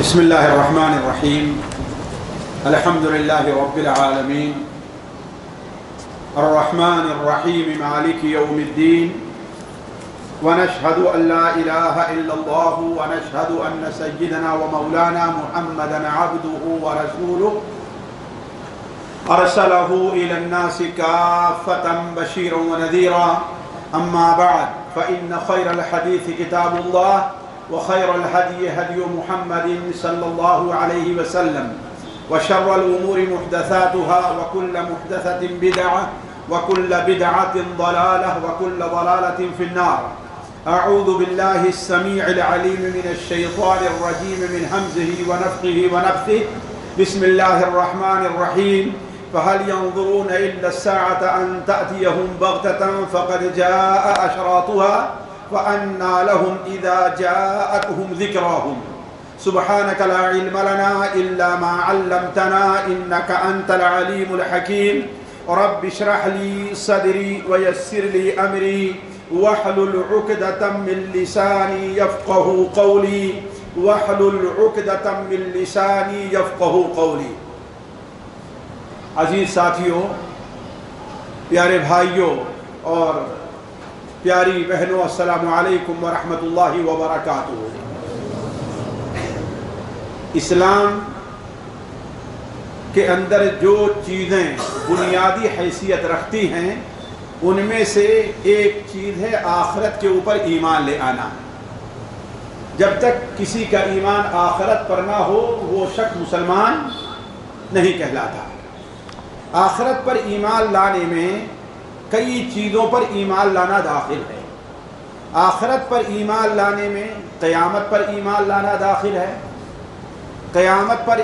بسم الله الرحمن الرحيم. الحمد لله رب العالمين الرحمن الرحيم مالك يوم الدين، ونشهد أن لا إله إلا الله، ونشهد أن سيدنا ومولانا محمدا عبده ورسوله أرسله إلى الناس كافة بشيرا ونذيرا. أما بعد، فإن خير الحديث كتاب الله، وخير الهدي هدي محمد صلى الله عليه وسلم، وشر الأمور محدثاتها، وكل محدثة بدعة، وكل بدعة ضلالة، وكل ضلالة في النار. أعوذ بالله السميع العليم من الشيطان الرجيم من همزه ونفخه ونفثه. بسم الله الرحمن الرحيم. فهل ينظرون إلا الساعة أن تأتيهم بغتة فقد جاء أشراطها فأنى لهم إذا جاءتهم ذكراهم. سبحانك لا علم لنا إلا ما علمتنا إنك أنت العليم الحكيم. رب اشرح لي صدري ويسر لي أمري واحلل عقدة من لساني يفقه قولي واحلل عقدة من لساني يفقه قولي. عزیز ساتھیوں، پیارے بھائیوں اور پیاری بہنوں، السلام علیکم ورحمۃ اللہ وبرکاتہ۔ اسلام کے اندر جو چیزیں بنیادی حیثیت رکھتی ہیں ان میں سے ایک چیز ہے آخرت کے اوپر ایمان لے آنا۔ جب تک کسی کا ایمان آخرت پر نہ ہو وہ شخص مسلمان نہیں کہلاتا۔ آخرت پر ایمان لانے میں کئی چیزوں پر ایمان لانا داخل ہے۔ آخرت پر ایمان لانے میں قیامت پر ایمان لانا داخل ہے۔ قیامت پر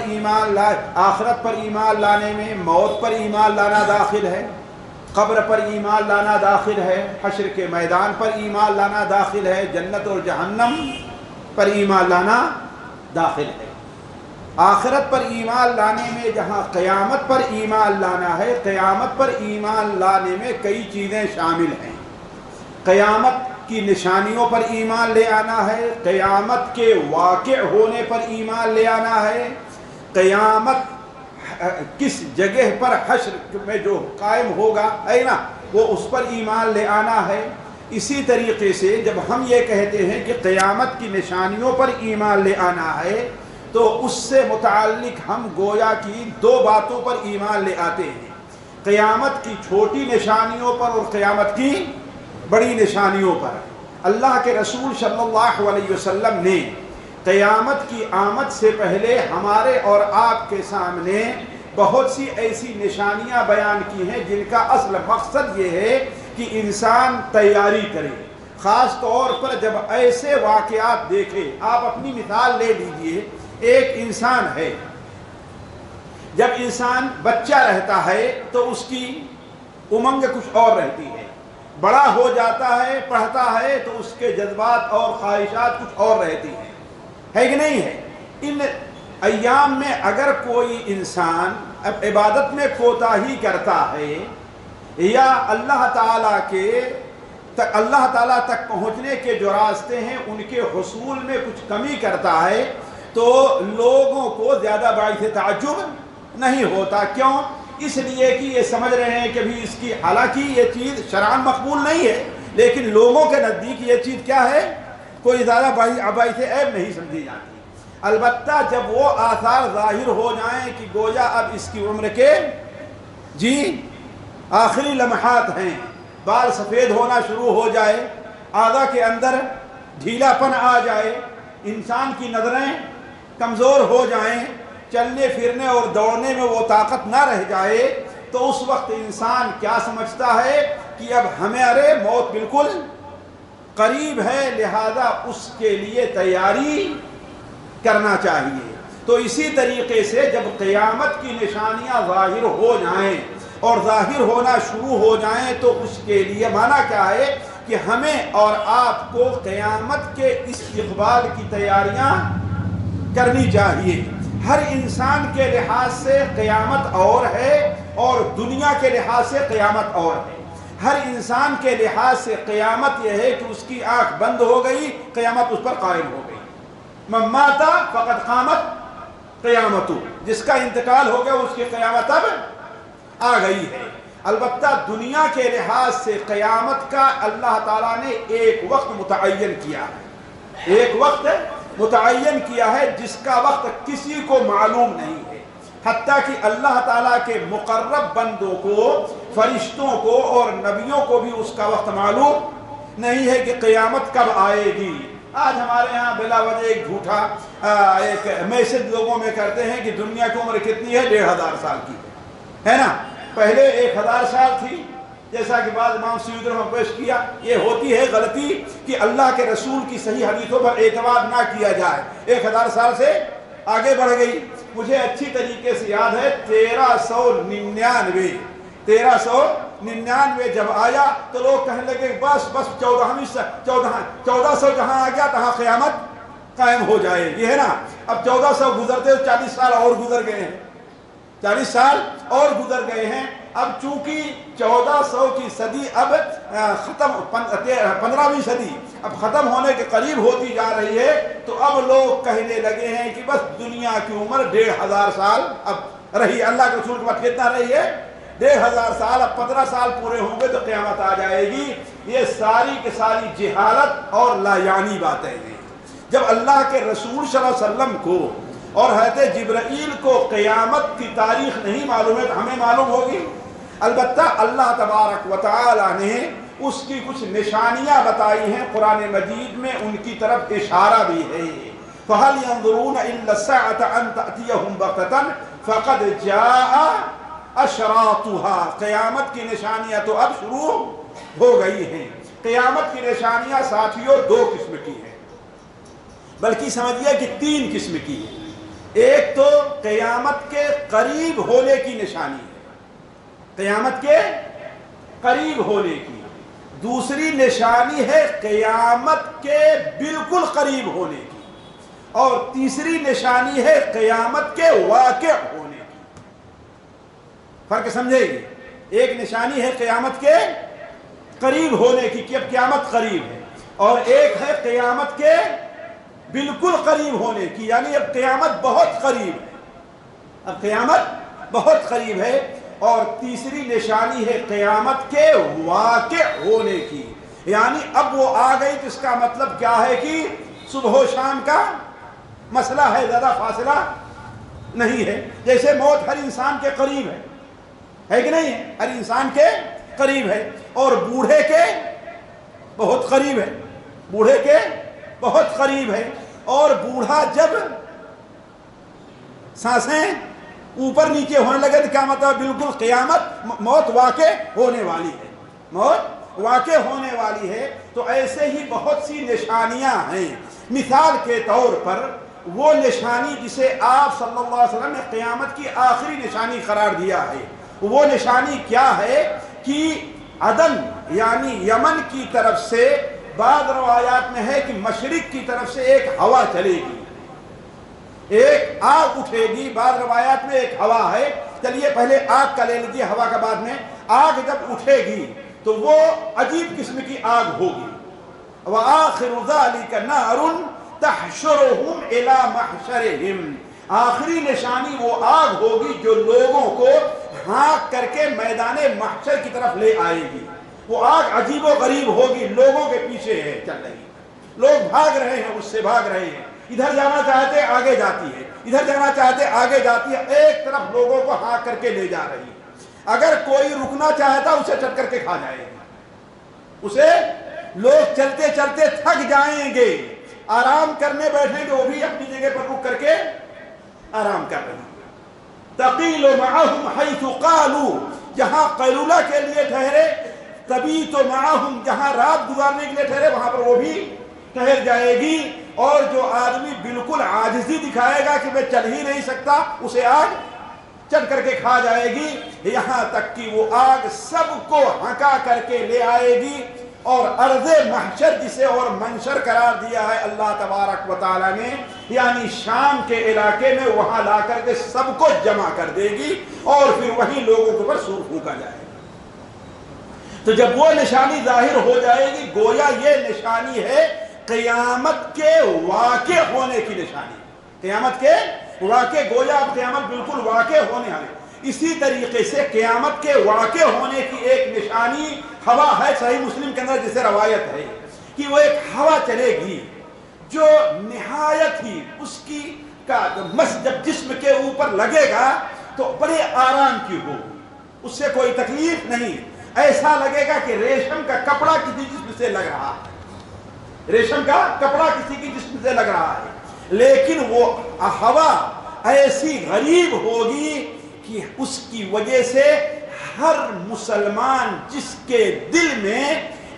آخرت پر ایمان لانے میں موت پر ایمان لانا داخل ہے۔ قبر پر ایمان لانا داخل ہے۔ حشر کے میدان پر ایمان لانا داخل ہے۔ جنت اور جہنم پر ایمان لانا داخل ہے۔ آخرت پر ایمان لانے میں جہاں قیامت پر ایمان لانا ہے، قیامت پر ایمان لانے میں کئی چیزیں شامل ہیں۔ قیامت کی نشانیوں پر ایمان لے آنا ہے، قیامت کے واقع ہونے پر ایمان لے آنا ہے، قیامت کس جگہ پر حشر میں جو قائم ہوگا ہے نا وہ اس پر ایمان لے آنا ہے۔ اسی طریقے سے جب ہم یہ کہتے ہیں کہ قیامت کی نشانیوں پر ایمان لے آنا ہے تو اس سے متعلق ہم گویا کی دو باتوں پر ایمان لے آتے ہیں، قیامت کی چھوٹی نشانیوں پر اور قیامت کی بڑی نشانیوں پر۔ اللہ کے رسول صلی اللہ علیہ وسلم نے قیامت کی آمد سے پہلے ہمارے اور آپ کے سامنے بہت سی ایسی نشانیاں بیان کی ہیں جن کا اصل مقصد یہ ہے کہ انسان تیاری کرے۔ خاص طور پر جب ایسے واقعات دیکھے، آپ اپنی مثال لے لیجئے، ایک انسان ہے، جب انسان بچہ رہتا ہے تو اس کی امنگ کچھ اور رہتی ہے، بڑا ہو جاتا ہے، پڑھتا ہے تو اس کے جذبات اور خواہشات کچھ اور رہتی ہیں، ہے کہ نہیں ہے؟ ان ایام میں اگر کوئی انسان اب عبادت میں کوتاہی کرتا ہے یا اللہ تعالیٰ تک پہنچنے کے جو راستے ہیں ان کے حصول میں کچھ کمی کرتا ہے تو لوگوں کو زیادہ باعث تعجب نہیں ہوتا۔ کیوں؟ اس لیے کہ یہ سمجھ رہے ہیں کہ بھی اس کی، حالانکہ یہ چیز شرعاً مقبول نہیں ہے لیکن لوگوں کے نزدیک یہ چیز کیا ہے؟ کوئی زیادہ باعث عیب نہیں سمجھی جاتی۔ البتہ جب وہ آثار ظاہر ہو جائیں کہ گویا اب اس کی عمر کے آخری لمحات ہیں، بال سفید ہونا شروع ہو جائے، اعضاء کے اندر ڈھیلا پن آ جائے، انسان کی نظریں کمزور ہو جائیں، چلنے پھرنے اور دوڑنے میں وہ طاقت نہ رہ جائے تو اس وقت انسان کیا سمجھتا ہے کہ اب ہمارے موت بالکل قریب ہے، لہذا اس کے لیے تیاری کرنا چاہیے۔ تو اسی طریقے سے جب قیامت کی نشانیاں ظاہر ہو جائیں اور ظاہر ہونا شروع ہو جائیں تو اس کے لیے معنی کیا ہے کہ ہمیں اور آپ کو قیامت کے استقبال کی تیاریاں کرنی چاہیے۔ ہر انسان کے لحاظ سے قیامت اور ہے اور دنیا کے لحاظ سے قیامت اور ہے۔ ہر انسان کے لحاظ سے قیامت یہ ہے کہ اس کی آنکھ بند ہو گئی، قیامت اس پر قائم ہو گئی۔ من مات فقد قامت قیامت، جس کا انتقال ہو گیا اس کی قیامت اب آ گئی ہے۔ البتہ دنیا کے لحاظ سے قیامت کا اللہ تعالیٰ نے ایک وقت متعین کیا ہے، ایک وقت متعین کیا ہے جس کا وقت کسی کو معلوم نہیں ہے، حتیٰ کہ اللہ تعالیٰ کے مقرب بندوں کو، فرشتوں کو اور نبیوں کو بھی اس کا وقت معلوم نہیں ہے کہ قیامت کب آئے گی۔ آج ہمارے ہاں بلا وجہ ایک جھوٹا ایک میسج لوگوں میں کرتے ہیں کہ دنیا کی عمر کتنی ہے، 1500 سال کی ہے نا، پہلے 1000 سال تھی، جیسا کہ بعض امام سیوطی نے پیش کیا۔ یہ ہوتی ہے غلطی کہ اللہ کے رسول کی صحیح حدیثوں پر اعتماد نہ کیا جائے، 1000 سال سے آگے بڑھ گئی۔ مجھے اچھی طریقے سے یاد ہے 1399 جب آیا تو لوگ کہنے لگے بس 1400 جہاں آ گیا تہاں قیامت قائم ہو جائے گی، ہے نا۔ اب 1400 گزرتے 40 سال اور گزر گئے ہیں، 40 سال اور گزر گئے ہیں۔ اب چونکہ 1400 کی صدی اب ختم، 15ویں صدی اب ختم ہونے کے قریب ہوتی جا رہی ہے، تو اب لوگ کہنے لگے ہیں کہ بس دنیا کی عمر 1500 سال اب رہی۔ اللہ کے رسول کے بعد کتنا رہی ہے؟ 1500 سال۔ اب 15 سال پورے ہوں گے تو قیامت آ جائے گی۔ یہ ساری کی ساری جہالت اور لا یعنی باتیں ہیں۔ جب اللہ کے رسول صلی اللہ علیہ وسلم کو اور حضرت جبرائیل کو قیامت کی تاریخ نہیں معلوم ہے تو ہمیں معلوم ہوگی؟ البتہ اللہ تبارک و تعالی نے اس کی کچھ نشانیاں بتائی ہیں قرآن مجید میں، ان کی طرف اشارہ بھی ہے۔ فَهَلْ يَنظُرُونَ إِلَّا السَّاعَةَ أَن تَأْتِيَهُمْ بَغْتَةً فَقَدْ جَاءَ أَشْرَاطُهَا۔ قیامت کی نشانیاں تو اب شروع ہو گئی ہیں۔ قیامت کی نشانیاں ساتھیوں 2 قسم کی ہیں، بلکہ سمجھیے کہ 3 قسم کی ہیں۔ ایک تو قیامت کے قریب ہونے کی نشانی ہے، قیامت کے قریب ہونے کی۔ دوسری نشانی ہے قیامت کے بالکل قریب ہونے کی، اور تیسری نشانی ہے قیامت کے واقع ہونے کی۔ فرق سمجھے گی؟ ایک نشانی ہے قیامت کے قریب ہونے کی کہ اب قیامت قریب ہے، اور ایک ہے قیامت کے بالکل قریب ہونے کی، یعنی اب قیامت بہت قریب ہے، اب قیامت بہت قریب ہے۔ اور تیسری نشانی ہے قیامت کے واقع ہونے کی، یعنی اب وہ آ گئی، تو اس کا مطلب کیا ہے کہ صبح و شام کا مسئلہ ہے، زیادہ فاصلہ نہیں ہے۔ جیسے موت ہر انسان کے قریب ہے کہ نہیں ہے؟ ہر انسان کے قریب ہے، اور بوڑھے کے بہت قریب ہے، بوڑھے کے بہت قریب ہے۔ اور بوڑھا جب سانسیں اوپر نیچے ہونے لگے تو کیا مطلب؟ بالکل قیامت، موت واقع ہونے والی ہے، موت واقع ہونے والی ہے۔ تو ایسے ہی بہت سی نشانیاں ہیں۔ مثال کے طور پر وہ نشانی جسے آپ صلی اللہ علیہ وسلم نے قیامت کی آخری نشانی قرار دیا ہے، وہ نشانی کیا ہے کہ عدن یعنی یمن کی طرف سے، بعض روایات میں ہے کہ مشرق کی طرف سے ایک ہوا چلے گی، ایک آگ اٹھے گی۔ بعض روایات میں ایک ہوا ہے، چلیے پہلے آگ کا لے لیجیے، ہوا کا بعد میں۔ آگ جب اٹھے گی تو وہ عجیب قسم کی آگ ہوگی۔ وَآخِرُ ذَلِكَ نَارٌ تَحْشُرُهُمْ إِلَى مَحْشَرِهِمْ۔ آخری نشانی وہ آگ ہوگی جو لوگوں کو ہانک کر کے میدان محشر کی طرف لے آئے گی۔ وہ آگ عجیب و غریب ہوگی، لوگوں کے پیچھے ہے چل رہی، لوگ بھاگ رہے ہیں، اس سے بھاگ رہے ہیں، ادھر جانا چاہتے آگے جاتی ہے، ادھر جانا چاہتے آگے جاتی ہے، ایک طرف لوگوں کو ہانک کر کے لے جا رہی ہے۔ اگر کوئی رکنا چاہتا اسے چٹ کر کے کھا جائے گا، اسے لوگ چلتے چلتے تھک جائیں گے، آرام کرنے بیٹھیں گے، وہ بھی اپنی جگہ پر رک کر کے آرام کر رہے ہیں۔ تقیل معہم حیث قالوا، جہاں قیلولہ کے لیے ٹھہرے، تبیت معہم، جہاں رات گزارنے کے لیے ٹھہرے وہاں پر وہ بھی ٹھہر جائے گی۔ اور جو آدمی بالکل عاجزی دکھائے گا کہ میں چل ہی نہیں سکتا، اسے آگ چڑھ کر کے کھا جائے گی، یہاں تک کہ وہ آگ سب کو ہنکا کر کے لے آئے گی۔ اور ارض محشر جسے اور منشر قرار دیا ہے اللہ تبارک و تعالیٰ نے، یعنی شام کے علاقے میں، وہاں لا کر کے سب کو جمع کر دے گی، اور پھر وہی لوگوں کے اوپر سور پھونکا جائے گا۔ تو جب وہ نشانی ظاہر ہو جائے گی، گویا یہ نشانی ہے قیامت کے واقع ہونے کی نشانی، قیامت کے واقع، گویا اب قیامت بالکل واقع ہونے والے۔ اسی طریقے سے قیامت کے واقع ہونے کی ایک نشانی ہوا ہے، صحیح مسلم کے اندر جسے روایت ہے کہ وہ ایک ہوا چلے گی جو نہایت ہی اس کی کا مس جب جسم کے اوپر لگے گا تو بڑے آرام کی ہو، اس سے کوئی تکلیف نہیں، ایسا لگے گا کہ ریشم کا کپڑا کسی جسم سے لگ رہا ہے، ریشم کا کپڑا کسی کی جسم سے لگ رہا ہے۔ لیکن وہ ہوا ایسی غریب ہوگی کہ اس کی وجہ سے ہر مسلمان جس کے دل میں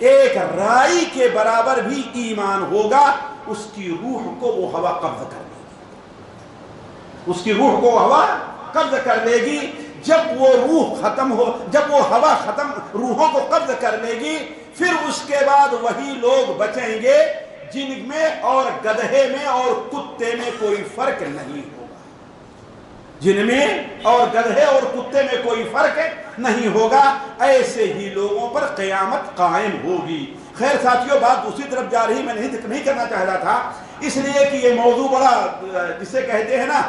ایک رائی کے برابر بھی ایمان ہوگا، اس کی روح کو وہ ہوا قبض کر لے گی، اس کی روح کو ہوا قبض کر لے گی۔ جب وہ روح ختم ہو، جب وہ ہوا ختم روحوں کو قبض کر لے گی، پھر اس کے بعد وہی لوگ بچیں گے جن میں اور گدھے میں اور کتے میں کوئی فرق نہیں ہوگا، جن میں اور گدھے اور کتے میں کوئی فرق نہیں ہوگا۔ ایسے ہی لوگوں پر قیامت قائم ہوگی۔ خیر ساتھیوں، بات دوسری طرف جا رہی، میں نہیں کرنا چاہ رہا تھا، اس لیے کہ یہ موضوع بڑا جسے کہتے ہیں نا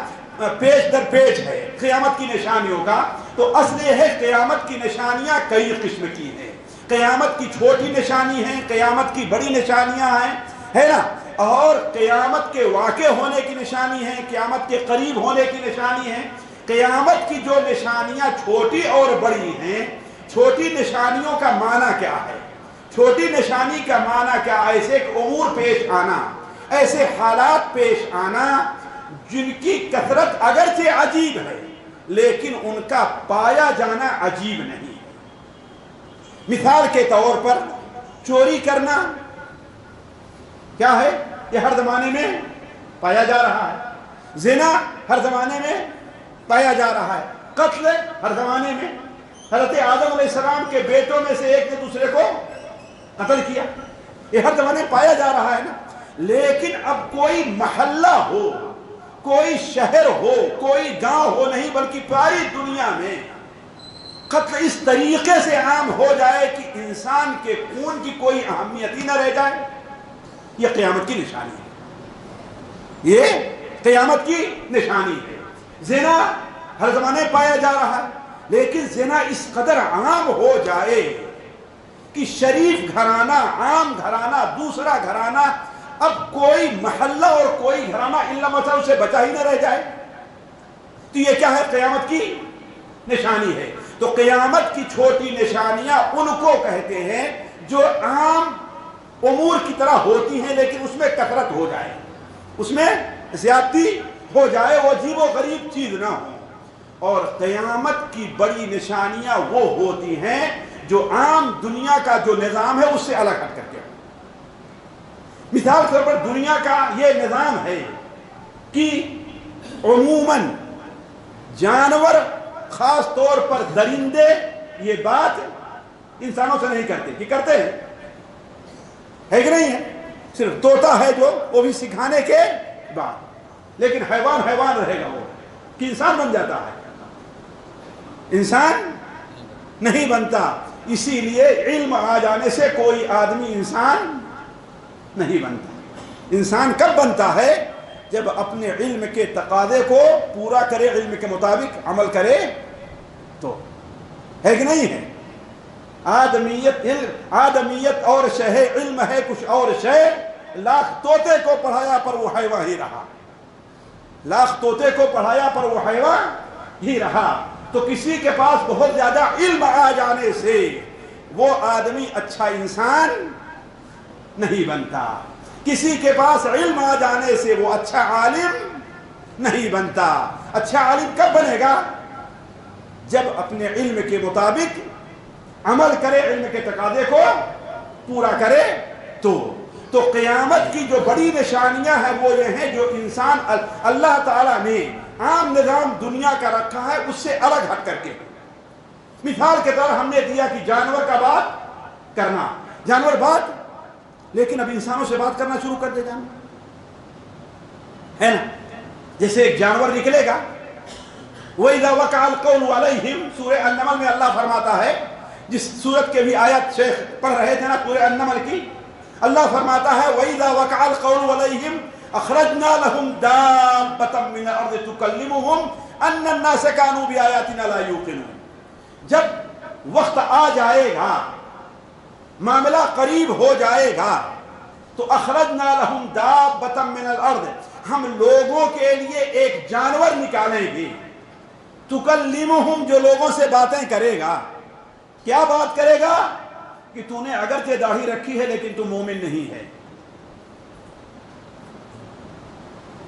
پیچ در پیچ ہے قیامت کی نشانیوں کا۔ تو اصل یہ ہے قیامت کی نشانیاں کئی قسم کی ہیں، قیامت کی چھوٹی نشانی ہیں، قیامت کی بڑی نشانیاں ہیں، ہے نا، اور قیامت کے واقع ہونے کی نشانی ہے، قیامت کے قریب ہونے کی نشانی ہے۔ قیامت کی جو نشانیاں چھوٹی اور بڑی ہیں، چھوٹی نشانیوں کا معنی کیا ہے؟ چھوٹی نشانی کا معنی کیا؟ ایسے امور پیش آنا، ایسے حالات پیش آنا جن کی کثرت اگرچہ عجیب ہے لیکن ان کا پایا جانا عجیب نہیں۔ مثال کے طور پر چوری کرنا کیا ہے؟ یہ ہر زمانے میں پایا جا رہا ہے، زنا ہر زمانے میں پایا جا رہا ہے، قتل ہر زمانے میں، حضرت آدم علیہ السلام کے بیٹوں میں سے ایک نے دوسرے کو قتل کیا، یہ ہر زمانے میں پایا جا رہا ہے نا۔ لیکن اب کوئی محلہ ہو، کوئی شہر ہو، کوئی گاؤں ہو نہیں، بلکہ پاری دنیا میں قتل اس طریقے سے عام ہو جائے کہ انسان کے خون کی کوئی اہمیت ہی نہ رہ جائے، یہ قیامت کی نشانی ہے، یہ قیامت کی نشانی ہے۔ زنا ہر زمانے پایا جا رہا ہے، لیکن زنا اس قدر عام ہو جائے کہ شریف گھرانہ، عام گھرانہ، دوسرا گھرانہ، اب کوئی محلہ اور کوئی گھرانہ الا مثلا اسے بچا ہی نہ رہ جائے، تو یہ کیا ہے؟ قیامت کی نشانی ہے۔ تو قیامت کی چھوٹی نشانیاں ان کو کہتے ہیں جو عام امور کی طرح ہوتی ہیں لیکن اس میں کثرت ہو جائے، اس میں زیادتی ہو جائے، وہ عجیب و غریب چیز نہ ہو۔ اور قیامت کی بڑی نشانیاں وہ ہوتی ہیں جو عام دنیا کا جو نظام ہے اس سے الگ ہٹ کر کے۔ مثال کے طور پر دنیا کا یہ نظام ہے کہ عموماً جانور، خاص طور پر درندے، یہ بات انسانوں سے نہیں کرتے، کہ کرتے ہیں ہے کہ نہیں ہے؟ صرف طوطا ہے جو وہ بھی سکھانے کے بعد، لیکن حیوان حیوان رہے گا، وہ کہ انسان بن جاتا ہے، انسان نہیں بنتا۔ اسی لیے علم آ جانے سے کوئی آدمی انسان نہیں بنتا۔ انسان کب بنتا ہے؟ جب اپنے علم کے تقاضے کو پورا کرے، علم کے مطابق عمل کرے تو، ہے کہ نہیں ہے؟ آدمیت اور شہ علم ہے کچھ اور شے، لاکھ طوطے کو پڑھایا پر وہ حیوان ہی رہا، لاکھ طوطے کو پڑھایا پر وہ حیوان ہی رہا۔ تو کسی کے پاس بہت زیادہ علم آ جانے سے وہ آدمی اچھا انسان نہیں بنتا، کسی کے پاس علم آ جانے سے وہ اچھا عالم نہیں بنتا۔ اچھا عالم کب بنے گا؟ جب اپنے علم کے مطابق عمل کرے، علم کے تقاضے کو پورا کرے تو قیامت کی جو بڑی نشانیاں ہیں وہ یہ ہیں جو انسان اللہ تعالیٰ نے عام نظام دنیا کا رکھا ہے اس سے الگ ہٹ کر کے۔ مثال کے طور ہم نے دیا کہ جانور کا بات کرنا، جانور بات، لیکن اب انسانوں سے بات کرنا شروع کر دے جانور، ہے نا؟ جیسے ایک جانور نکلے گا، وَإِذَا وَقَعَ الْقَوْلُ عَلَيْهِمْ سورہ النمل میں اللہ فرماتا ہے، جس سورت کے بھی آیت شیخ پڑھ رہے تھے نا، سورہ النمل کی اللہ فرماتا ہے وَإِذَا وَقَعَ الْقَوْلُ عَلَيْهِمْ أَخْرَجْنَا لَهُمْ دَابَّةً مِّنَ الْأَرْضِ تُكَلِّمُهُمْ أَنَّ النَّاسَ كَانُوا بِآيَاتِنَا لَا يُوقِنُونَ. جب وقت آ جائے گا، معاملہ قریب ہو جائے گا، تو اخرجنا لہم دابۃ من الارض، ہم لوگوں کے لیے ایک جانور نکالیں گے، تکلمہم، جو لوگوں سے باتیں کرے گا. کیا بات کرے گا؟ کہ تو نے اگرچہ داڑھی رکھی ہے لیکن تو مومن نہیں ہے.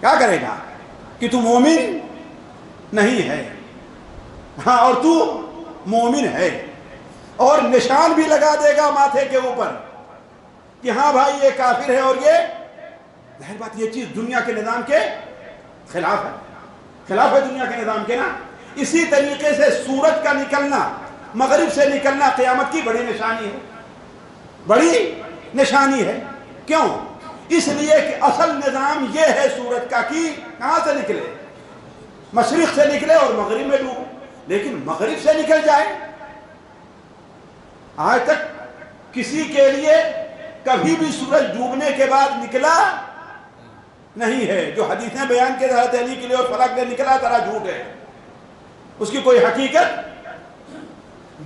کیا کرے گا؟ کہ تو مومن نہیں ہے، ہاں اور تو مومن ہے. اور نشان بھی لگا دے گا ماتھے کے اوپر کہ ہاں بھائی یہ کافر ہے، اور یہ ظاہر بات یہ چیز دنیا کے نظام کے خلاف ہے، خلاف ہے دنیا کے نظام کے نا. اسی طریقے سے سورج کا نکلنا، مغرب سے نکلنا قیامت کی بڑی نشانی ہے، بڑی نشانی ہے. کیوں؟ اس لیے کہ اصل نظام یہ ہے سورج کا کہ کہاں سے نکلے؟ مشرق سے نکلے اور مغرب میں ڈوبے. لیکن مغرب سے نکل جائے، آج تک کسی کے لیے کبھی بھی سورج ڈوبنے کے بعد نکلا نہیں ہے. جو حدیثیں بیان کے حضرت علی کے لیے اور فلک نے نکلا ترا جھوٹ ہے، اس کی کوئی حقیقت.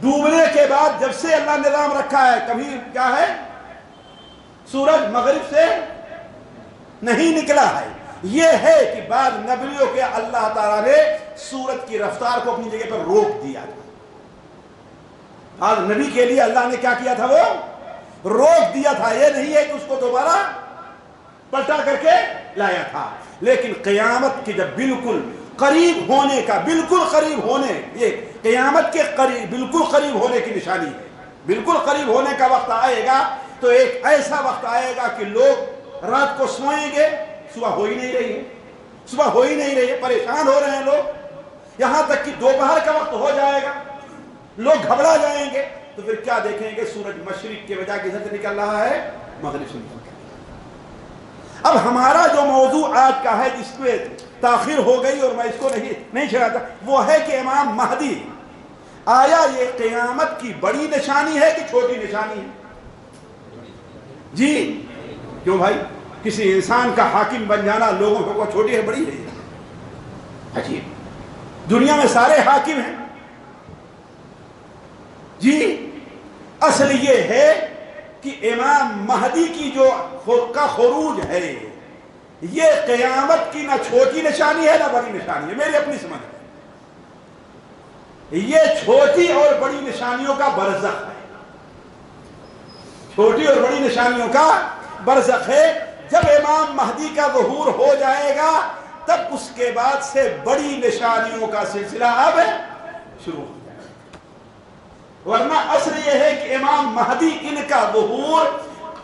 ڈوبنے کے بعد جب سے اللہ نظام رکھا ہے، کبھی کیا ہے؟ سورج مغرب سے نہیں نکلا ہے. یہ ہے کہ بعد نبیوں کے اللہ تعالیٰ نے سورج کی رفتار کو اپنی جگہ پر روک دیا تھا. آج نبی کے لیے اللہ نے کیا کیا تھا؟ وہ روک دیا تھا. یہ نہیں ہے کہ اس کو دوبارہ پلٹا کر کے لایا تھا. لیکن قیامت کی جب بالکل قریب ہونے کا، بالکل قریب ہونے، یہ قیامت کے قریب، بالکل قریب ہونے کی نشانی ہے. بالکل قریب ہونے کا وقت آئے گا تو ایک ایسا وقت آئے گا کہ لوگ رات کو سوئیں گے، صبح ہو ہی نہیں رہی ہے، صبح ہو ہی نہیں رہی ہے، پریشان ہو رہے ہیں لوگ. یہاں تک کہ دوپہر کا وقت ہو جائے گا، لوگ گھبرا جائیں گے. تو پھر کیا دیکھیں گے؟ سورج مشرق کے بجائے کدھر سے نکل رہا ہے؟ مغرب سے نکل رہا ہے. اب ہمارا جو موضوع آج کا ہے، جس پہ تاخیر ہو گئی اور میں اس کو نہیں چھڑاتا، وہ ہے کہ امام مہدی آیا یہ قیامت کی بڑی نشانی ہے کہ چھوٹی نشانی ہے؟ جی کیوں بھائی؟ کسی انسان کا حاکم بن جانا لوگوں کو چھوٹی ہے بڑی ہے؟ عجیب. دنیا میں سارے حاکم ہیں. جی اصل یہ ہے کہ امام مہدی کی جو کا خروج ہے، یہ قیامت کی نہ چھوٹی نشانی ہے نہ بڑی نشانی ہے. میری اپنی سمجھ ہے یہ چھوٹی اور بڑی نشانیوں کا برزخ ہے. چھوٹی اور بڑی نشانیوں کا برزخ ہے. جب امام مہدی کا ظہور ہو جائے گا تب اس کے بعد سے بڑی نشانیوں کا سلسلہ اب شروع ہو جائے گا. ورنہ اصل یہ ہے کہ امام مہدی ان کا ظہور،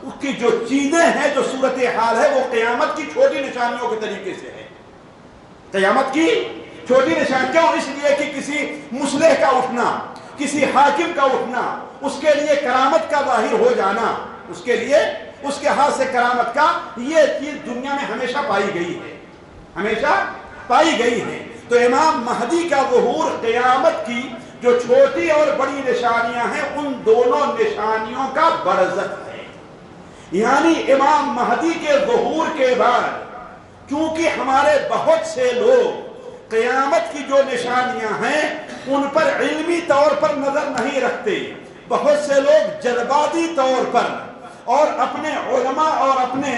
اس کی جو چیزیں ہیں، جو صورتحال ہے، وہ قیامت کی چھوٹی نشانیوں کے طریقے سے ہے. قیامت کی چھوٹی نشانی کیوں؟ اس لیے کہ کسی مصلح کا اٹھنا، کسی حاکم کا اٹھنا، اس کے لیے کرامت کا ظاہر ہو جانا، اس کے لیے اس کے ہاتھ سے کرامت کا، یہ چیز دنیا میں ہمیشہ پائی گئی ہے، ہمیشہ پائی گئی ہے. تو امام مہدی کا ظہور قیامت کی جو چھوٹی اور بڑی نشانیاں ہیں، ان دونوں نشانیوں کا برزخ ہے. یعنی امام مہدی کے ظہور کے بعد چونکہ ہمارے بہت سے لوگ قیامت کی جو نشانیاں ہیں ان پر علمی طور پر نظر نہیں رکھتے، بہت سے لوگ جذباتی طور پر اور اپنے علماء اور اپنے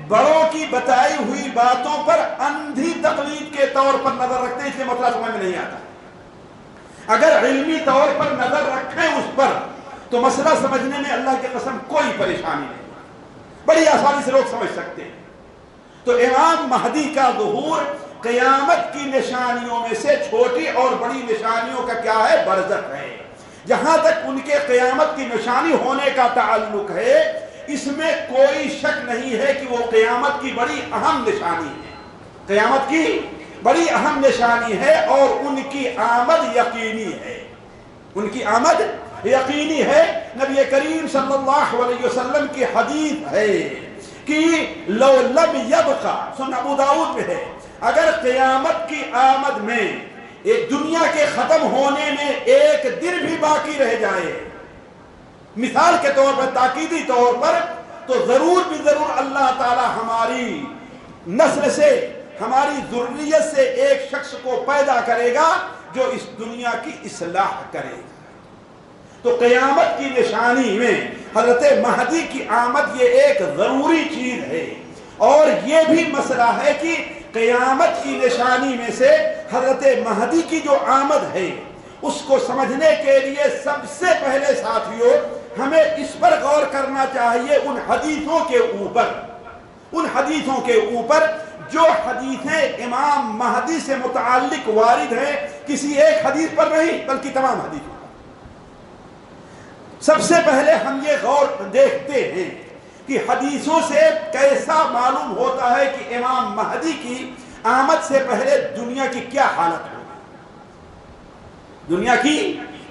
بڑوں کی بتائی ہوئی باتوں پر اندھی تقلید کے طور پر نظر رکھتے ہیں. اس لیے مسئلہ سمجھ میں نہیں آتا. اگر علمی طور پر نظر رکھیں اس پر تو مسئلہ سمجھنے میں اللہ کی قسم کوئی پریشانی نہیں، بڑی آسانی سے لوگ سمجھ سکتے ہیں. تو امام مہدی کا ظہور قیامت کی نشانیوں میں سے چھوٹی اور بڑی نشانیوں کا کیا ہے؟ برزخ ہے. جہاں تک ان کے قیامت کی نشانی ہونے کا تعلق ہے، اس میں کوئی شک نہیں ہے کہ وہ قیامت کی بڑی اہم نشانی ہے. قیامت کی بڑی اہم نشانی ہے اور ان کی آمد یقینی ہے. ان کی آمد یقینی ہے. نبی کریم صلی اللہ علیہ وسلم کی حدیث ہے کہ لو لم یبقى، سنن ابو داؤد میں ہے، اگر قیامت کی آمد میں ایک دنیا کے ختم ہونے میں ایک دن بھی باقی رہ جائے، مثال کے طور پر، تاکیدی طور پر، تو ضرور بھی ضرور اللہ تعالی ہماری نسل سے، ہماری ذریت سے ایک شخص کو پیدا کرے گا جو اس دنیا کی اصلاح کرے گا۔ تو قیامت کی نشانی میں حضرت مہدی کی آمد یہ ایک ضروری چیز ہے، اور یہ بھی مسئلہ ہے کہ قیامت کی نشانی میں سے حضرت مہدی کی جو آمد ہے اس کو سمجھنے کے لیے سب سے پہلے ساتھیوں ہمیں اس پر غور کرنا چاہیے، ان حدیثوں کے اوپر جو حدیثیں امام مہدی سے متعلق وارد ہیں، کسی ایک حدیث پر نہیں بلکہ تمام حدیثوں پر۔ سب سے پہلے ہم یہ غور دیکھتے ہیں کہ حدیثوں سے کیسا معلوم ہوتا ہے کہ امام مہدی کی آمد سے پہلے دنیا کی کیا حالت ہوگی، دنیا کی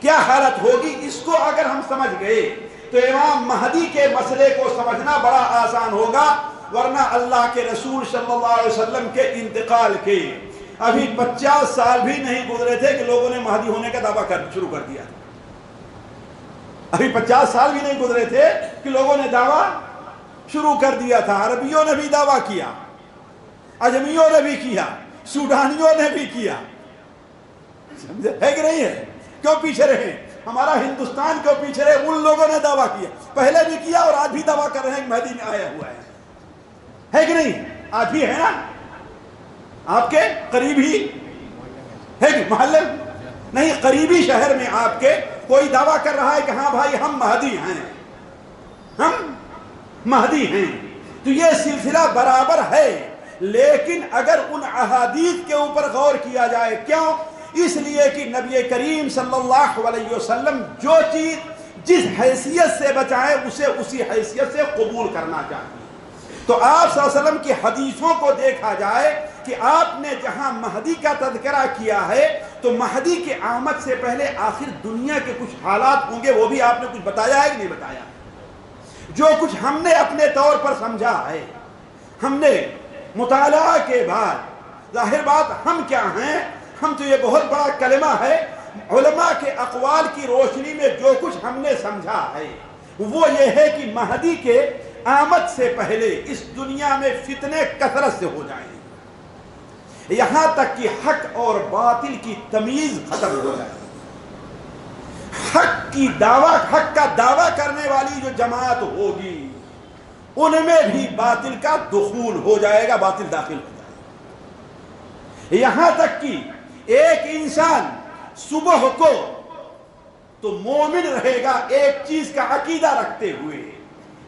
کیا حالت ہوگی۔ اس کو اگر ہم سمجھ گئے تو امام مہدی کے مسئلے کو سمجھنا بڑا آسان ہوگا، ورنہ اللہ کے رسول صلی اللہ علیہ وسلم کے انتقال کے ابھی 50 سال بھی نہیں گزرے تھے کہ لوگوں نے مہدی ہونے کا دعویٰ شروع کر دیا تھا۔ ابھی 50 سال بھی نہیں گزرے تھے کہ لوگوں نے دعویٰ شروع کر دیا تھا۔ عربیوں نے بھی دعویٰ کیا، اجمیوں نے بھی کیا، سوڈانیوں نے بھی کیا، ہے کہ نہیں ہے؟ کیوں پیچھے رہے؟ ہمارا ہندوستان کیوں پیچھے رہے؟ ان لوگوں نے دعویٰ کیا، پہلے بھی کیا اور آج بھی دعویٰ کر رہے ہیں کہ مہدی میں آیا ہوا ہے کہ نہیں؟ آج بھی ہے نا؟ آپ کے قریبی ہے کہ محلے نہیں، قریبی شہر میں آپ کے کوئی دعویٰ کر رہا ہے کہ ہاں بھائی ہم مہدی ہیں، ہم مہدی ہیں، تو یہ سلسلہ برابر ہے۔ لیکن اگر ان احادیث کے اوپر غور کیا جائے، کیوں؟ اس لیے کہ نبی کریم صلی اللہ علیہ وسلم جو چیز جس حیثیت سے بچائے اسے اسی حیثیت سے قبول کرنا چاہیے۔ تو آپ صلی اللہ علیہ وسلم کی حدیثوں کو دیکھا جائے کہ آپ نے جہاں مہدی کا تذکرہ کیا ہے تو مہدی کی آمد سے پہلے آخر دنیا کے کچھ حالات ہوں گے، وہ بھی آپ نے کچھ بتایا ہے کہ نہیں بتایا؟ جو کچھ ہم نے اپنے طور پر سمجھا ہے، ہم نے مطالعہ کے بعد، ظاہر بات ہم کیا ہیں، ہم تو یہ بہت بڑا کلمہ ہے، علماء کے اقوال کی روشنی میں جو کچھ ہم نے سمجھا ہے وہ یہ ہے کہ مہدی کے آمد سے پہلے اس دنیا میں فتنے کثرت سے ہو جائیں گے، یہاں تک کہ حق اور باطل کی تمیز ختم ہو جائے گی۔ حق کا دعویٰ کرنے والی جو جماعت ہوگی ان میں بھی باطل کا دخول ہو جائے گا، باطل داخل ہو جائے گا۔ یہاں تک کہ ایک انسان صبح کو تو مومن رہے گا ایک چیز کا عقیدہ رکھتے ہوئے،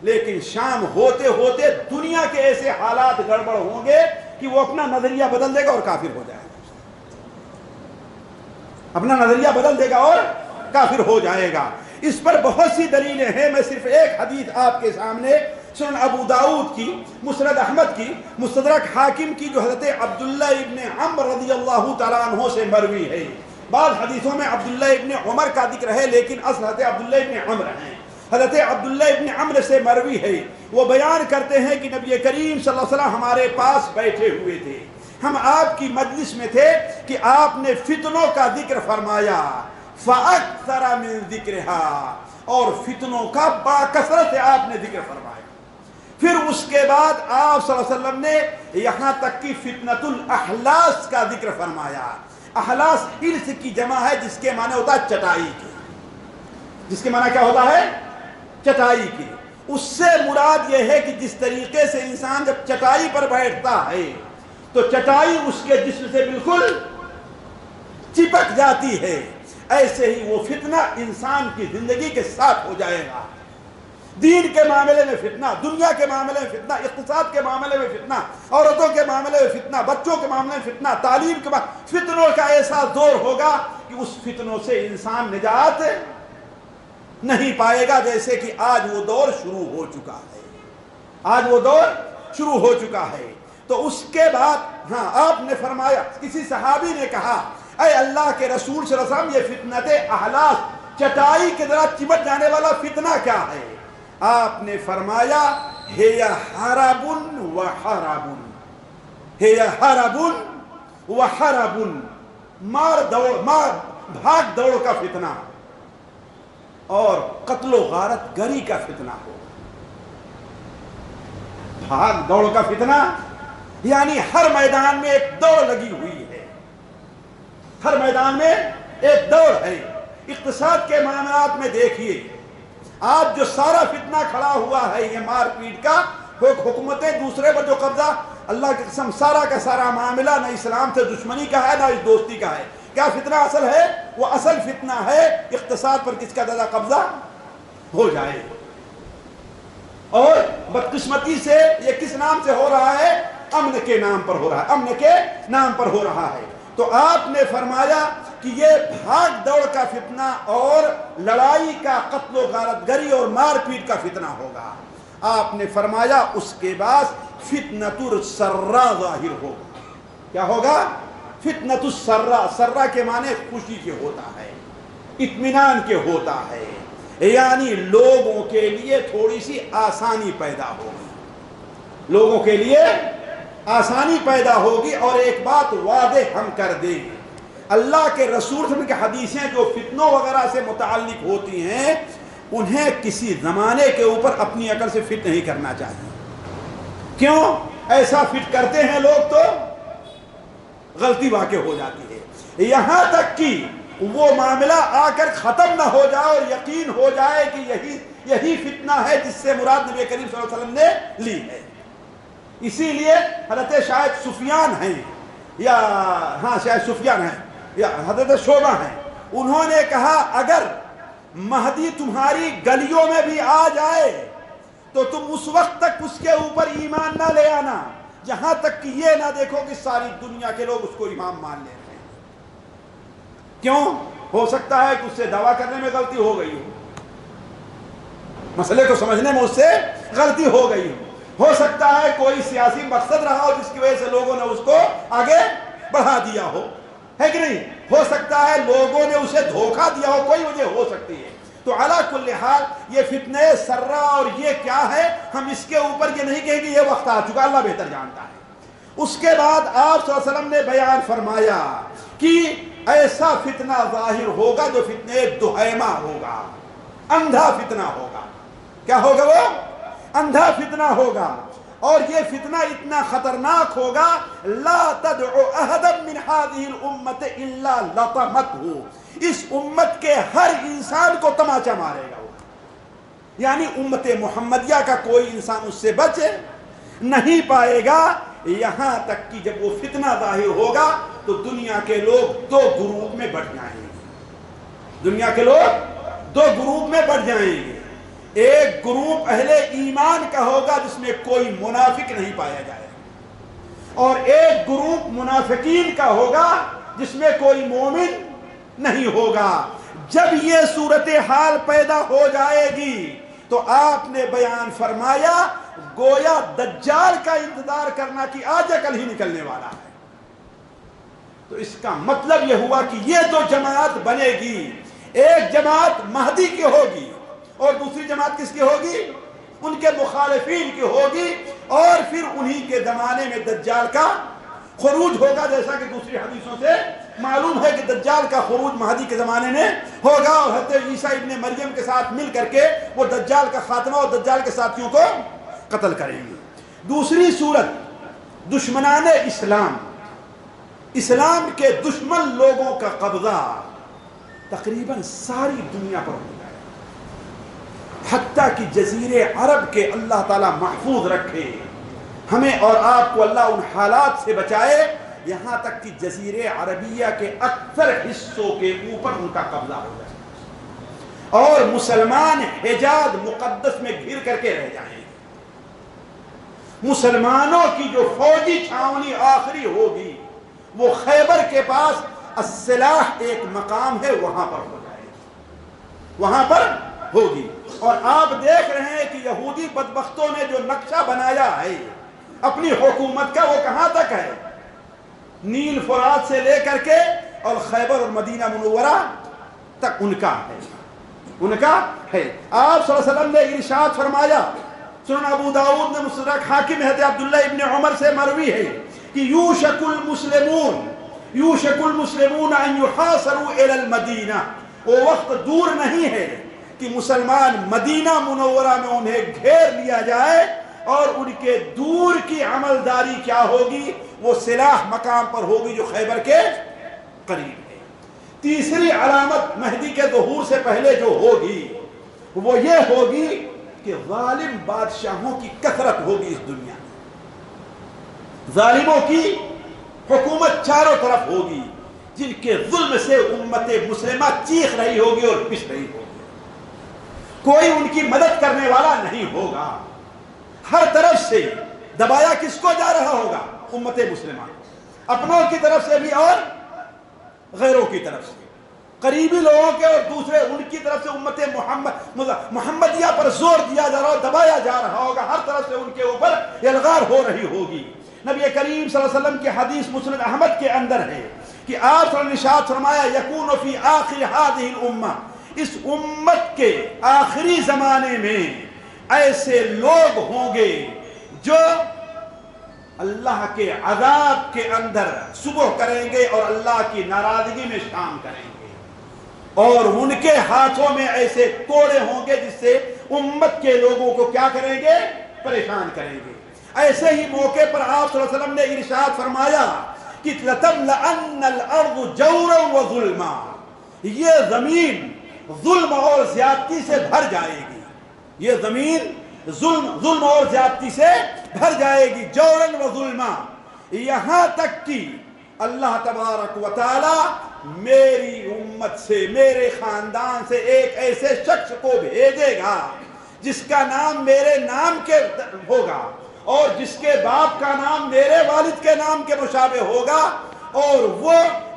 لیکن شام ہوتے ہوتے دنیا کے ایسے حالات گڑبڑ ہوں گے کہ وہ اپنا نظریہ بدل دے گا اور کافر ہو جائے گا، اپنا نظریہ بدل دے گا اور کافر ہو جائے گا۔ اس پر بہت سی دلیلیں ہیں، میں صرف ایک حدیث آپ کے سامنے سنن ابو داؤد کی، مسند احمد کی، مستدرک حاکم کی، جو حضرت عبداللہ ابن عمر رضی اللہ تعالیٰ عنہ سے مروی ہے۔ بعض حدیثوں میں عبداللہ ابن عمر کا ذکر ہے لیکن اصل حضرت عبداللہ ابن عمر ہیں۔ حضرت عبداللہ ابن عمر سے مروی ہے، وہ بیان کرتے ہیں کہ نبی کریم صلی اللہ علیہ وسلم ہمارے پاس بیٹھے ہوئے تھے، ہم آپ کی مجلس میں تھے کہ آپ نے فتنوں کا ذکر فرمایا، فَأَكْثَرَ مِن ذِكْرِهَا، اور فتنوں کا باکثرت سے آپ نے ذکر فرمایا۔ پھر اس کے بعد آپ صلی اللہ علیہ وسلم نے یہاں تک کہ فتنۃ الاحلاس کا ذکر فرمایا۔ احلاس حلس کی جمع ہے جس کے معنی ہوتا ہے چٹائی کی، جس کے معنی کیا ہوتا ہے؟ چٹائی کی۔ اس سے مراد یہ ہے کہ جس طریقے سے انسان جب چٹائی پر بیٹھتا ہے تو چٹائی اس کے جسم سے بالکل چپک جاتی ہے، ایسے ہی وہ فتنہ انسان کی زندگی کے ساتھ ہو جائے گا۔ دین کے معاملے میں فتنہ، دنیا کے معاملے میں فتنہ، اقتصاد کے معاملے میں فتنہ، عورتوں کے معاملے میں فتنہ، بچوں کے معاملے میں فتنہ، تعلیم کے فتنوں کا ایسا زور ہوگا کہ اس فتنوں سے انسان نجات نہیں پائے گا، جیسے کہ آج وہ دور شروع ہو چکا ہے، آج وہ دور شروع ہو چکا ہے۔ تو اس کے بعد ہاں آپ نے فرمایا، کسی صحابی نے کہا اے اللہ کے رسول صلی اللہ علیہ وسلم، یہ فتنت احلاس، چٹائی کے ذرا چمٹ جانے والا فتنہ کیا ہے؟ آپ نے فرمایا ہے حرب و حرب، ہے حرب و حرب، مار بھاگ دوڑ کا فتنہ اور قتل و غارت گری کا فتنہ ہو۔ بھاگ دوڑ کا فتنہ، یعنی ہر میدان میں ایک دوڑ لگی ہوئی ہے، ہر میدان میں ایک دوڑ ہے۔ اقتصاد کے معاملات میں دیکھیے، آج جو سارا فتنہ کھڑا ہوا ہے یہ مار پیٹ کا، حکومتیں دوسرے پر جو قبضہ، اللہ کی قسم سارا کا سارا معاملہ نہ اسلام سے دشمنی کا ہے نہ اس دوستی کا ہے۔ کیا فتنہ اصل ہے؟ وہ اصل فتنہ ہے اقتصاد پر کس کا زیادہ قبضہ ہو جائے۔ اور بدقسمتی سے یہ کس نام سے ہو رہا ہے؟ امن کے نام پر ہو رہا ہے، امن کے نام پر ہو رہا ہے۔ تو آپ نے فرمایا کہ یہ بھاگ دوڑ کا فتنہ اور لڑائی کا، قتل و غارت گری اور مار پیٹ کا فتنہ ہوگا۔ آپ نے فرمایا اس کے بعد فتنۃ السرا ظاہر ہوگا۔ کیا ہوگا؟ فتنۃ السرا، سرا کے معنی خوشی کے ہوتا ہے، اطمینان کے ہوتا ہے، یعنی لوگوں کے لیے تھوڑی سی آسانی پیدا ہوگی، لوگوں کے لیے آسانی پیدا ہوگی۔ اور ایک بات واضح ہم کر دیں، اللہ کے رسول صلی اللہ علیہ وسلم کی حدیثیں جو فتنوں وغیرہ سے متعلق ہوتی ہیں انہیں کسی زمانے کے اوپر اپنی عقل سے فٹ نہیں کرنا چاہیے۔ کیوں؟ ایسا فٹ کرتے ہیں لوگ تو غلطی واقع ہو جاتی ہے، یہاں تک کہ وہ معاملہ آ کر ختم نہ ہو جائے اور یقین ہو جائے کہ یہی فتنہ ہے جس سے مراد نبی کریم صلی اللہ علیہ وسلم نے لی ہے۔ اسی لیے حضرت شاید سفیان ہیں یا شاید سفیان ہیں یا حضرت شعبہ ہیں، انہوں نے کہا اگر مہدی تمہاری گلیوں میں بھی آ جائے تو تم اس وقت تک اس کے اوپر ایمان نہ لے آنا جہاں تک کہ یہ نہ دیکھو کہ ساری دنیا کے لوگ اس کو امام مان لے رہے ہیں۔ کیوں؟ ہو سکتا ہے کہ اس سے دعویٰ کرنے میں غلطی ہو گئی ہو، مسئلے کو سمجھنے میں اس سے غلطی ہو گئی ہو سکتا ہے کوئی سیاسی مقصد رہا ہو جس کی وجہ سے لوگوں نے اس کو آگے بڑھا دیا ہو، ہے کہ نہیں؟ ہو سکتا ہے لوگوں نے اسے دھوکہ دیا ہو، کوئی وجہ ہو سکتی ہے۔ تو علی کل حال یہ فتنہ سرا اور یہ کیا ہے، ہم اس کے اوپر یہ نہیں کہیں گے یہ وقت آ چکا، اللہ بہتر جانتا ہے۔ اس کے بعد آپ صلی اللہ علیہ وسلم نے بیان فرمایا کہ ایسا فتنہ ظاہر ہوگا جو فتنہ دہیمہ ہوگا، اندھا فتنہ ہوگا۔ کیا ہوگا؟ وہ اندھا فتنہ ہوگا، اور یہ فتنہ اتنا خطرناک ہوگا لا تدعو احدا من هذه الامه الا لطمته، اس امت کے ہر انسان کو تماچا مارے گا، یعنی امت محمدیہ کا کوئی انسان اس سے بچ نہیں پائے گا، یہاں تک کہ جب وہ فتنہ ظاہر ہوگا تو دنیا کے لوگ دو گروپ میں بٹ جائیں گے، دنیا کے لوگ دو گروپ میں بٹ جائیں گے۔ ایک گروپ اہل ایمان کا ہوگا جس میں کوئی منافق نہیں پایا جائے، اور ایک گروپ منافقین کا ہوگا جس میں کوئی مومن نہیں ہوگا۔ جب یہ صورتحال پیدا ہو جائے گی تو آپ نے بیان فرمایا گویا دجال کا انتظار کرنا کہ آج کل ہی نکلنے والا ہے۔ تو اس کا مطلب یہ ہوا کہ یہ دو جماعت بنے گی، ایک جماعت مہدی کی ہوگی اور دوسری جماعت کس کی ہوگی؟ ان کے مخالفین کی ہوگی، اور پھر انہی کے زمانے میں دجال کا خروج ہوگا، جیسا کہ دوسری حدیثوں سے معلوم ہے کہ دجال کا خروج مہدی کے زمانے میں ہوگا، اور حضرت عیسیٰ ابن مریم کے ساتھ مل کر کے وہ دجال کا خاتمہ اور دجال کے ساتھیوں کو قتل کریں گے۔ دوسری صورت دشمنان اسلام، اسلام کے دشمن لوگوں کا قبضہ تقریباً ساری دنیا پر ہو جائے، حتیٰ کہ جزیرے عرب کے اللہ تعالیٰ محفوظ رکھے، ہمیں اور آپ کو اللہ ان حالات سے بچائے یہاں تک کہ جزیرے عربیہ کے اکثر حصوں کے اوپر ان کا قبضہ ہو جائے اور مسلمان حجاز مقدس میں گھر کر کے رہ جائیں۔ مسلمانوں کی جو فوجی چھاونی آخری ہوگی وہ خیبر کے پاس السلاح ایک مقام ہے، وہاں پر ہو جائے گی، وہاں پر ہوگی۔ اور آپ دیکھ رہے ہیں کہ یہودی بدبختوں نے جو نقشہ بنایا ہے اپنی حکومت کا، وہ کہاں تک ہے؟ نیل فرات سے لے کر کے اور خیبر اور مدینہ منورہ تک ان کا ہے، ان کا ہے۔ آپ صلی اللہ علیہ وسلم نے ارشاد فرمایا، سنن ابو داؤد میں مستدرک حاکم حضرت عبداللہ ابن عمر سے مروی ہے کہ یوشک المسلمون ان یحاصروا الی المدینہ، وہ وقت دور نہیں ہے کہ مسلمان مدینہ منورہ میں انہیں گھیر لیا جائے اور ان کے دور کی عملداری کیا ہوگی؟ وہ سلاح مقام پر ہوگی جو خیبر کے قریب ہے۔ تیسری علامت مہدی کے ظہور سے پہلے جو ہوگی وہ یہ ہوگی کہ ظالم بادشاہوں کی کثرت ہوگی اس دنیا میں، ظالموں کی حکومت چاروں طرف ہوگی، جن کے ظلم سے امت مسلمہ چیخ رہی ہوگی اور پس رہی ہوگی، کوئی ان کی مدد کرنے والا نہیں ہوگا، ہر طرف سے دبایا کس کو جا رہا ہوگا؟ امت مسلمہ، اپنوں کی طرف سے بھی اور غیروں کی طرف سے، قریبی لوگوں کے اور دوسرے ان کی طرف سے امت محمدیہ پر زور دیا جا رہا ہو، دبایا جا رہا ہوگا، ہر طرف سے ان کے اوپر الغار ہو رہی ہوگی۔ نبی کریم صلی اللہ علیہ وسلم کی حدیث مسند احمد کے اندر ہے کہ آپ صلی اللہ علیہ وسلم نے فرمایا یکون فی آخر هذه الامہ، اس امت کے آخری زمانے میں ایسے لوگ ہوں گے جو اللہ کے عذاب کے اندر صبح کریں گے اور اللہ کی ناراضگی میں شام کریں گے، اور ان کے ہاتھوں میں ایسے کوڑے ہوں گے جس سے امت کے لوگوں کو کیا کریں گے؟ پریشان کریں گے۔ ایسے ہی موقع پر آپ صلی اللہ علیہ وسلم نے ارشاد فرمایا کہ لَتَمْلَأَنَّ الْأَرْضُ جَوْرًا وَظُلْمًا، یہ زمین ظلم اور زیادتی سے بھر جائے گی، یہ زمین ظلم اور زیادتی سے بھر جائے گی، جوراً و ظلما، یہاں تک کہ اللہ تبارک و تعالی میری امت سے، میرے خاندان سے ایک ایسے شخص کو بھیجے گا جس کا نام میرے نام کے ہوگا اور جس کے باپ کا نام میرے والد کے نام کے مشابہ ہوگا، اور وہ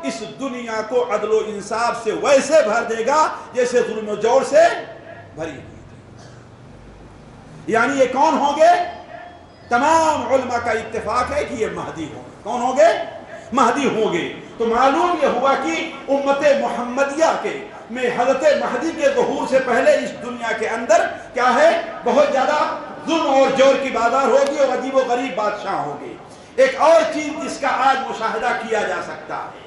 اس دنیا کو عدل و انصاف سے ویسے بھر دے گا جیسے ظلم و جور سے بھری ہوئی تھی۔ یعنی یہ کون ہوں گے؟ تمام علماء کا اتفاق ہے کہ یہ مہدی ہوں گے۔ کون ہوں گے؟ مہدی ہوں گے۔ تو معلوم یہ ہوا کہ امت محمدیہ کے میں حضرت مہدی کے ظہور سے پہلے اس دنیا کے اندر کیا ہے؟ بہت زیادہ ظلم اور جور کی بازار ہوگی اور عجیب و غریب بادشاہ ہوں گے۔ ایک اور چیز جس کا آج مشاہدہ کیا جا سکتا ہے،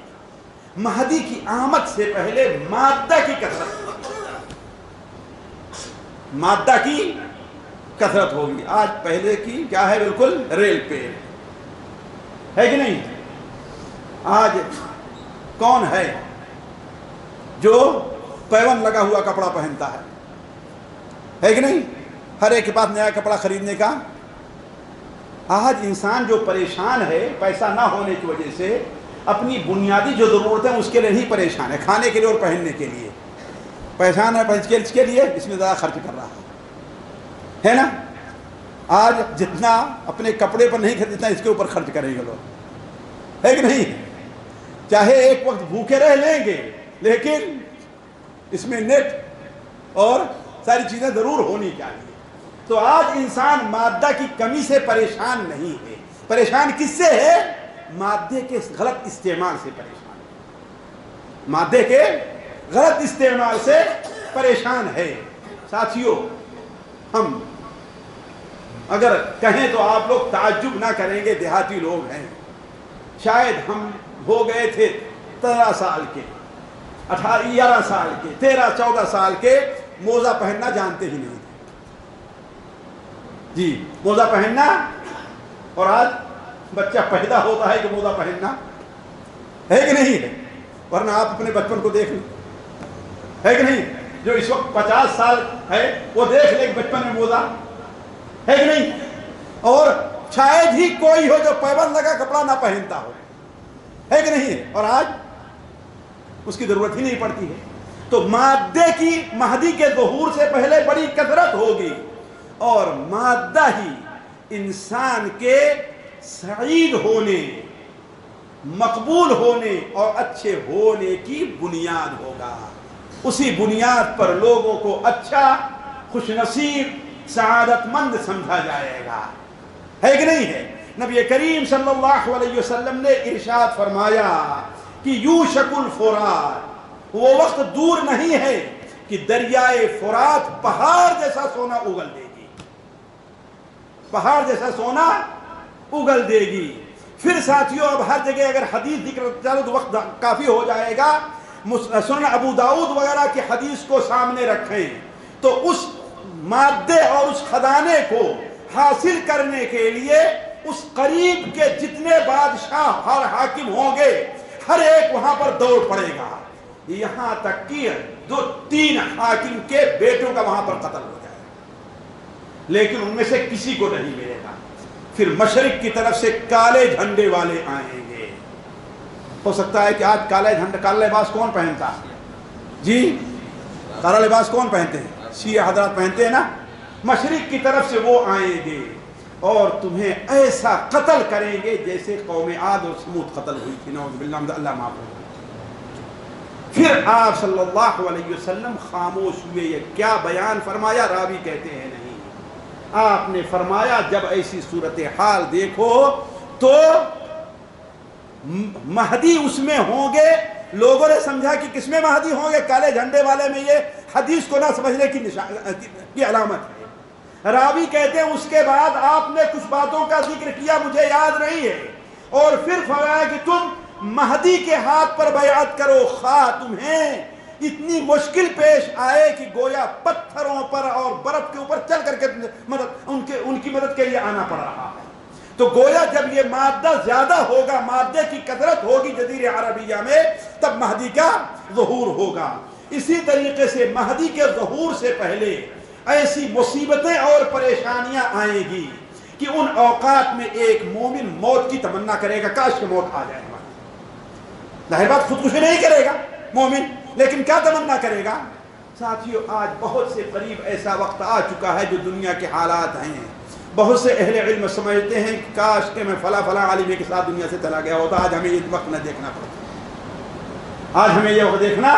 مہدی کی آمد سے پہلے مادہ کی کثرت ہوگی، مادہ کی کثرت ہوگی۔ آج پہلے کی کیا ہے؟ بالکل ریل پہ ہے کہ نہیں؟ آج کون ہے جو پیون لگا ہوا کپڑا پہنتا ہے کہ نہیں؟ ہر ایک کے پاس نیا کپڑا خریدنے کا۔ آج انسان جو پریشان ہے پیسہ نہ ہونے کی وجہ سے، اپنی بنیادی جو ضرورتیں اس کے لیے نہیں پریشان ہے، کھانے کے لیے اور پہننے کے لیے پریشان ہے، اس کے لیے اس میں زیادہ خرچ کر رہا ہے نا؟ آج جتنا اپنے کپڑے پر نہیں خرچ، جتنا اس کے اوپر خرچ کریں گے لوگ، ہے کہ نہیں؟ چاہے ایک وقت بھوکے رہ لیں گے لیکن اس میں نیٹ اور ساری چیزیں ضرور ہونی چاہیے۔ تو آج انسان مادہ کی کمی سے پریشان نہیں ہے، پریشان کس سے ہے؟ مادے کے غلط استعمال سے پریشان ہے، مادے کے غلط استعمال سے پریشان ہے۔ ساتھیوں، ہم اگر کہیں تو آپ لوگ تعجب نہ کریں گے، دیہاتی لوگ ہیں، شاید ہم ہو گئے تھے 13 سال کے، 11 سال کے، 13-14 سال کے، موزہ پہننا جانتے ہی نہیں تھے جی، موزہ پہننا، اور آج بچہ پیدا ہوتا ہے کہ موزہ پہننا ہے کہ نہیں ہے؟ ورنہ آپ اپنے بچپن کو دیکھ لیں، ہے کہ نہیں؟ جو اس وقت 50 سال ہے وہ دیکھ لیں بچپن میں موزہ ہے کہ نہیں؟ اور شاید ہی کوئی ہو جو پیبند لگا کپڑا نہ پہنتا ہو، ہے کہ نہیں؟ اور آج اس کی ضرورت ہی نہیں پڑتی ہے۔ تو مادے کی مہدی کے ظہور سے پہلے بڑی کثرت ہوگی، اور مادہ ہی انسان کے سعید ہونے، مقبول ہونے اور اچھے ہونے کی بنیاد ہوگا۔ اسی بنیاد پر لوگوں کو اچھا، خوش نصیب، سعادت مند سمجھا جائے گا، ہے کہ نہیں ہے؟ نبی کریم صلی اللہ علیہ وسلم نے ارشاد فرمایا کہ یوشک الفرات، وہ وقت دور نہیں ہے کہ دریائے فرات پہاڑ جیسا سونا اگل دے گی، پہاڑ جیسا سونا اگل دے گی۔ پھر ساتھیوں، اب ہر جگہ اگر حدیث ذکر چلو تو وقت کافی ہو جائے گا، سنن ابو داؤد وغیرہ کی حدیث کو سامنے رکھیں تو اس مادے اور اس خزانے کو حاصل کرنے کے لیے اس قریب کے جتنے بادشاہ اور حاکم ہوں گے ہر ایک وہاں پر دوڑ پڑے گا، یہاں تک کہ 2-3 حاکم کے بیٹوں کا وہاں پر قتل ہو جائے گا، لیکن ان میں سے کسی کو نہیں ملے گا۔ پھر مشرق کی طرف سے کالے جھنڈے والے آئیں گے۔ ہو سکتا ہے کہ آج کالا لباس کون پہنتا ہے؟ جی کالا لباس کون پہنتے ہیں؟ شیعہ حضرات پہنتے ہیں نا۔ مشرق کی طرف سے وہ آئیں گے اور تمہیں ایسا قتل کریں گے جیسے قوم عاد اور سمود قتل ہوئی تھی، نعوذ باللہ، اللہ معاف کرے۔ پھر آپ صلی اللہ علیہ وسلم خاموش ہوئے۔ یہ کیا بیان فرمایا؟ راوی کہتے ہیں نہیں، آپ نے فرمایا جب ایسی صورتحال دیکھو تو مہدی اس میں ہوں گے۔ لوگوں نے سمجھا کہ کس میں مہدی ہوں گے؟ کالے جھنڈے والے میں۔ یہ حدیث کو نہ سمجھنے کی علامت ہے۔ راوی کہتے ہیں اس کے بعد آپ نے کچھ باتوں کا ذکر کیا، مجھے یاد نہیں ہے، اور پھر فرمایا کہ تم مہدی کے ہاتھ پر بیعت کرو، خواہ تمہیں اتنی مشکل پیش آئے کہ گویا پتھروں پر اور برف کے اوپر چل کر کے ان کی مدد کے لیے آنا پڑ رہا ہے۔ تو گویا جب یہ مادہ زیادہ ہوگا، مادے کی کثرت ہوگی جزیرہ عربیہ میں، تب مہدی کا ظہور ہوگا۔ اسی طریقے سے مہدی کے ظہور سے پہلے ایسی مصیبتیں اور پریشانیاں آئیں گی کہ ان اوقات میں ایک مومن موت کی تمنا کرے گا، کاش کہ موت آ جائے۔ ظاہر بات خودکشی نہیں کرے گا مومن، لیکن کیا تمنا کرے گا؟ ساتھیو، آج بہت سے قریب ایسا وقت آ چکا ہے جو دنیا کے حالات ہیں، بہت سے اہل علم سمجھتے ہیں کہ کاش کہ میں فلاں عالم کے ساتھ دنیا سے چلا گیا ہوتا، آج ہمیں یہ وقت نہ دیکھنا پڑتا، آج ہمیں یہ وقت دیکھنا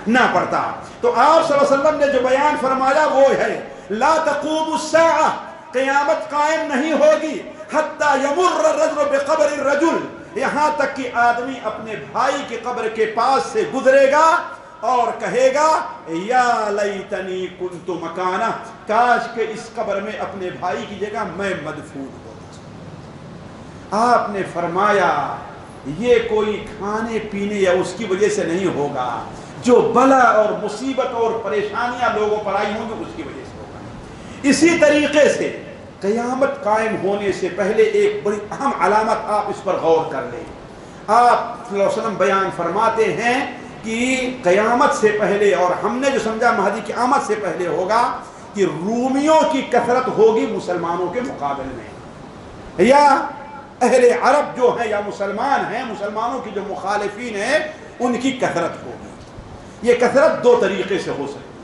نہ پڑتا۔ تو آپ صلی اللہ علیہ وسلم نے جو بیان فرمایا وہ ہے لا تقوم الساعہ، قیامت قائم نہیں ہوگی حتی یمر الرجل بقبر الرجل، یہاں تک کہ آدمی اپنے بھائی کی قبر کے پاس سے گزرے گا اور کہے گا یا لیتنی کنت مکانہ، کاش کہ اس قبر میں اپنے بھائی کی جگہ میں مدفون ہوتا۔ آپ نے فرمایا یہ کوئی کھانے پینے یا اس کی وجہ سے نہیں ہوگا، جو بلا اور مصیبت اور پریشانیاں لوگوں پر آئی ہوں گی اس کی وجہ سے ہوگا۔ اسی طریقے سے قیامت قائم ہونے سے پہلے ایک بڑی اہم علامت، آپ اس پر غور کر لیں۔ آپ صلی اللہ علیہ وسلم بیان فرماتے ہیں کہ قیامت سے پہلے، اور ہم نے جو سمجھا مہدی کی آمد سے پہلے ہوگا، کہ رومیوں کی کثرت ہوگی مسلمانوں کے مقابل میں، یا اہل عرب جو ہیں یا مسلمان ہیں، مسلمانوں کی جو مخالفین ہیں ان کی کثرت ہوگی۔ یہ کثرت 2 طریقے سے ہو سکتی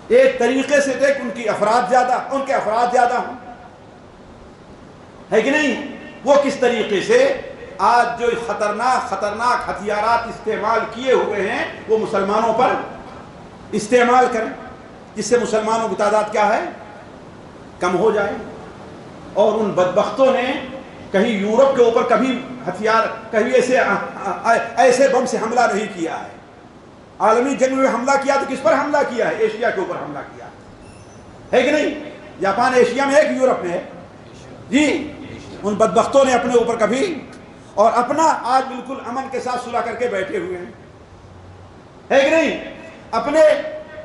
ہے۔ ایک طریقے سے دیکھ ان کے افراد زیادہ ہوں، ہے کہ نہیں؟ وہ کس طریقے سے؟ آج جو خطرناک ہتھیارات استعمال کیے ہوئے ہیں وہ مسلمانوں پر استعمال کریں، جس سے مسلمانوں کی تعداد کیا ہے؟ کم ہو جائے۔ اور ان بدبختوں نے کہیں یورپ کے اوپر کبھی ہتھیار، کبھی ایسے بم سے حملہ نہیں کیا ہے۔ عالمی جنگ میں حملہ کیا تو کس پر حملہ کیا ہے؟ ایشیا کے اوپر حملہ کیا ہے کہ نہیں؟ جاپان ایشیا میں ہے کہ یورپ میں ہے؟ جی، ان بدبختوں نے اپنے اوپر کبھی، اور اپنا آج بالکل امن کے ساتھ صلح کر کے بیٹھے ہوئے ہیں، ہے کہ نہیں؟ اپنے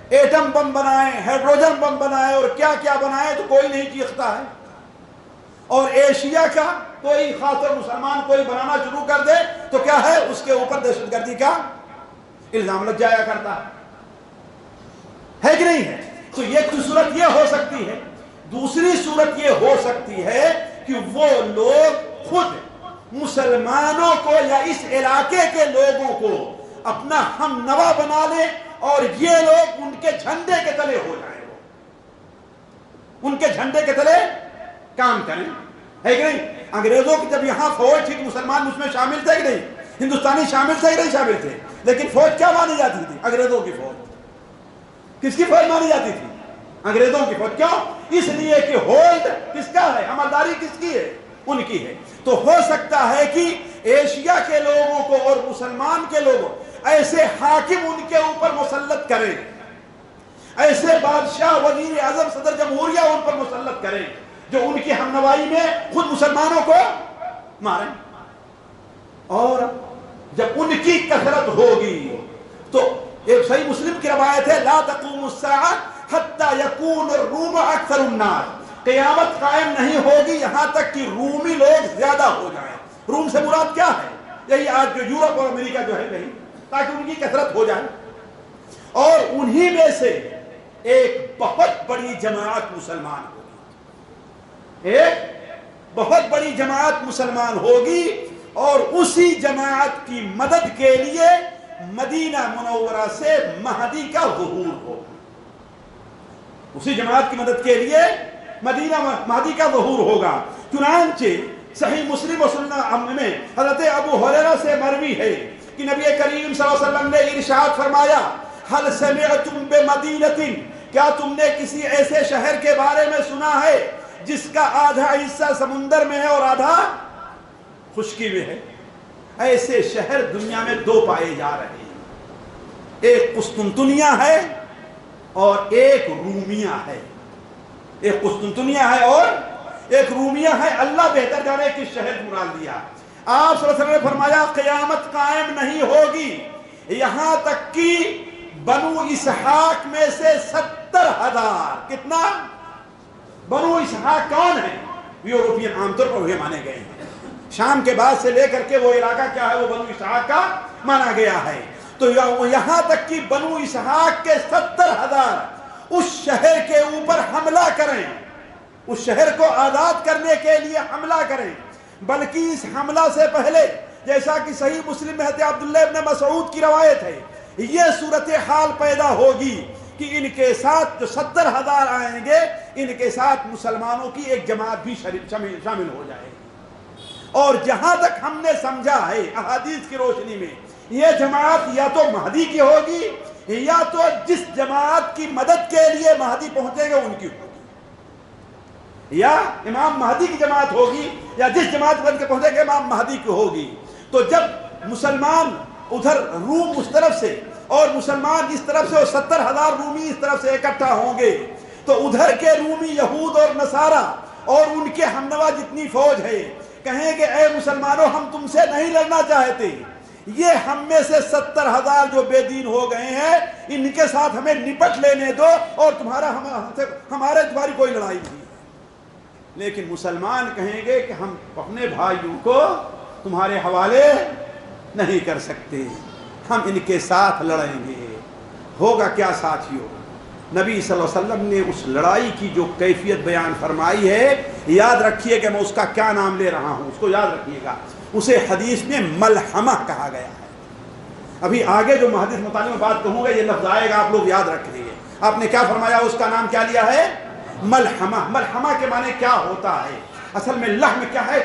ایٹم بم بنائے، ہائیڈروجن بم بنائے اور کیا کیا بنائے تو کوئی نہیں چیختا ہے۔ اور ایشیا کا کوئی خاص طور مسلمان کوئی بنانا شروع کر دے تو کیا ہے؟ اس کے اوپر دہشت گردی کا الزام لگ جایا کرتا ہے کہ نہیں ہے؟ تو ایک تو صورت یہ ہو سکتی ہے۔ دوسری صورت یہ ہو سکتی ہے کہ وہ لوگ خود مسلمانوں کو یا اس علاقے کے لوگوں کو اپنا ہم نوا بنا لیں اور یہ لوگ ان کے جھنڈے کے تلے ہو جائیں، ان کے جھنڈے کے تلے کام کریں، ہے کہ نہیں؟ انگریزوں کی جب یہاں فوج تھی تو مسلمان اس میں شامل تھے کہ نہیں؟ ہندوستانی شامل تھے کہ نہیں شامل تھے؟ لیکن فوج کیا مانی جاتی تھی؟ انگریزوں کی فوج۔ کس کی فوج مانی جاتی تھی؟ انگریزوں کی فوج۔ کیوں؟ اس لیے کہ ہولڈ کس کا ہے؟ عملداری کس کی ہے؟ ان کی ہے۔ تو ہو سکتا ہے کہ ایشیا کے لوگوں کو اور مسلمان کے لوگوں ایسے حاکم ان کے اوپر مسلط کریں، ایسے بادشاہ، وزیر اعظم، صدر جمہوریہ ان پر مسلط کریں جو ان کی ہمنوائی میں خود مسلمانوں کو ماریں۔ اور جب ان کی کثرت ہوگی تو ایک صحیح مسلم کی روایت ہے لا تقوم الساعہ حتی یکون الروم اکثر الناس، قیامت قائم نہیں ہوگی یہاں تک کہ رومی لوگ زیادہ ہو جائیں. روم سے مراد کیا ہے؟ یہی آج جو یورپ اور امریکہ جو ہے کہیں، تاکہ ان کی کثرت ہو جائے. اور انہی میں سے ایک بہت بڑی جماعت مسلمان ہوگی، ایک بہت بڑی جماعت مسلمان ہوگی، اور اسی جماعت کی مدد کے لیے مدینہ منورہ سے مہدی کا ظہور ہوگا. اسی جماعت کی مدد کے لیے مدینہ مہدی کا ظہور ہوگا. چنانچہ صحیح مسلم و سنن میں حضرت ابو ہریرہ سے مروی ہے کہ نبی کریم صلی اللہ علیہ وسلم نے ارشاد فرمایا، هل سمعتم بمدینۃ، کیا تم نے کسی ایسے شہر کے بارے میں سنا ہے جس کا آدھا حصہ سمندر میں ہے اور آدھا خشکی میں ہے؟ ایسے شہر دنیا میں دو پائے جا رہے ہیں، ایک قسطنطنیہ ہے اور ایک رومیہ ہے. ایک قسطنطنیہ ہے اور ایک رومیہ ہے. اللہ بہتر جانے کس شہر مراد دیا. آپ صلی اللہ علیہ وسلم نے فرمایا قیامت قائم نہیں ہوگی یہاں تک کہ بنو اسحاق میں سے 70,000. کتنا؟ بنو اسحاق کون ہے؟ یورپین عام طور پر وہ مانے گئے ہیں. شام کے بعد سے لے کر کے وہ علاقہ کیا ہے، وہ بنو اسحاق کا مانا گیا ہے. تو یہاں تک کہ بنو اسحاق کے 70,000 اس شہر کے اوپر حملہ کریں، اس شہر کو آزاد کرنے کے لیے حملہ کریں. بلکہ اس حملہ سے پہلے، جیسا کہ صحیح مسلم میں حضرت عبداللہ ابن مسعود کی روایت ہے، یہ صورتحال پیدا ہوگی کہ ان کے ساتھ جو 70,000 آئیں گے، ان کے ساتھ مسلمانوں کی ایک جماعت بھی شامل ہو جائے. اور جہاں تک ہم نے سمجھا ہے احادیث کی روشنی میں، یہ جماعت یا تو مہدی کی ہوگی یا تو جس جماعت کی مدد کے لیے مہدی پہنچے گا ان کی ہوگی، یا امام مہدی کی جماعت ہوگی یا جس جماعت مدد کے پہنچے گا امام مہدی کی ہوگی. تو جب مسلمان ادھر روم اس طرف سے اور مسلمان اس طرف سے اور 70,000 رومی اس طرف سے اکٹھا ہوں گے، تو ادھر کے رومی یہود اور نصارہ اور ان کے ہمنوا جتنی فوج ہے کہیں کہ اے مسلمانوں ہم تم سے نہیں لڑنا چاہتے، یہ ہم میں سے 70,000 جو بے دین ہو گئے ہیں ان کے ساتھ ہمیں نپٹ لینے دو اور تمہاری کوئی لڑائی نہیں ہے. لیکن مسلمان کہیں گے کہ ہم اپنے بھائیوں کو تمہارے حوالے نہیں کر سکتے، ہم ان کے ساتھ لڑیں گے. ہوگا کیا ساتھیوں؟ نبی صلی اللہ علیہ وسلم نے اس لڑائی کی جو کیفیت بیان فرمائی ہے، یاد رکھیے کہ میں اس کا کیا نام لے رہا ہوں، اس کو یاد رکھیے گا. اسے حدیث میں ملحمہ کہا گیا ہے. ابھی آگے جو حدیث متعلق میں بات کہوں گا یہ لفظ آئے گا، آپ لوگ یاد رکھ لیں گے. آپ نے کیا فرمایا؟ اس کا نام کیا لیا ہے؟ ملحمہ. ملحمہ کے معنی کیا ہوتا ہے؟ اصل میں لحم کیا ہے؟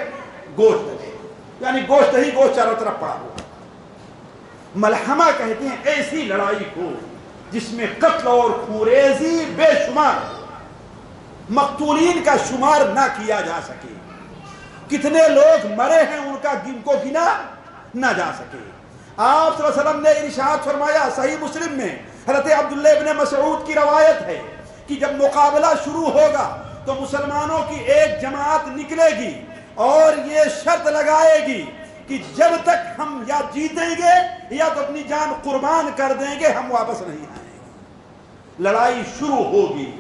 گوشت، یعنی گوشت ہی گوشت چاروں طرف پڑا ہوا. ملحمہ کہتے ہیں ایسی لڑائی کو جس میں قتل اور خوریزی بے شمار، مقتولین کا شمار نہ کیا جا سکے، کتنے لوگ مرے ہیں ان کو گنا نہ جا سکے. آپ صلی اللہ علیہ وسلم نے ارشاد فرمایا، صحیح مسلم میں حضرت عبداللہ ابن مسعود کی روایت ہے کہ جب مقابلہ شروع ہوگا تو مسلمانوں کی ایک جماعت نکلے گی اور یہ شرط لگائے گی کہ جب تک ہم یا جیتیں گے یا تو اپنی جان قربان کر دیں گے، ہم واپس نہیں آئیں گے. لڑائی شروع ہوگی.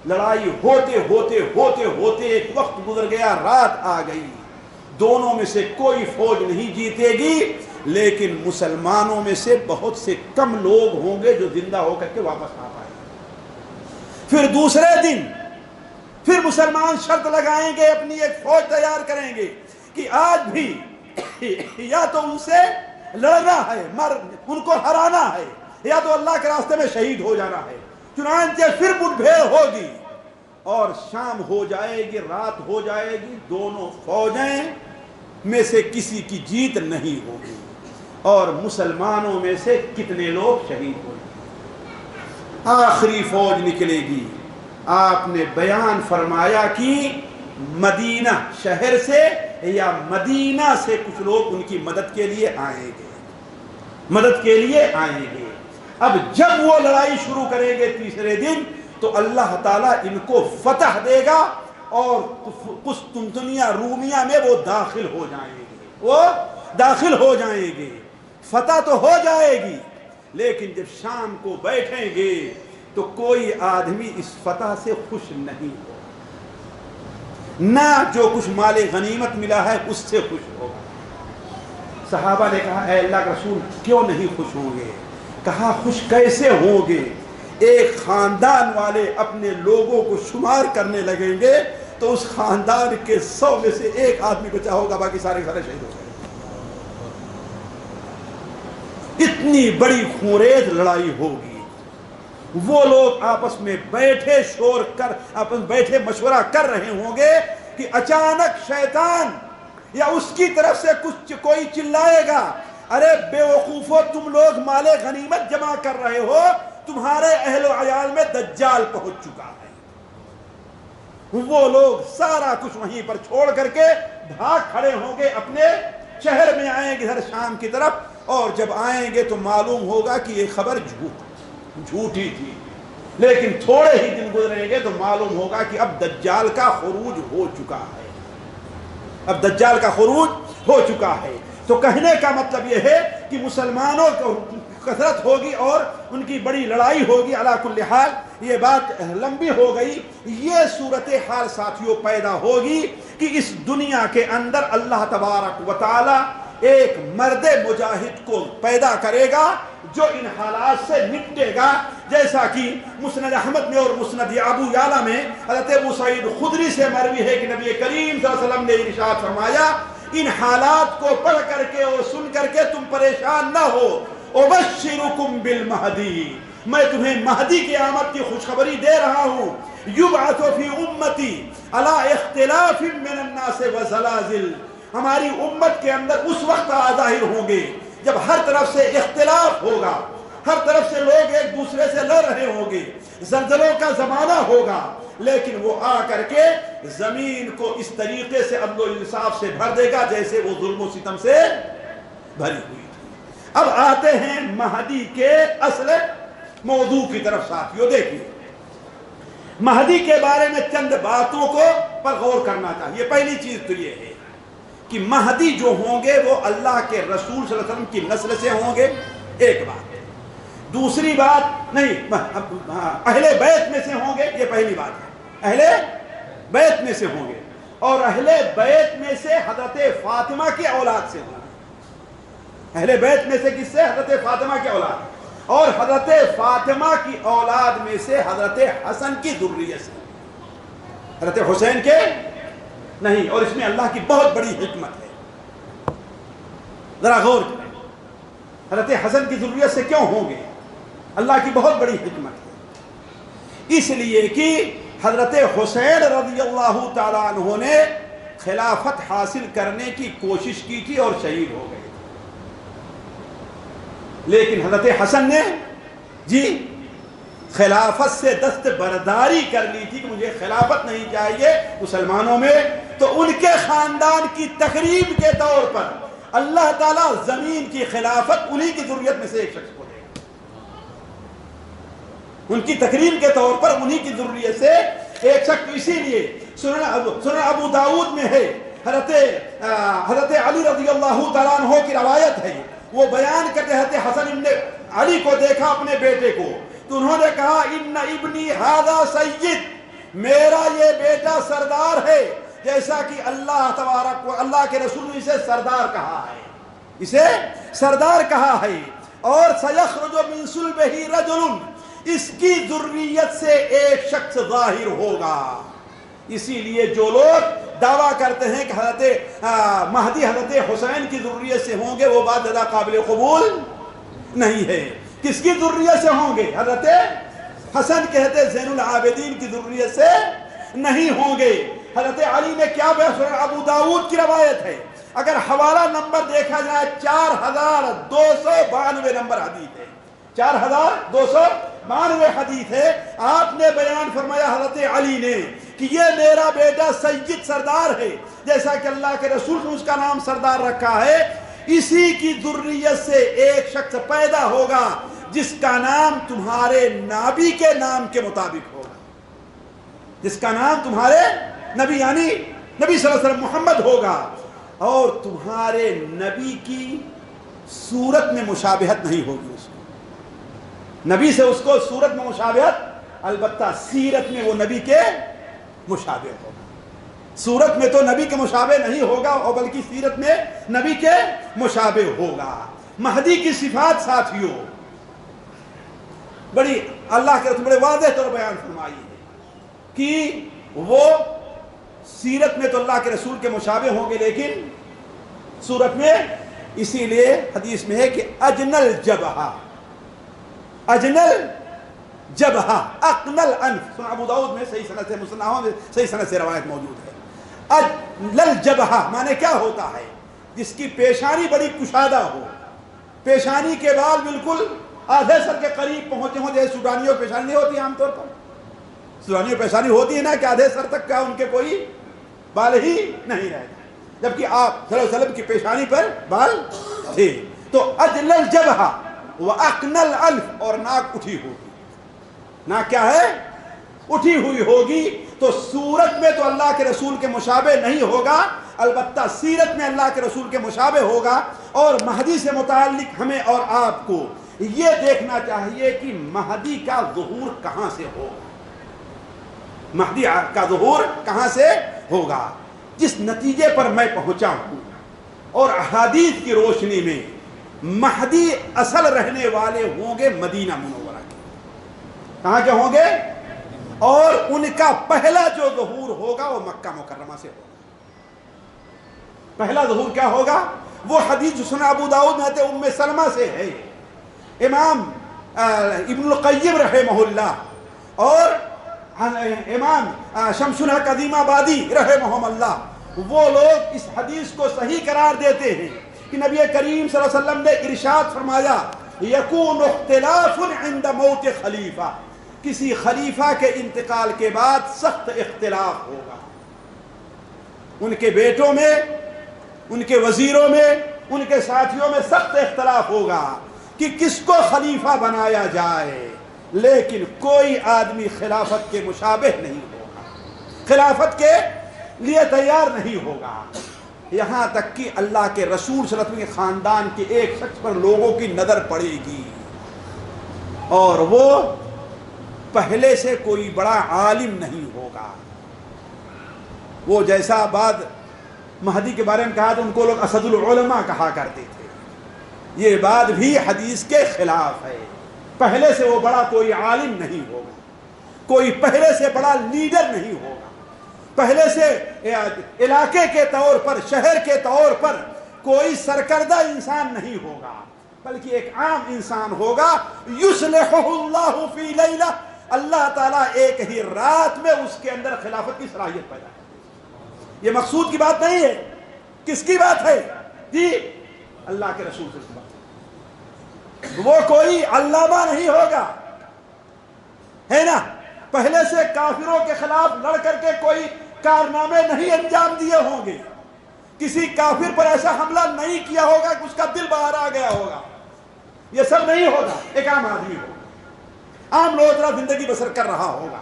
لڑائی ہوتے ہوتے ہوتے ہوتے ایک وقت گزر گیا، رات آ گئی. دونوں میں سے کوئی فوج نہیں جیتے گی، لیکن مسلمانوں میں سے بہت سے کم لوگ ہوں گے جو زندہ ہو کر کے واپس آ پائیں. پھر دوسرے دن پھر مسلمان شرط لگائیں گے، اپنی ایک فوج تیار کریں گے کہ آج بھی یا تو ان سے لڑنا ہے، ان کو ہرانا ہے، یا تو اللہ کے راستے میں شہید ہو جانا ہے. چنانچہ پھر مٹ بھیڑ ہوگی اور شام ہو جائے گی، رات ہو جائے گی. دونوں فوجیں میں سے کسی کی جیت نہیں ہوگی اور مسلمانوں میں سے کتنے لوگ شہید ہو جائیں. آخری فوج نکلے گی. آپ نے بیان فرمایا کہ مدینہ شہر سے یا مدینہ سے کچھ لوگ ان کی مدد کے لیے آئیں گے، مدد کے لیے آئیں گے. اب جب وہ لڑائی شروع کریں گے تیسرے دن تو اللہ تعالیٰ ان کو فتح دے گا اور قسطنطنیہ رومیہ میں وہ داخل ہو جائیں گے. وہ داخل ہو جائیں گے. فتح تو ہو جائے گی، لیکن جب شام کو بیٹھیں گے تو کوئی آدمی اس فتح سے خوش نہیں ہو. نہ جو کچھ مال غنیمت ملا ہے اس سے خوش ہوگا۔ صحابہ نے کہا اے اللہ کے رسول کیوں نہیں خوش ہوں گے؟ کہا خوش کیسے ہوں گے؟ ایک خاندان والے اپنے لوگوں کو شمار کرنے لگیں گے تو اس خاندان کے 100 میں سے ایک آدمی بچا ہوگا، باقی سارے شہید ہو گئے۔ اتنی بڑی خونریز لڑائی ہوگی، وہ لوگ آپس میں بیٹھے بیٹھے مشورہ کر رہے ہوں گے کہ اچانک شیطان یا اس کی طرف سے کوئی چلائے گا، ارے بے وقوفو تم لوگ مال غنیمت جمع کر رہے ہو، تمہارے اہل و عیال میں دجال پہنچ چکا ہے۔ وہ لوگ سارا کچھ وہیں پر چھوڑ کر کے بھاگ کھڑے ہوں گے، اپنے شہر میں آئیں گے ادھر شام کی طرف، اور جب آئیں گے تو معلوم ہوگا کہ یہ خبر جھوٹی تھی، لیکن تھوڑے ہی دن گزریں گے تو معلوم ہوگا کہ اب دجال کا خروج ہو چکا ہے، اب دجال کا خروج ہو چکا ہے۔ تو کہنے کا مطلب یہ ہے کہ مسلمانوں کو کثرت ہوگی اور ان کی بڑی لڑائی ہوگی۔ علی کل حال یہ بات لمبی ہو گئی۔ یہ صورتحال ساتھیوں پیدا ہوگی کہ اس دنیا کے اندر اللہ تبارک و تعالی ایک مرد مجاہد کو پیدا کرے گا جو ان حالات سے نپٹے گا، جیسا کہ مسند احمد میں اور مسند ابو یعلا میں حضرت ابو سعید خدری سے مروی ہے کہ نبی کریم صلی اللہ علیہ وسلم نے ارشاد فرمایا ان حالات کو پڑھ کر کے اور سن کر کے تم پریشان نہ ہو، ابشرکم بالمہدی، میں تمہیں مہدی کی آمد کی خوشخبری دے رہا ہوں، یبعث فی امتی علی اختلاف من الناس وزلازل، ہماری امت کے اندر اس وقت ظاہر ہوں گے جب ہر طرف سے اختلاف ہوگا، ہر طرف سے لوگ ایک دوسرے سے لڑ رہے ہوں گے، زلزلوں کا زمانہ ہوگا، لیکن وہ آ کر کے زمین کو اس طریقے سے عدل و انصاف سے بھر دے گا جیسے وہ ظلم و ستم سے بھری ہوئی تھی۔ اب آتے ہیں مہدی کے اصل موضوع کی طرف۔ ساتھیوں دیکھیے، مہدی کے بارے میں چند باتوں کو پر غور کرنا چاہیے۔ پہلی چیز تو یہ ہے کہ مہدی جو ہوں گے وہ اللہ کے رسول صلی اللہ علیہ وسلم کی نسل سے ہوں گے، ایک بات۔ دوسری بات نہیں، اہل بیت میں سے ہوں گے، یہ پہلی بات ہے، اہل بیت میں سے ہوں گے، اور اہل بیت میں سے حضرت فاطمہ کی اولاد سے ہوں گے۔ اہل بیت میں سے کس سے؟ حضرت فاطمہ کی اولاد، اور حضرت فاطمہ کی اولاد میں سے حضرت حسن کی ذریت سے، حضرت حسین کے نہیں۔ اور اس میں اللہ کی بہت بڑی حکمت ہے، ذرا غور کریں، حضرت حسن کی ذریت سے کیوں ہوں گے؟ اللہ کی بہت بڑی حکمت ہے، اس لیے کہ حضرت حسین رضی اللہ تعالیٰ عنہ نے خلافت حاصل کرنے کی کوشش کی تھی اور شہید ہو گئے، لیکن حضرت حسن نے خلافت سے دست برداری کر لی تھی کہ مجھے خلافت نہیں چاہیے مسلمانوں میں، تو ان کے خاندان کی تقریب کے طور پر اللہ تعالیٰ زمین کی خلافت انہی کی ذریت میں سے ایک شخص کو دے گا، ان کی تقریب کے طور پر انہی کی ذریت سے ایک شخص۔ اسی لیے سنن ابو داؤد میں ہے، حضرت علی رضی اللہ تعالیٰ عنہ کی روایت ہے، وہ بیان کرتے حضرت حسن ابن علی کو دیکھا اپنے بیٹے کو، تو انہوں نے کہا ان ابنی ھذا سید، میرا یہ بیٹا سردار ہے، جیسا کہ اللہ تبارک و اللہ کے رسول نے اسے سردار کہا ہے، اسے سردار کہا ہے، اور سیخرج من صلبہ رجل، اس کی ذریت سے ایک شخص ظاہر ہوگا۔ اسی لیے جو لوگ دعویٰ کرتے ہیں کہ حضرت مہدی حضرت حسین کی ذریت سے ہوں گے، وہ بات زیادہ قابل قبول نہیں ہے۔ کس کی ذریت سے ہوں گے؟ حضرت حسن کہتے زین العابدین کی ذریت سے نہیں ہوں گے۔ حضرت علی نے کیا بیان؟ ابو داؤد کی روایت ہے، اگر حوالہ نمبر دیکھا جائے 4292 نمبر حدیث ہے، 4292 حدیث ہے، آپ نے بیان فرمایا حضرت علی نے کہ یہ میرا بیٹا سید سردار ہے، جیسا کہ اللہ کے رسول نے اس کا نام سردار رکھا ہے، اسی کی ذریت سے ایک شخص پیدا ہوگا جس کا نام تمہارے نبی کے نام کے مطابق ہوگا، جس کا نام تمہارے نبی یعنی نبی صلی اللہ علیہ وسلم محمد ہوگا، اور تمہارے نبی کی صورت میں مشابہت نہیں ہوگی، اس کو نبی سے اس کو صورت میں مشابہت، البتہ سیرت میں وہ نبی کے مشابہ ہوگا، صورت میں تو نبی کے مشابہ نہیں ہوگا اور بلکہ سیرت میں نبی کے مشابہ ہوگا۔ مہدی کی صفات ساتھیوں بڑی اللہ کے رسول بڑے واضح طور بیان فرمائی ہے کہ وہ سیرت میں تو اللہ کے رسول کے مشابہ ہوں گے لیکن صورت میں، اسی لیے حدیث میں ہے کہ اجنل جبہہ، اجنل جبہہ اقنل انف، سنن ابو داؤد میں صحیح سند سے، مسلموں میں صحیح سند سے روایت موجود ہے۔ اجنل جبہہ معنی کیا ہوتا ہے؟ جس کی پیشانی بڑی کشادہ ہو، پیشانی کے بال بالکل آدھے سر کے قریب پہنچے ہوں، جیسے سوڈانیوں پیشانی نہیں ہوتی عام طور پر، سوڈانیوں پیشانی ہوتی ہے نا کہ آدھے سر تک کا ان کے کوئی بال ہی نہیں رہتا، جبکہ آپ صلی اللہ علیہ وسلم کی پیشانی پر بال تھے۔ تو اجل الجبہہ واقنل الف، اور ناک اٹھی ہوگی، ناک کیا ہے؟ اٹھی ہوئی ہوگی۔ تو صورت میں تو اللہ کے رسول کے مشابہ نہیں ہوگا، البتہ سیرت میں اللہ کے رسول کے مشابہ ہوگا۔ اور مہدی سے متعلق ہمیں اور آپ کو یہ دیکھنا چاہیے کہ مہدی کا ظہور کہاں سے ہوگا، مہدی کا ظہور کہاں سے ہوگا۔ جس نتیجے پر میں پہنچا ہوں اور احادیث کی روشنی میں، مہدی اصل رہنے والے ہوں گے مدینہ منورہ کے، کہاں کے ہوں گے؟ اور ان کا پہلا جو ظہور ہوگا وہ مکہ مکرمہ سے ہوگا۔ پہلا ظہور کیا ہوگا؟ وہ حدیث سنن ابو داؤد میں ام سلمہ سے ہے، امام ابن القیم رحمہ اللہ اور امام شمس الحق عظیم آبادی رحمہم اللہ، وہ لوگ اس حدیث کو صحیح قرار دیتے ہیں کہ نبی کریم صلی اللہ علیہ وسلم نے ارشاد فرمایا یکون اختلاف عند موت خلیفہ، کسی خلیفہ کے انتقال کے بعد سخت اختلاف ہوگا، ان کے بیٹوں میں، ان کے وزیروں میں، ان کے ساتھیوں میں سخت اختلاف ہوگا کہ کس کو خلیفہ بنایا جائے، لیکن کوئی آدمی خلافت کے مشابہ نہیں ہوگا، خلافت کے لیے تیار نہیں ہوگا، یہاں تک کہ اللہ کے رسول صلی اللہ علیہ وسلم کے خاندان کے ایک شخص پر لوگوں کی نظر پڑے گی، اور وہ پہلے سے کوئی بڑا عالم نہیں ہوگا۔ وہ جیسا بعد مہدی کے بارے میں کہا تو ان کو لوگ اسد العلماء کہا کرتے تھے، یہ بات بھی حدیث کے خلاف ہے۔ پہلے سے وہ بڑا کوئی عالم نہیں ہوگا، کوئی پہلے سے بڑا لیڈر نہیں ہوگا، پہلے سے علاقے کے طور پر، شہر کے طور پر کوئی سرکردہ انسان نہیں ہوگا، بلکہ ایک عام انسان ہوگا۔ یصلحہ اللہ فی لیلہ، اللہ تعالیٰ ایک ہی رات میں اس کے اندر خلافت کی صلاحیت پیدا کرے۔ یہ مقصود کی بات نہیں ہے، کس کی بات ہے؟ جی اللہ کے رسول سے بات۔ وہ کوئی علامہ نہیں ہوگا، ہے نا، پہلے سے کافروں کے خلاف لڑ کر کے کوئی کارنامے نہیں انجام دیے ہوں گے، کسی کافر پر ایسا حملہ نہیں کیا ہوگا کہ اس کا دل باہر آ گیا ہوگا، یہ سب نہیں ہوگا، ایک عام آدمی ہوگا، عام روزانہ زندگی بسر کر رہا ہوگا۔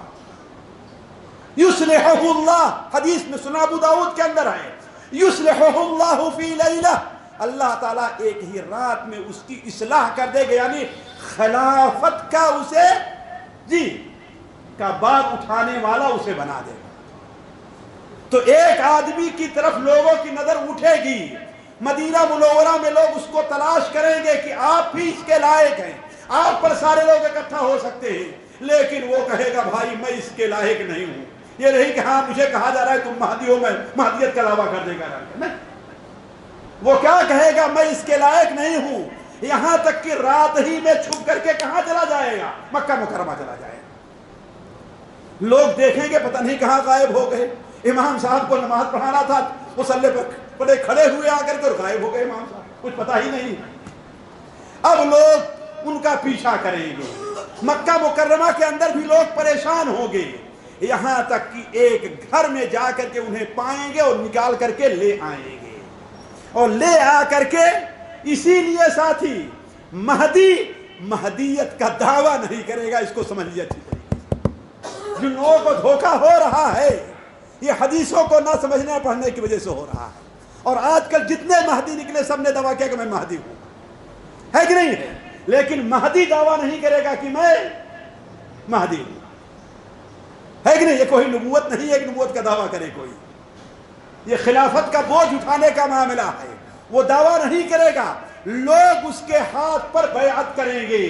یصلحہ اللہ، حدیث میں سنن ابو داؤد کے اندر ہے، یصلحہ اللہ فی لیلہ، اللہ تعالیٰ ایک ہی رات میں اس کی اصلاح کر دے گا، یعنی خلافت کا اسے کا بار اٹھانے والا اسے بنا دے گا۔ تو ایک آدمی کی طرف لوگوں کی نظر اٹھے گی، مدینہ منورہ میں لوگ اس کو تلاش کریں گے کہ آپ بھی اس کے لائق ہیں، آپ پر سارے لوگ اکٹھا ہو سکتے ہیں، لیکن وہ کہے گا بھائی میں اس کے لائق نہیں ہوں۔ یہ نہیں کہ ہاں مجھے کہا جا رہا ہے تم مہدی ہو، میں مہدیت کا دعویٰ کر دے گا، نہیں، وہ کیا کہے گا؟ میں اس کے لائق نہیں ہوں، یہاں تک کہ رات ہی میں چھپ کر کے کہاں چلا جائے گا؟ مکہ مکرمہ چلا جائے گا۔ لوگ دیکھیں گے پتہ نہیں کہاں غائب ہو گئے، امام صاحب کو نماز پڑھانا تھا، مصلی پر بڑے کھڑے ہوئے آ کر کے غائب ہو گئے امام صاحب، کچھ پتہ ہی نہیں۔ اب لوگ ان کا پیچھا کریں گے، مکہ مکرمہ کے اندر بھی لوگ پریشان ہوں گے، یہاں تک کہ ایک گھر میں جا کر کے انہیں پائیں گے اور نکال کر کے لے آئیں گے، اور لے آ کر کے اسی لیے ساتھی مہدی مہدیت کا دعویٰ نہیں کرے گا، اس کو سمجھ لیا اچھی طریقے سے۔ جن لوگوں کو دھوکہ ہو رہا ہے یہ حدیثوں کو نہ سمجھنے پڑھنے کی وجہ سے ہو رہا ہے، اور آج کل جتنے مہدی نکلے سب نے دعویٰ کیا کہ میں مہدی ہوں، ہے کہ نہیں ہے؟ لیکن مہدی دعویٰ نہیں کرے گا کہ میں مہدی ہوں، ہے کہ نہیں؟ یہ کوئی نبوت نہیں ہے کہ نبوت کا دعویٰ کرے کوئی، یہ خلافت کا بوجھ اٹھانے کا معاملہ ہے، وہ دعویٰ نہیں کرے گا، لوگ اس کے ہاتھ پر بیعت کریں گے،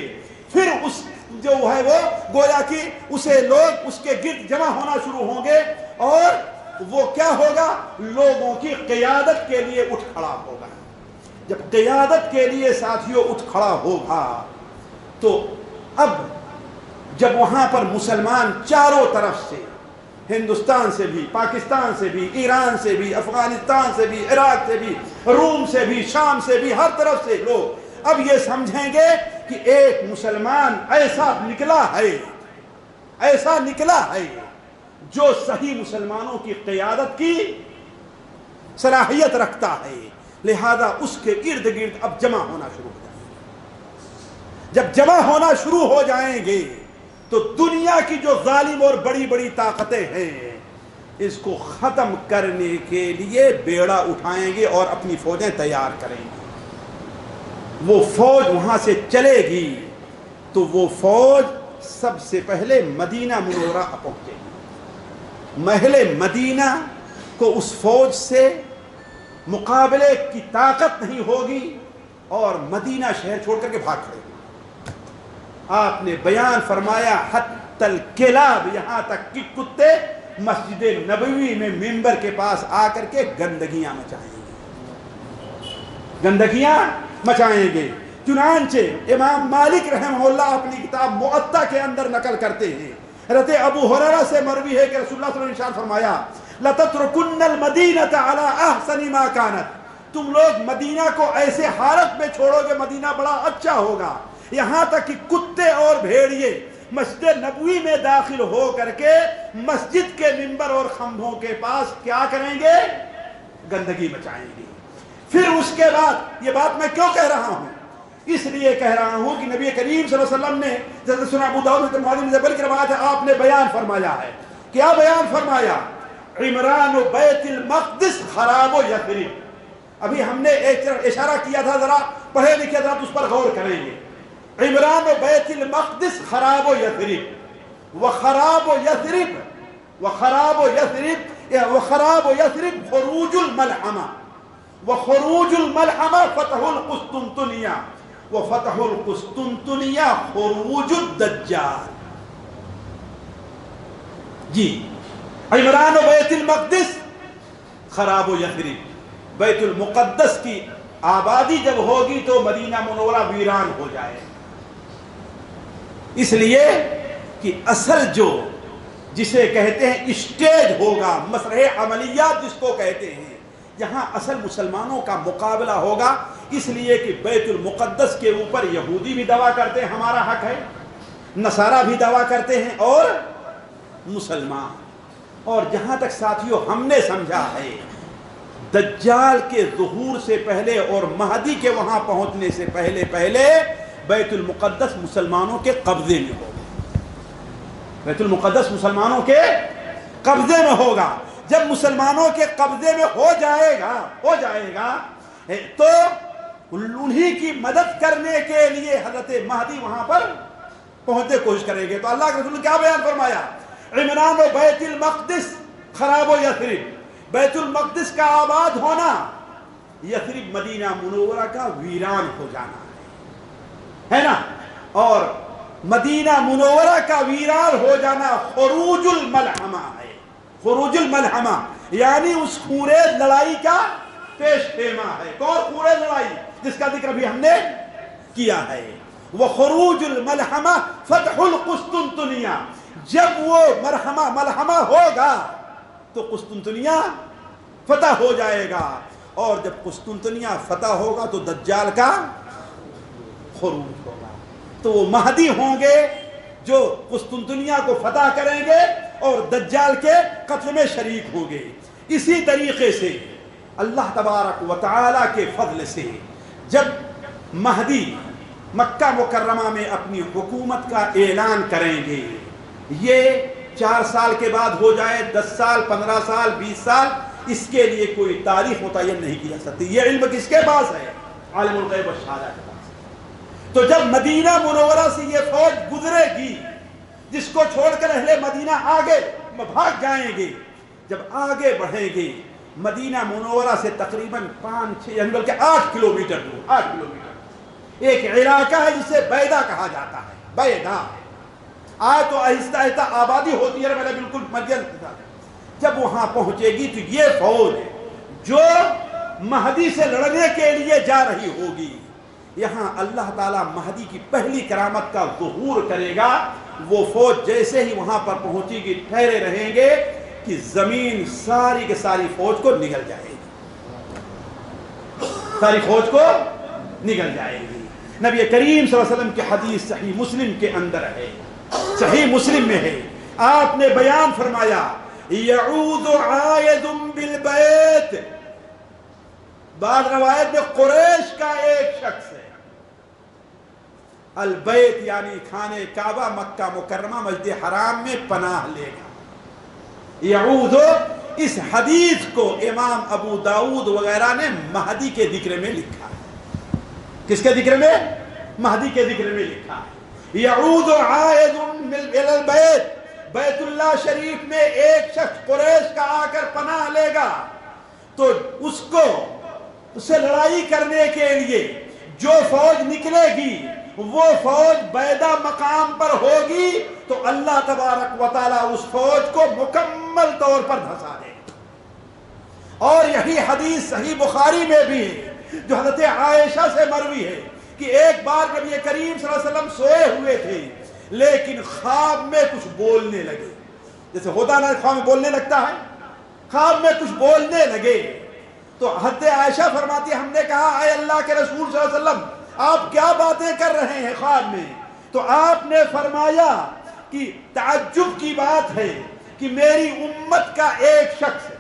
پھر اس جو ہے وہ گویا کہ اسے لوگ اس کے گرد جمع ہونا شروع ہوں گے، اور وہ کیا ہوگا؟ لوگوں کی قیادت کے لیے اٹھ کھڑا ہوگا۔ جب قیادت کے لیے ساتھیوں اٹھ کھڑا ہوگا تو اب جب وہاں پر مسلمان چاروں طرف سے، ہندوستان سے بھی، پاکستان سے بھی، ایران سے بھی، افغانستان سے بھی، عراق سے بھی، روم سے بھی، شام سے بھی، ہر طرف سے لوگ اب یہ سمجھیں گے کہ ایک مسلمان ایسا نکلا ہے جو صحیح مسلمانوں کی قیادت کی صلاحیت رکھتا ہے، لہذا اس کے ارد گرد اب جمع ہونا شروع ہو جائیں گے۔ جب جمع ہونا شروع ہو جائیں گے تو دنیا کی جو ظالم اور بڑی بڑی طاقتیں ہیں اس کو ختم کرنے کے لیے بیڑا اٹھائیں گے اور اپنی فوجیں تیار کریں گے۔ وہ فوج وہاں سے چلے گی تو وہ فوج سب سے پہلے مدینہ منورہ پہنچے گی۔ محل مدینہ کو اس فوج سے مقابلے کی طاقت نہیں ہوگی اور مدینہ شہر چھوڑ کر کے بھاگ کھڑے گی۔ آپ نے بیان فرمایا حتی الکلاب، یہاں تک کہ کتے مسجد نبوی میں منبر کے پاس آ کر کے گندگیاں مچائیں گے۔ چنانچہ امام مالک رحمہ اللہ اپنی کتاب موطا کے اندر نقل کرتے ہیں، حضرت ابو ہریرہ سے مروی ہے کہ رسول اللہ صلی اللہ علیہ وسلم نے فرمایا لَتَتْرُكُنَّ الْمَدِينَةَ عَلَىٰ أَحْسَنِ مَا كَانَتْ، تم لوگ مدینہ کو ایسے حالت میں چھوڑو گے مدینہ بڑا اچھا ہوگا، یہاں تک کہ کتے اور بھیڑیے مسجد نبوی میں داخل ہو کر کے مسجد کے منبر اور کھمبوں کے پاس کیا کریں گے؟ گندگی مچائیں گے۔ پھر اس کے بعد یہ بات میں کیوں کہہ رہا ہوں؟ اس لیے کہہ رہا ہوں کہ نبی کریم صلی اللہ علیہ وسلم نے جیسے سنا ابو داؤد میں معاذ بن جبل کی روایت ہے، آپ نے بیان فرمایا ہے، کیا بیان فرمایا؟ عمران و بیت المقدس خراب و یثرب۔ ابھی ہم نے ایک اشارہ کیا تھا، ذرا پڑھے لکھے ذرا اس پر غور کریں گے۔ عمران و بیت المقدس خراب و یثرب، وخراب و یثرب خروج الملحمہ، وخروج الملحمہ فتح القسطنطنیہ، وفتح القسطنطنیہ خروج الدجال۔ جی، عمران و بیت المقدس خراب و یثرب، بیت المقدس کی آبادی جب ہوگی تو مدینہ منورہ ویران ہو جائے، اس لیے کہ اصل جو جسے کہتے ہیں اسٹیج ہوگا، مسرح عملیات جس کو کہتے ہیں، جہاں اصل مسلمانوں کا مقابلہ ہوگا، اس لیے کہ بیت المقدس کے اوپر یہودی بھی دعویٰ کرتے ہیں ہمارا حق ہے، نصارہ بھی دعویٰ کرتے ہیں اور مسلمان۔ اور جہاں تک ساتھیوں ہم نے سمجھا ہے، دجال کے ظہور سے پہلے اور مہدی کے وہاں پہنچنے سے پہلے بیت المقدس مسلمانوں کے قبضے میں ہوگا۔ بیت المقدس مسلمانوں کے قبضے میں ہوگا۔ جب مسلمانوں کے قبضے میں ہو جائے گا تو انہی کی مدد کرنے کے لیے حضرت مہدی وہاں پر پہنچنے کوشش کریں گے۔ تو اللہ کے رسول نے کیا بیان فرمایا؟ عمران و بیت المقدس خراب و یثرب، بیت المقدس کا آباد ہونا، یثرب مدینہ منورہ کا ویران ہو جانا ہے نا، اور مدینہ منورہ کا ویران ہو جانا خروج الملحمہ ہے۔ خروج الملحمہ یعنی اس خونریز لڑائی کا پیش خیمہ ہے۔ کون خونریز لڑائی؟ جس کا ذکر ابھی ہم نے کیا ہے۔ وخروج الملحمہ فتح القسطنطنیہ، جب وہ ملحمہ ہوگا تو قسطنطنیہ فتح ہو جائے گا، اور جب قسطنطنیہ فتح ہوگا تو دجال کا خروج ہوگا۔ تو وہ مہدی ہوں گے جو قسطنطنیہ کو فتح کریں گے اور دجال کے قتل میں شریک ہوں گے۔ اسی طریقے سے اللہ تبارک و تعالی کے فضل سے جب مہدی مکہ مکرمہ میں اپنی حکومت کا اعلان کریں گے، یہ 4 سال کے بعد ہو جائے، 10 سال، 15 سال، 20 سال، اس کے لیے کوئی تاریخ متعین نہیں کی جا سکتی۔ یہ علم کس کے پاس ہے؟ عالم الغیب والشہادہ کے پاس۔ تو جب مدینہ منورہ سے یہ فوج گزرے گی، جس کو چھوڑ کر اہل مدینہ آگے بھاگ جائیں گے، جب آگے بڑھیں گے مدینہ منورہ سے تقریباً 5-6 یعنی بلکہ 8 کلومیٹر دور، 8 کلومیٹر ایک علاقہ ہے جسے بیدا کہا جاتا ہے، بیدا۔ آج تو آہستہ آہستہ آبادی ہوتی ہے، میں نے بالکل مدین جب وہاں پہنچے گی تو یہ فوج جو مہدی سے لڑنے کے لیے جا رہی ہوگی، یہاں اللہ تعالیٰ مہدی کی پہلی کرامت کا ظہور کرے گا۔ وہ فوج جیسے ہی وہاں پر پہنچے گی ٹھہرے رہیں گے کہ زمین ساری کے ساری فوج کو نگل جائے گی، ساری فوج کو نگل جائے گی۔ نبی کریم صلی اللہ علیہ وسلم کی حدیث صحیح مسلم کے اندر ہے، صحیح مسلم میں ہے، آپ نے بیان فرمایا یعود عائد بالبیت، بعض روایت میں قریش کا ایک شخص ہے، البیت یعنی خانہ کعبہ مکہ مکرمہ مسجد حرام میں پناہ لے گا۔ یعود، اس حدیث کو امام ابو داؤد وغیرہ نے مہدی کے ذکر میں لکھا ہے۔ کس کے ذکر میں؟ مہدی کے ذکر میں لکھا ہے یعود عائد البیت، بیت اللہ شریف میں ایک شخص قریش کا آ کر پناہ لے گا تو اس سے لڑائی کرنے کے لیے جو فوج نکلے گی وہ فوج بیدا مقام پر ہوگی تو اللہ تبارک و تعالیٰ اس فوج کو مکمل طور پر دھسا دے گا۔ اور یہی حدیث صحیح بخاری میں بھی ہے جو حضرت عائشہ سے مروی ہے کہ ایک بار نبی کریم صلی اللہ علیہ وسلم سوئے ہوئے تھے لیکن خواب میں کچھ بولنے لگے، جیسے ہوتا نا خواب میں بولنے لگتا ہے، خواب میں کچھ بولنے لگے تو حضرت عائشہ فرماتی ہے ہم نے کہا اے اللہ کے رسول صلی اللہ علیہ وسلم آپ کیا باتیں کر رہے ہیں خواب میں؟ تو آپ نے فرمایا کہ تعجب کی بات ہے کہ میری امت کا ایک شخص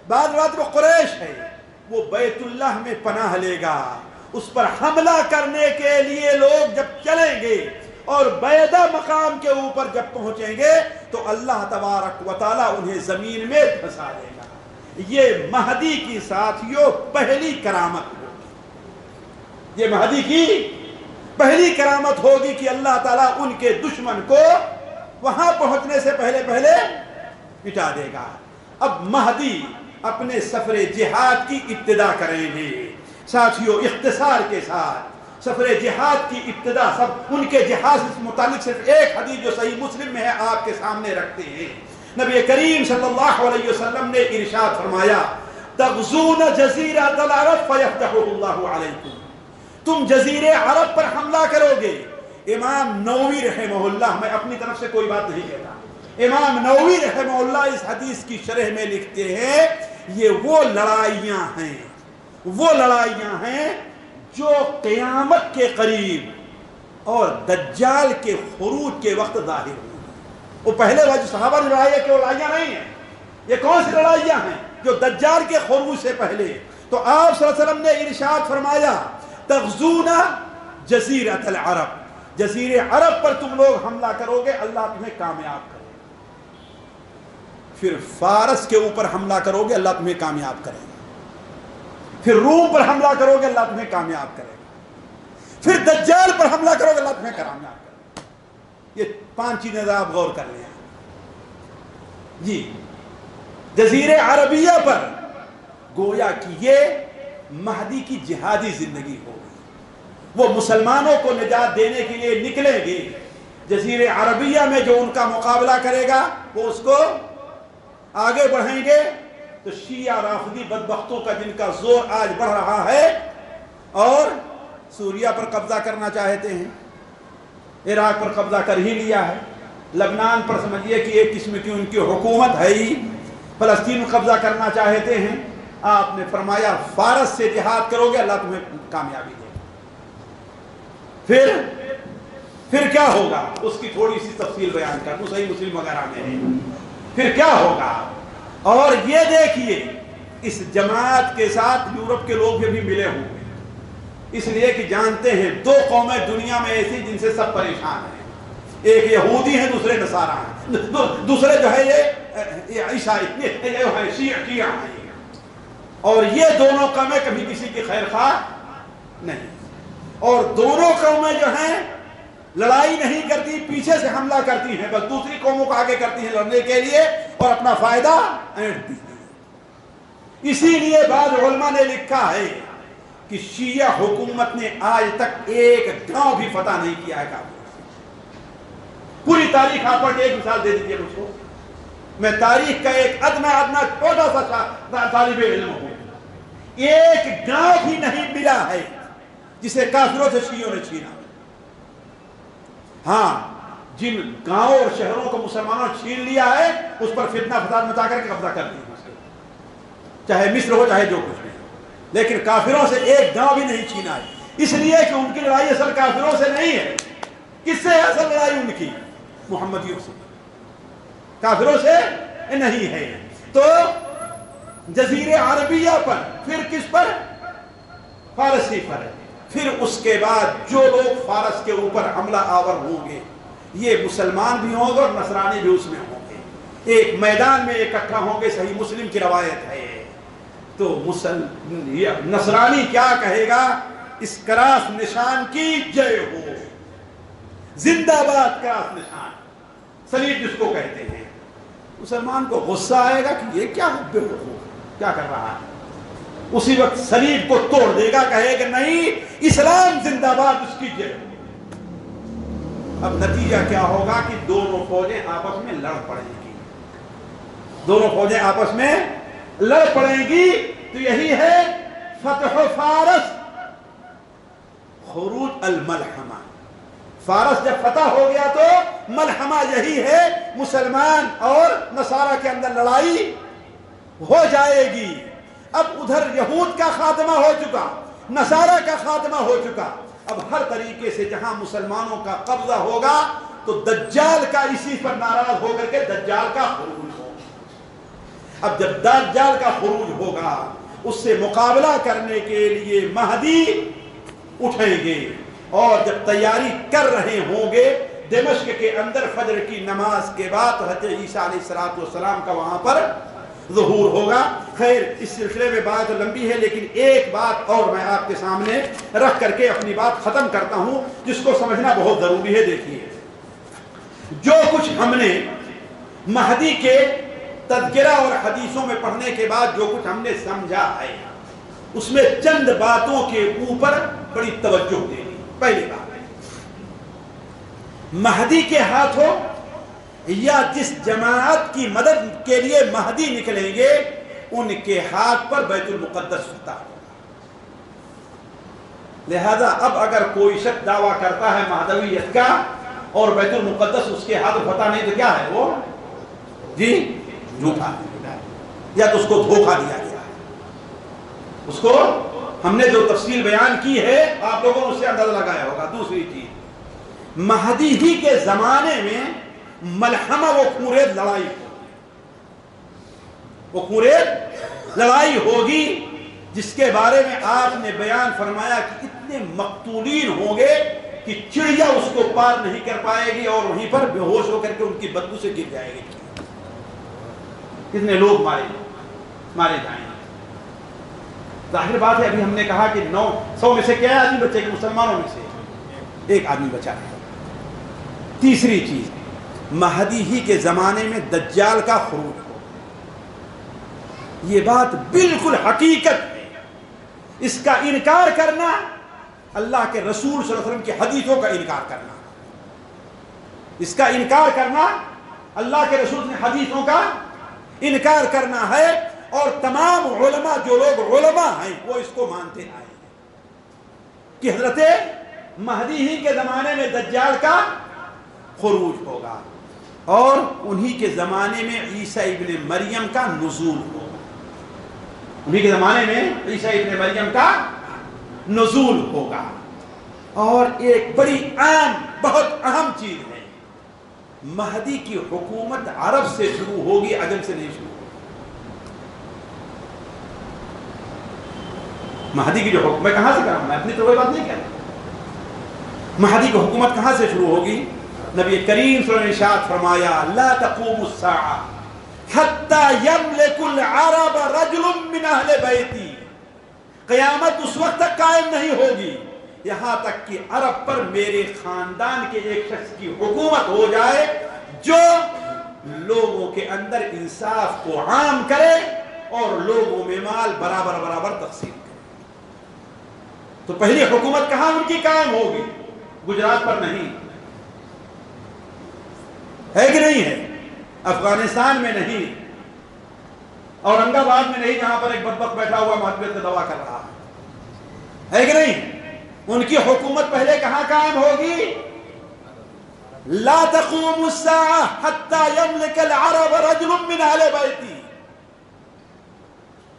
بعد رات میں قریش ہے، وہ بیت اللہ میں پناہ لے گا، اس پر حملہ کرنے کے لیے لوگ جب چلیں گے اور بیدا مقام کے اوپر جب پہنچیں گے تو اللہ تبارک و تعالیٰ انہیں زمین میں دھسا دے گا۔ یہ مہدی کی ساتھیوں پہلی کرامت ہوگی، یہ مہدی کی پہلی کرامت ہوگی کہ اللہ تعالیٰ ان کے دشمن کو وہاں پہنچنے سے پہلے مٹا دے گا۔ اب مہدی اپنے سفر جہاد کی ابتدا کریں گے۔ ساتھیوں اختصار کے ساتھ سفر جہاد کی ابتدا سب ان کے جہاد سے متعلق صرف ایک حدیث جو صحیح مسلم میں ہے آپ کے سامنے رکھتے ہیں۔ نبی کریم صلی اللہ علیہ وسلم نے ارشاد فرمایا تغزون جزیرۃ العرب فیفتحہ اللہ علیکم، تم جزیرے عرب پر حملہ کرو گے۔ امام نووی رحمہ اللہ، میں اپنی طرف سے کوئی بات نہیں کہتا، امام نووی رحمہ اللہ اس حدیث کی شرح میں لکھتے ہیں یہ وہ لڑائیاں ہیں جو قیامت کے قریب اور دجال کے خروج کے وقت ظاہر ہوئی۔ وہ پہلے جو صحابہ نے لڑائیاں کہ وہ لڑائیاں نہیں ہیں، یہ کون سی لڑائیاں ہیں؟ جو دجال کے خروج سے پہلے۔ تو آپ صلی اللہ علیہ وسلم نے ارشاد فرمایا تغزون جزیرۃ العرب، جزیرے عرب پر تم لوگ حملہ کرو گے اللہ تمہیں کامیاب کرے گا، پھر فارس کے اوپر حملہ کرو گے اللہ تمہیں کامیاب کرے گا، پھر روم پر حملہ کرو گے اللہ تمہیں کامیاب کرے گا، پھر دجال پر حملہ کرو گے اللہ تمہیں کامیاب کرے گا۔ یہ 5 چیزیں آپ غور کر لیں جی۔ جزیرے عربیہ پر گویا کہ یہ مہدی کی جہادی زندگی ہوگی، وہ مسلمانوں کو نجات دینے کے لیے نکلیں گے۔ جزیرے عربیہ میں جو ان کا مقابلہ کرے گا وہ اس کو آگے بڑھیں گے تو شیعہ رافضی بدبختوں کا جن کا زور آج بڑھ رہا ہے اور سوریہ پر قبضہ کرنا چاہتے ہیں، عراق پر قبضہ کر ہی لیا ہے، لبنان پر سمجھیے کہ ایک قسم کی ان کی حکومت ہے ہی، فلسطین قبضہ کرنا چاہتے ہیں۔ آپ نے فرمایا فارس سے جہاد کرو گے اللہ تمہیں کامیابی دے گا۔ پھر کیا ہوگا اس کی تھوڑی سی تفصیل بیان کر دوں، صحیح مسلم وغیرہ میں ہے۔ پھر کیا ہوگا، اور یہ دیکھیے اس جماعت کے ساتھ یورپ کے لوگ بھی ملے ہوں گے، اس لیے کہ جانتے ہیں 2 قومیں دنیا میں ایسی جن سے سب پریشان ہیں، ایک یہودی ہیں دوسرے نصارہ ہیں، دوسرے جو ہے یہ عیسائی شیعہ ہیں، اور یہ دونوں قومیں کبھی کسی کی خیر خواہ نہیں، اور دونوں قومیں جو ہیں لڑائی نہیں کرتی، پیچھے سے حملہ کرتی ہیں، بس دوسری قوموں کو آگے کرتی ہیں لڑنے کے لیے اور اپنا فائدہ اینٹتی ہیں۔ اسی لیے بعض علماء نے لکھا ہے کہ شیعہ حکومت نے آج تک ایک گاؤں بھی فتح نہیں کیا ہے کافروں سے۔ پوری تاریخ آپ پڑھ کے ایک مثال دے دیجیے مجھ کو، میں تاریخ کا ایک ادنا چھوٹا سا طالب علم ہوں، ایک گاؤں بھی نہیں ملا ہے جسے کافروں سے شیعوں نے چھینا۔ ہاں، جن گاؤں اور شہروں کو مسلمانوں نے چھین لیا ہے اس پر فتنہ فساد مچا کر کے قبضہ کر دیا، چاہے مصر ہو چاہے جو کچھ بھی، لیکن کافروں سے ایک گاؤں بھی نہیں چھینا ہے، اس لیے کہ ان کی لڑائی اصل کافروں سے نہیں ہے۔ کس سے اصل لڑائی ان کی؟ محمدیوں سے، کافروں سے نہیں ہے۔ تو جزیرے عربیہ پر، پھر کس پر؟ فارسی پر۔ پھر اس کے بعد جو لوگ فارس کے اوپر حملہ آور ہوں گے، یہ مسلمان بھی ہوں گے اور نصرانی بھی اس میں ہوں گے، ایک میدان میں اکٹھا ہوں گے، صحیح مسلم کی روایت ہے۔ تو نصرانی کیا کہے گا؟ اس کراس نشان کی جے ہو، زندہ باد کراس نشان، صلیب جس کو کہتے ہیں۔ مسلمان کو غصہ آئے گا کہ یہ کیا کیا کر رہا ہے، اسی وقت صلیب کو توڑ دے گا، کہے کہ نہیں، اسلام زندہ باد، اس کی جے ہو۔ اب نتیجہ کیا ہوگا کہ دونوں فوجیں آپس میں لڑ پڑیں گی، دونوں فوجیں آپس میں لڑ پڑیں گی۔ تو یہی ہے فتح فارس، خروج الملحمہ۔ فارس جب فتح ہو گیا تو ملحمہ یہی ہے، مسلمان اور نصارہ کے اندر لڑائی ہو جائے گی۔ اب ادھر یہود کا خاتمہ ہو چکا، نصارہ کا خاتمہ ہو چکا، اب ہر طریقے سے جہاں مسلمانوں کا قبضہ ہوگا تو دجال کا اسی پر ناراض ہو کر کے دجال کا خروج ہوگا۔ اب جب دجال کا خروج ہوگا، اس سے مقابلہ کرنے کے لیے مہدی اٹھیں گے، اور جب تیاری کر رہے ہوں گے دمشق کے اندر فجر کی نماز کے بعد حضرت عیسیٰ علیہ السلام کا وہاں پر ظہور ہوگا۔ خیر، اس سلسلے میں بات لمبی ہے، لیکن ایک بات اور میں آپ کے سامنے رکھ کر کے اپنی بات ختم کرتا ہوں، جس کو سمجھنا بہت ضروری ہے۔ دیکھیے، جو کچھ ہم نے مہدی کے تذکرہ اور حدیثوں میں پڑھنے کے بعد جو کچھ ہم نے سمجھا ہے، اس میں چند باتوں کے اوپر بڑی توجہ دینی۔ پہلی بات، مہدی کے ہاتھوں یا جس جماعت کی مدد کے لیے مہدی نکلیں گے ان کے ہاتھ پر بیت المقدس فتح ہوگا۔ لہذا اب اگر کوئی شخص دعویٰ کرتا ہے مہدویت کا اور بیت المقدس اس کے ہاتھ فتح نہیں، تو کیا ہے وہ؟ جی جھوٹا ہے، یا تو اس کو دھوکہ دیا گیا ہے۔ اس کو ہم نے جو تفصیل بیان کی ہے آپ لوگوں نے اس سے اندازہ لگایا ہوگا۔ دوسری چیز، مہدی ہی کے زمانے میں ملحمہ و خورید لڑائی ہوگی، وہ خورید لڑائی ہوگی جس کے بارے میں آپ نے بیان فرمایا کہ اتنے مقتولین ہوں گے کہ چڑیا اس کو پار نہیں کر پائے گی اور وہیں پر بے ہوش ہو کر کے ان کی بدبو سے گر جائے گی۔ کتنے لوگ مارے جائیں گے۔ ظاہر بات ہے، ابھی ہم نے کہا کہ 900 میں سے کیا آدمی بچے گے؟ مسلمانوں میں سے ایک آدمی بچا ہے۔ تیسری چیز، مہدی ہی کے زمانے میں دجال کا خروج ہو، یہ بات بالکل حقیقت ہے۔ اس کا انکار کرنا اللہ کے رسول صلی اللہ علیہ وسلم کی حدیثوں کا انکار کرنا، اس کا انکار کرنا اللہ کے رسول نے حدیثوں کا انکار کرنا ہے۔ اور تمام علماء، جو لوگ علماء ہیں، وہ اس کو مانتے آئے ہیں کہ حضرت مہدی ہی کے زمانے میں دجال کا خروج ہوگا، اور انہی کے زمانے میں عیسیٰ ابن مریم کا نزول ہوگا، انہی کے زمانے میں عیسیٰ ابن مریم کا نزول ہوگا۔ اور ایک بڑی عام، بہت اہم چیز ہے، مہدی کی حکومت عرب سے شروع ہوگی، عجم سے نہیں شروع ہوگی۔ مہدی کی جو حکومت، میں کہاں سے کہا ہوں، میں اپنی تو کوئی بات نہیں کہہ رہا، مہدی کی حکومت کہاں سے شروع ہوگی؟ نبی کریم صلی اللہ علیہ وسلم نے ارشاد فرمایا، لا تقوم الساعة حتى يملك العرب رجل من اہل بیتی، قیامت اس وقت تک قائم نہیں ہوگی یہاں تک کہ عرب پر میرے خاندان کے ایک شخص کی حکومت ہو جائے جو لوگوں کے اندر انصاف کو عام کرے اور لوگوں میں مال برابر برابر تقسیم کرے. تو پہلی حکومت کہاں ان کی قائم ہوگی؟ گجرات پر نہیں ہے کہ نہیں ہے؟ افغانستان میں نہیں، اورنگ آباد میں نہیں جہاں پر ایک بدبخت بیٹھا ہوا محبت کا دعویٰ کر رہا ہے کہ نہیں؟ ان کی حکومت پہلے کہاں قائم ہوگی؟ لا تقوم الساعة حتى يملك العرب رجل من اہل بیتی.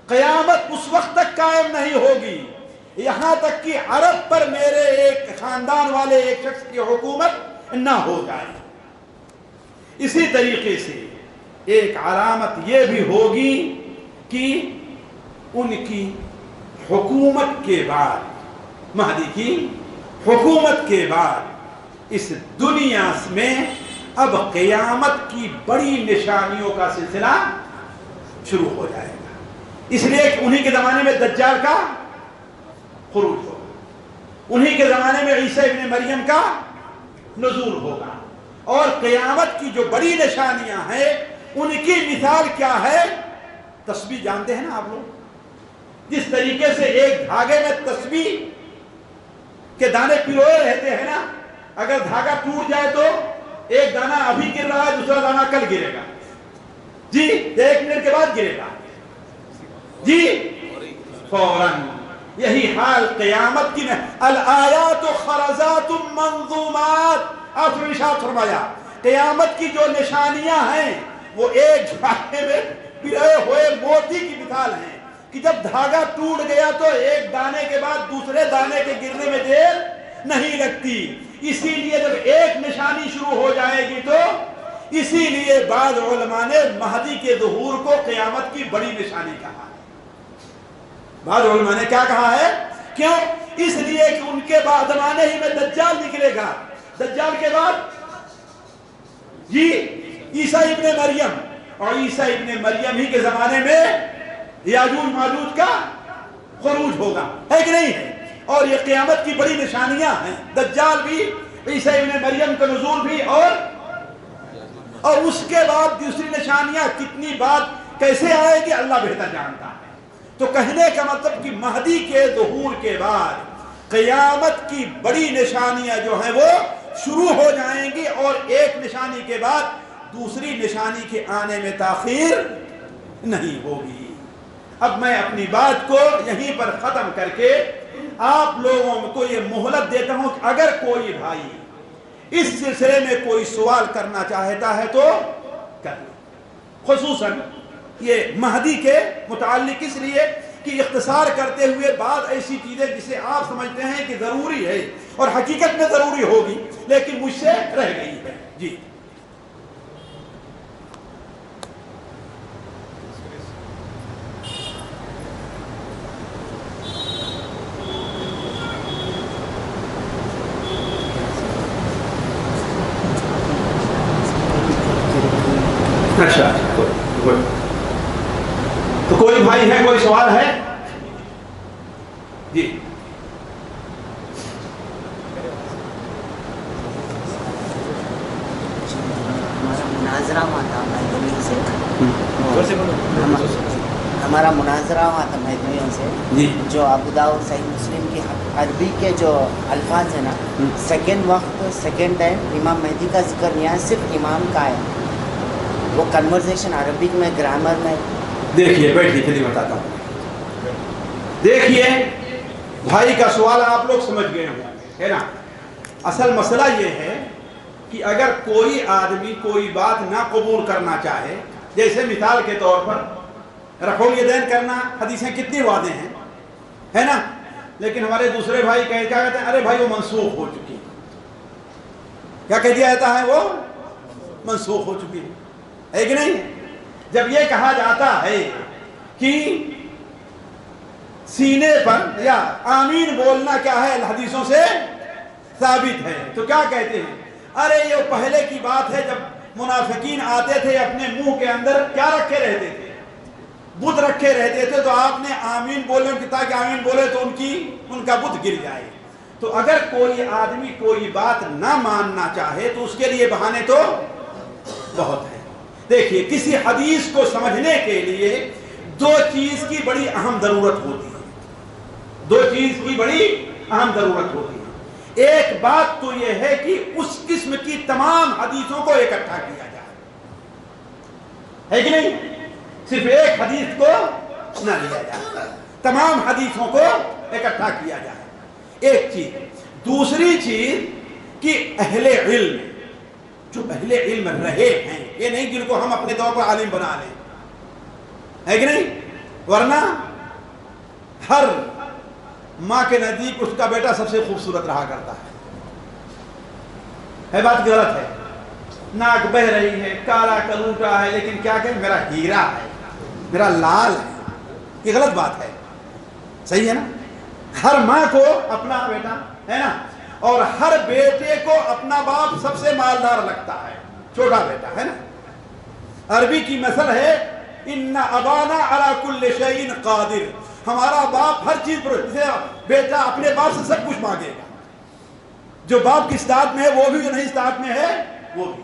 قیامت اس وقت تک قائم نہیں ہوگی یہاں تک کہ عرب پر میرے ایک خاندان والے ایک شخص کی حکومت نہ ہو جائے. اسی طریقے سے ایک علامت یہ بھی ہوگی کہ ان کی حکومت کے بعد، مہدی کی حکومت کے بعد اس دنیا میں اب قیامت کی بڑی نشانیوں کا سلسلہ شروع ہو جائے گا. اس لیے کہ انہی کے زمانے میں دجال کا خروج ہوگا، انہی کے زمانے میں عیسیٰ ابن مریم کا نزول ہوگا، اور قیامت کی جو بڑی نشانیاں ہیں ان کی مثال کیا ہے؟ تسبیح جانتے ہیں نا آپ لوگ، جس طریقے سے ایک دھاگے میں تسبیح کے دانے پروئے رہتے ہیں نا، اگر دھاگا ٹوٹ جائے تو ایک دانہ ابھی گر رہا ہے دوسرا دانہ کل گرے گا، جی 1 منٹ کے بعد گرے گا، جی فوراً. یہی حال قیامت کی الآیات خرزات منظومات. آپ نے ارشاد فرمایا قیامت کی جو نشانیاں ہیں وہ ایک دھاگے میں پروئے ہوئے موتی کی مثال ہیں کہ جب دھاگا ٹوٹ گیا تو ایک دانے کے بعد دوسرے دانے کے گرنے میں دیر نہیں لگتی. اسی لیے جب ایک نشانی شروع ہو جائے گی تو اسی لیے بعض علماء نے مہدی کے ظہور کو قیامت کی بڑی نشانی کہا ہے. بعض علماء نے کیا کہا ہے؟ کیوں؟ اس لیے کہ ان کے بعد زمانے ہی میں دجال نکلے گا. دجال کے بعد جی عیسیٰ ابن مریم، اور عیسیٰ ابن مریم ہی کے زمانے میں یاجوج ماجوج کا خروج ہوگا، ہے کہ نہیں ہے؟ اور یہ قیامت کی بڑی نشانیاں ہیں، دجال بھی، عیسیٰ ابن مریم کا نزول بھی، اور اس کے بعد دوسری نشانیاں کتنی بات کیسے آئے گی اللہ بہتر جانتا ہے. تو کہنے کا مطلب کہ مہدی کے ظہور کے بعد قیامت کی بڑی نشانیاں جو ہیں وہ شروع ہو جائیں گی، اور ایک نشانی کے بعد دوسری نشانی کے آنے میں تاخیر نہیں ہوگی. اب میں اپنی بات کو یہیں پر ختم کر کے آپ لوگوں کو یہ مہلت دیتا ہوں کہ اگر کوئی بھائی اس سلسلے میں کوئی سوال کرنا چاہتا ہے تو کر لیں. خصوصاً یہ مہدی کے متعلق اس لیے کہ اختصار کرتے ہوئے بعض ایسی چیزیں جسے آپ سمجھتے ہیں کہ ضروری ہے اور حقیقت میں ضروری ہوگی لیکن مجھ سے رہ گئی ہے. جی اچھا، تو کوئی بھائی ہے، کوئی سوال ہے؟ جی ہمارا مناظرہ ہوا تھا مہدویوں سے، جو ابو داؤد صحیح مسلم کی عربی کے جو الفاظ ہیں نا، سیکنڈ وقت سیکنڈ ٹائم امام مہدی کا ذکر نہیں ہے، صرف امام کا ہے. وہ کنورزیشن عربک میں گرامر میں. دیکھیے بیٹھیے چلیے بتاتا ہوں. دیکھیے بھائی کا سوال آپ لوگ سمجھ گئے ہوں ہے نا. اصل مسئلہ یہ ہے کہ اگر کوئی آدمی کوئی بات نہ قبول کرنا چاہے، جیسے مثال کے طور پر رفع الیدین کرنا، حدیثیں کتنی واضح ہیں ہے نا، لیکن ہمارے دوسرے بھائی کیا کہتے ہیں؟ ارے بھائی وہ منسوخ ہو چکی ہے. کیا کہہ دیا جاتا ہے؟ وہ منسوخ ہو چکی ہے کہ نہیں؟ جب یہ کہا جاتا ہے کہ سینے پر یا آمین بولنا کیا ہے حدیثوں سے ثابت ہے، تو کیا کہتے ہیں؟ ارے یہ پہلے کی بات ہے جب منافقین آتے تھے اپنے منہ کے اندر کیا رکھے رہتے تھے؟ بت رکھے رہتے تھے، تو آپ نے آمین بولنے کی تاکہ آمین بولے تو ان کا بت گر جائے. تو اگر کوئی آدمی کوئی بات نہ ماننا چاہے تو اس کے لیے بہانے تو بہت ہے. دیکھیے کسی حدیث کو سمجھنے کے لیے دو چیز کی بڑی اہم ضرورت ہوتی ہے، دو چیز کی بڑی اہم ضرورت ہوتی ہے۔ ایک بات تو یہ ہے کہ اس قسم کی تمام حدیثوں کو اکٹھا کیا جائے، ہے کہ نہیں؟ صرف ایک حدیث کو نہ لیا جائے، تمام حدیثوں کو اکٹھا کیا جائے، ایک چیز۔ دوسری چیز کہ اہل علم، جو اہل علم رہے ہیں، یہ نہیں جن کو ہم اپنے طور پر عالم بنا لیں، ہے کہ نہیں؟ ورنہ ہر ماں کے نزدیک اس کا بیٹا سب سے خوبصورت رہا کرتا ہے بات غلط ہے، ناک بہ رہی ہے، کالا کلوٹا ہے، لیکن کیا کہ میرا ہیرا ہے، میرا لال ہے، یہ غلط بات ہے، صحیح ہے نا؟ ہر ماں کو اپنا بیٹا ہے نا، اور ہر بیٹے کو اپنا باپ سب سے مالدار لگتا ہے، چھوٹا بیٹا ہے نا۔ عربی کی مثل ہے ان ابانا علی کل شیء قادر، ہمارا باپ ہر چیز پر، بیٹا اپنے باپ سے سب کچھ مانگے گا، جو باپ کی استطاعت میں ہے وہ بھی، جو نہیں استطاعت میں ہے وہ بھی۔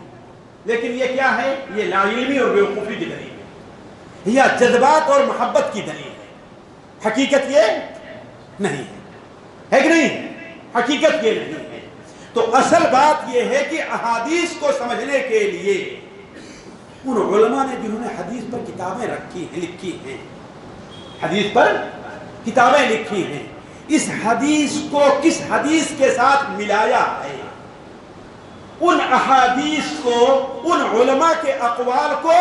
لیکن یہ کیا ہے؟ یہ لا علمی اور بیوقوفی کی دلیل ہے، یا جذبات اور محبت کی دلیل ہے، حقیقت یہ نہیں ہے کہ نہیں؟ حقیقت یہ نہیں ہے۔ تو اصل بات یہ ہے کہ احادیث کو سمجھنے کے لیے ان علماء نے جنہوں نے حدیث پر کتابیں رکھی ہیں، لکھی ہیں، حدیث پر کتابیں لکھی ہیں، اس حدیث کو کس حدیث کے ساتھ ملایا ہے، ان احادیث کو، ان علماء کے اقوال کو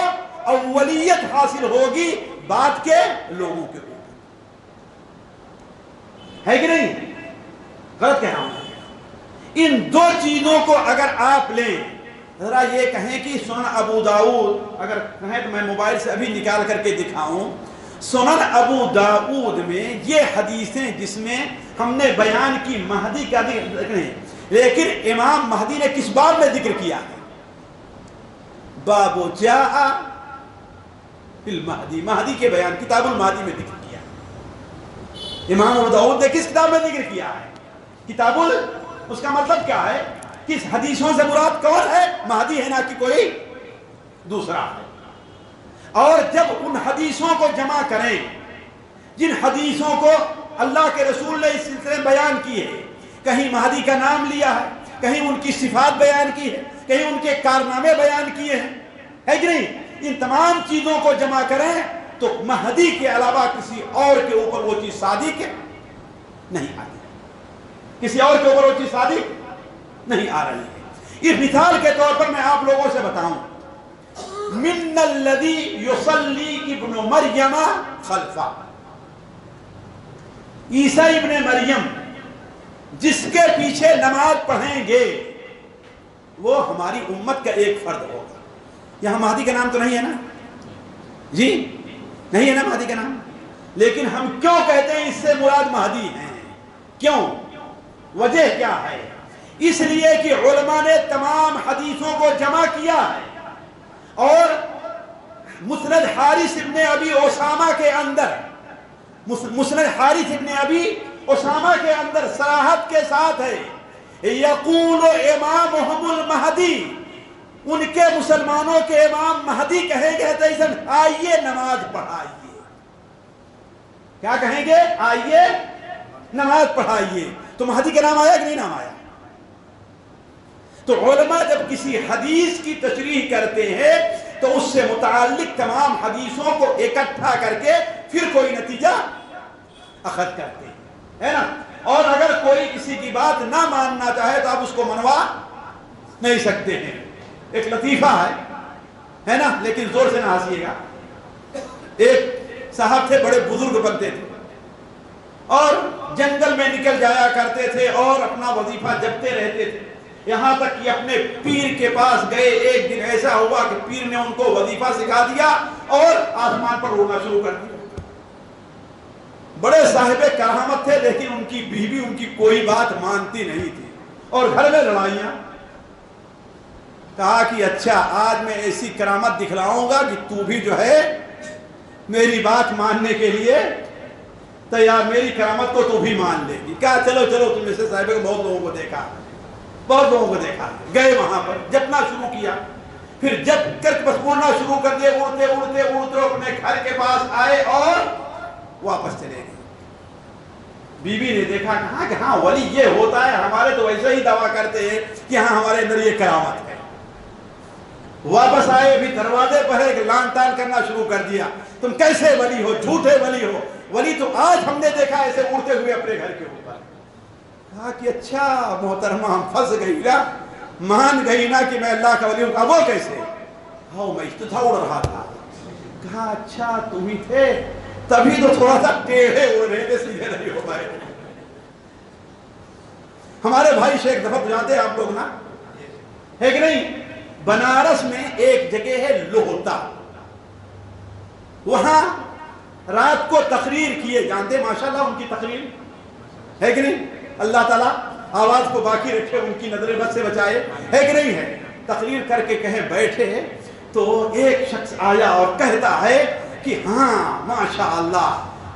اولیت حاصل ہوگی بعد کے لوگوں کے اوپر، ہے کہ نہیں؟ غلط کہہ رہا ہوں؟ ان دو چیزوں کو اگر آپ لیں، ذرا یہ کہیں کہ سنن ابو داؤد، اگر کہیں تو میں موبائل سے ابھی نکال کر کے دکھاؤں، سنن ابو داؤد میں یہ حدیثیں جس میں ہم نے بیان کی مہدی کا ذکر ہے، لیکن امام مہدی نے کس باب میں ذکر کیا ہے؟ باب جاء فی المہدی، مہدی کے بیان، کتاب المہدی میں ذکر کیا۔ امام ابو داؤد نے کس کتاب میں ذکر کیا ہے؟ کتاب اس کا مطلب کیا ہے؟ کس حدیثوں سے مراد کون ہے؟ مہدی ہے، نہ کہ کوئی دوسرا ہے۔ اور جب ان حدیثوں کو جمع کریں، جن حدیثوں کو اللہ کے رسول نے اس سلسلے میں بیان کی ہے، کہیں مہدی کا نام لیا ہے، کہیں ان کی صفات بیان کی ہے، کہیں ان کے کارنامے بیان کیے ہیں، ہے کہ نہیں؟ ان تمام چیزوں کو جمع کریں تو مہدی کے علاوہ کسی اور کے اوپر وہ چیز صادق نہیں آتی، کسی اور کے اوپر وہ چیز صادق نہیں آ رہی ہے۔ اس مثال کے طور پر میں آپ لوگوں سے بتاؤں، من الذی یصلی ابن مریم خلفہ، عیسیٰ ابن مریم جس کے پیچھے نماز پڑھیں گے وہ ہماری امت کا ایک فرد ہوگا۔ یہاں مہدی کا نام تو نہیں ہے نا جی؟ نہیں ہے نا مہدی کا نام، لیکن ہم کیوں کہتے ہیں اس سے مراد مہدی ہیں؟ کیوں؟ وجہ کیا ہے؟ اس لیے کہ علماء نے تمام حدیثوں کو جمع کیا ہے، اور مسند حارث ابن ابی اسامہ کے اندر، مسند حارث ابن ابی اسامہ کے اندر صراحت کے ساتھ ہے، یقول امامہم المہدی، ان کے مسلمانوں کے امام مہدی کہیں گے تیسن آئیے نماز پڑھائیے۔ کیا کہیں گے؟ آئیے نماز پڑھائیے۔ تو مہدی کا نام آیا کہ نہیں نام آیا؟ تو علماء جب کسی حدیث کی تشریح کرتے ہیں تو اس سے متعلق تمام حدیثوں کو اکٹھا کر کے پھر کوئی نتیجہ اخذ کرتے ہیں، ہے نا؟ اور اگر کوئی کسی کی بات نہ ماننا چاہے تو آپ اس کو منوا نہیں سکتے ہیں۔ ایک لطیفہ ہے نا، لیکن زور سے نہ ہنسیے گا۔ ایک صاحب تھے، بڑے بزرگ بنتے تھے، اور جنگل میں نکل جایا کرتے تھے اور اپنا وظیفہ جپتے رہتے تھے، یہاں تک کہ اپنے پیر کے پاس گئے۔ ایک دن ایسا ہوا کہ پیر نے ان کو وظیفہ سکھا دیا اور آسمان پر اڑنا شروع کر دیا۔ بڑے صاحب کرامت تھے، لیکن ان کی بیوی ان کی کوئی بات مانتی نہیں تھی، اور گھر میں لڑائیاں۔ کہا کہ اچھا آج میں ایسی کرامت دکھلاؤں گا کہ تو بھی جو ہے میری بات ماننے کے لیے تیار، میری کرامت کو تو بھی مان لے گی۔ کہا چلو چلو، تم ایسے صاحب کو بہت لوگوں کو دیکھا، بہت لوگوں کو دیکھا۔ گئے وہاں پر جپنا شروع کیا، پھر جب کر بس اڑنا شروع کر دیا، اڑتے اڑتے اڑتے اپنے گھر کے پاس آئے اور واپس چلے گئے۔ بیوی نے دیکھا کہا کہ ہاں ولی یہ ہوتا ہے، ہمارے تو ایسے ہی دعویٰ کرتے ہیں کہ ہاں ہمارے اندر یہ کرامت ہے۔ واپس آئے بھی دروازے پر ایک لان تان کرنا شروع کر دیا، تم کیسے ولی ہو، جھوٹے ولی ہو، ولی تو آج ہم نے دیکھا ایسے اڑتے ہوئے اپنے گھر کے اوپر۔ کہا کہ اچھا محترمہ ہم پھنس گئی نا، مان گئی نا کہ میں اللہ کا ولی ہوں۔ اب وہ کیسے؟ ہاں میں تو تھا، اڑ رہا تھا۔ کہا اچھا تم ہی تھے، تبھی تو تھوڑا سا ٹیڑھے اڑ رہے تھے، سیدھے نہیں ہو پائے۔ ہمارے بھائی شیخ دفعہ جاتے ہیں آپ لوگ نا، ہے کہ نہیں؟ بنارس میں ایک جگہ ہے لوہتا، وہاں رات کو تقریر کیے، جانتے ماشاءاللہ ان کی تقریر ہے کہ نہیں؟ اللہ تعالیٰ آواز کو باقی رکھے، ان کی نظر بد سے بچائے، ہے کہ نہیں ہے؟ تقریر کر کے کہیں بیٹھے تو ایک شخص آیا اور کہتا ہے کہ ہاں ماشاءاللہ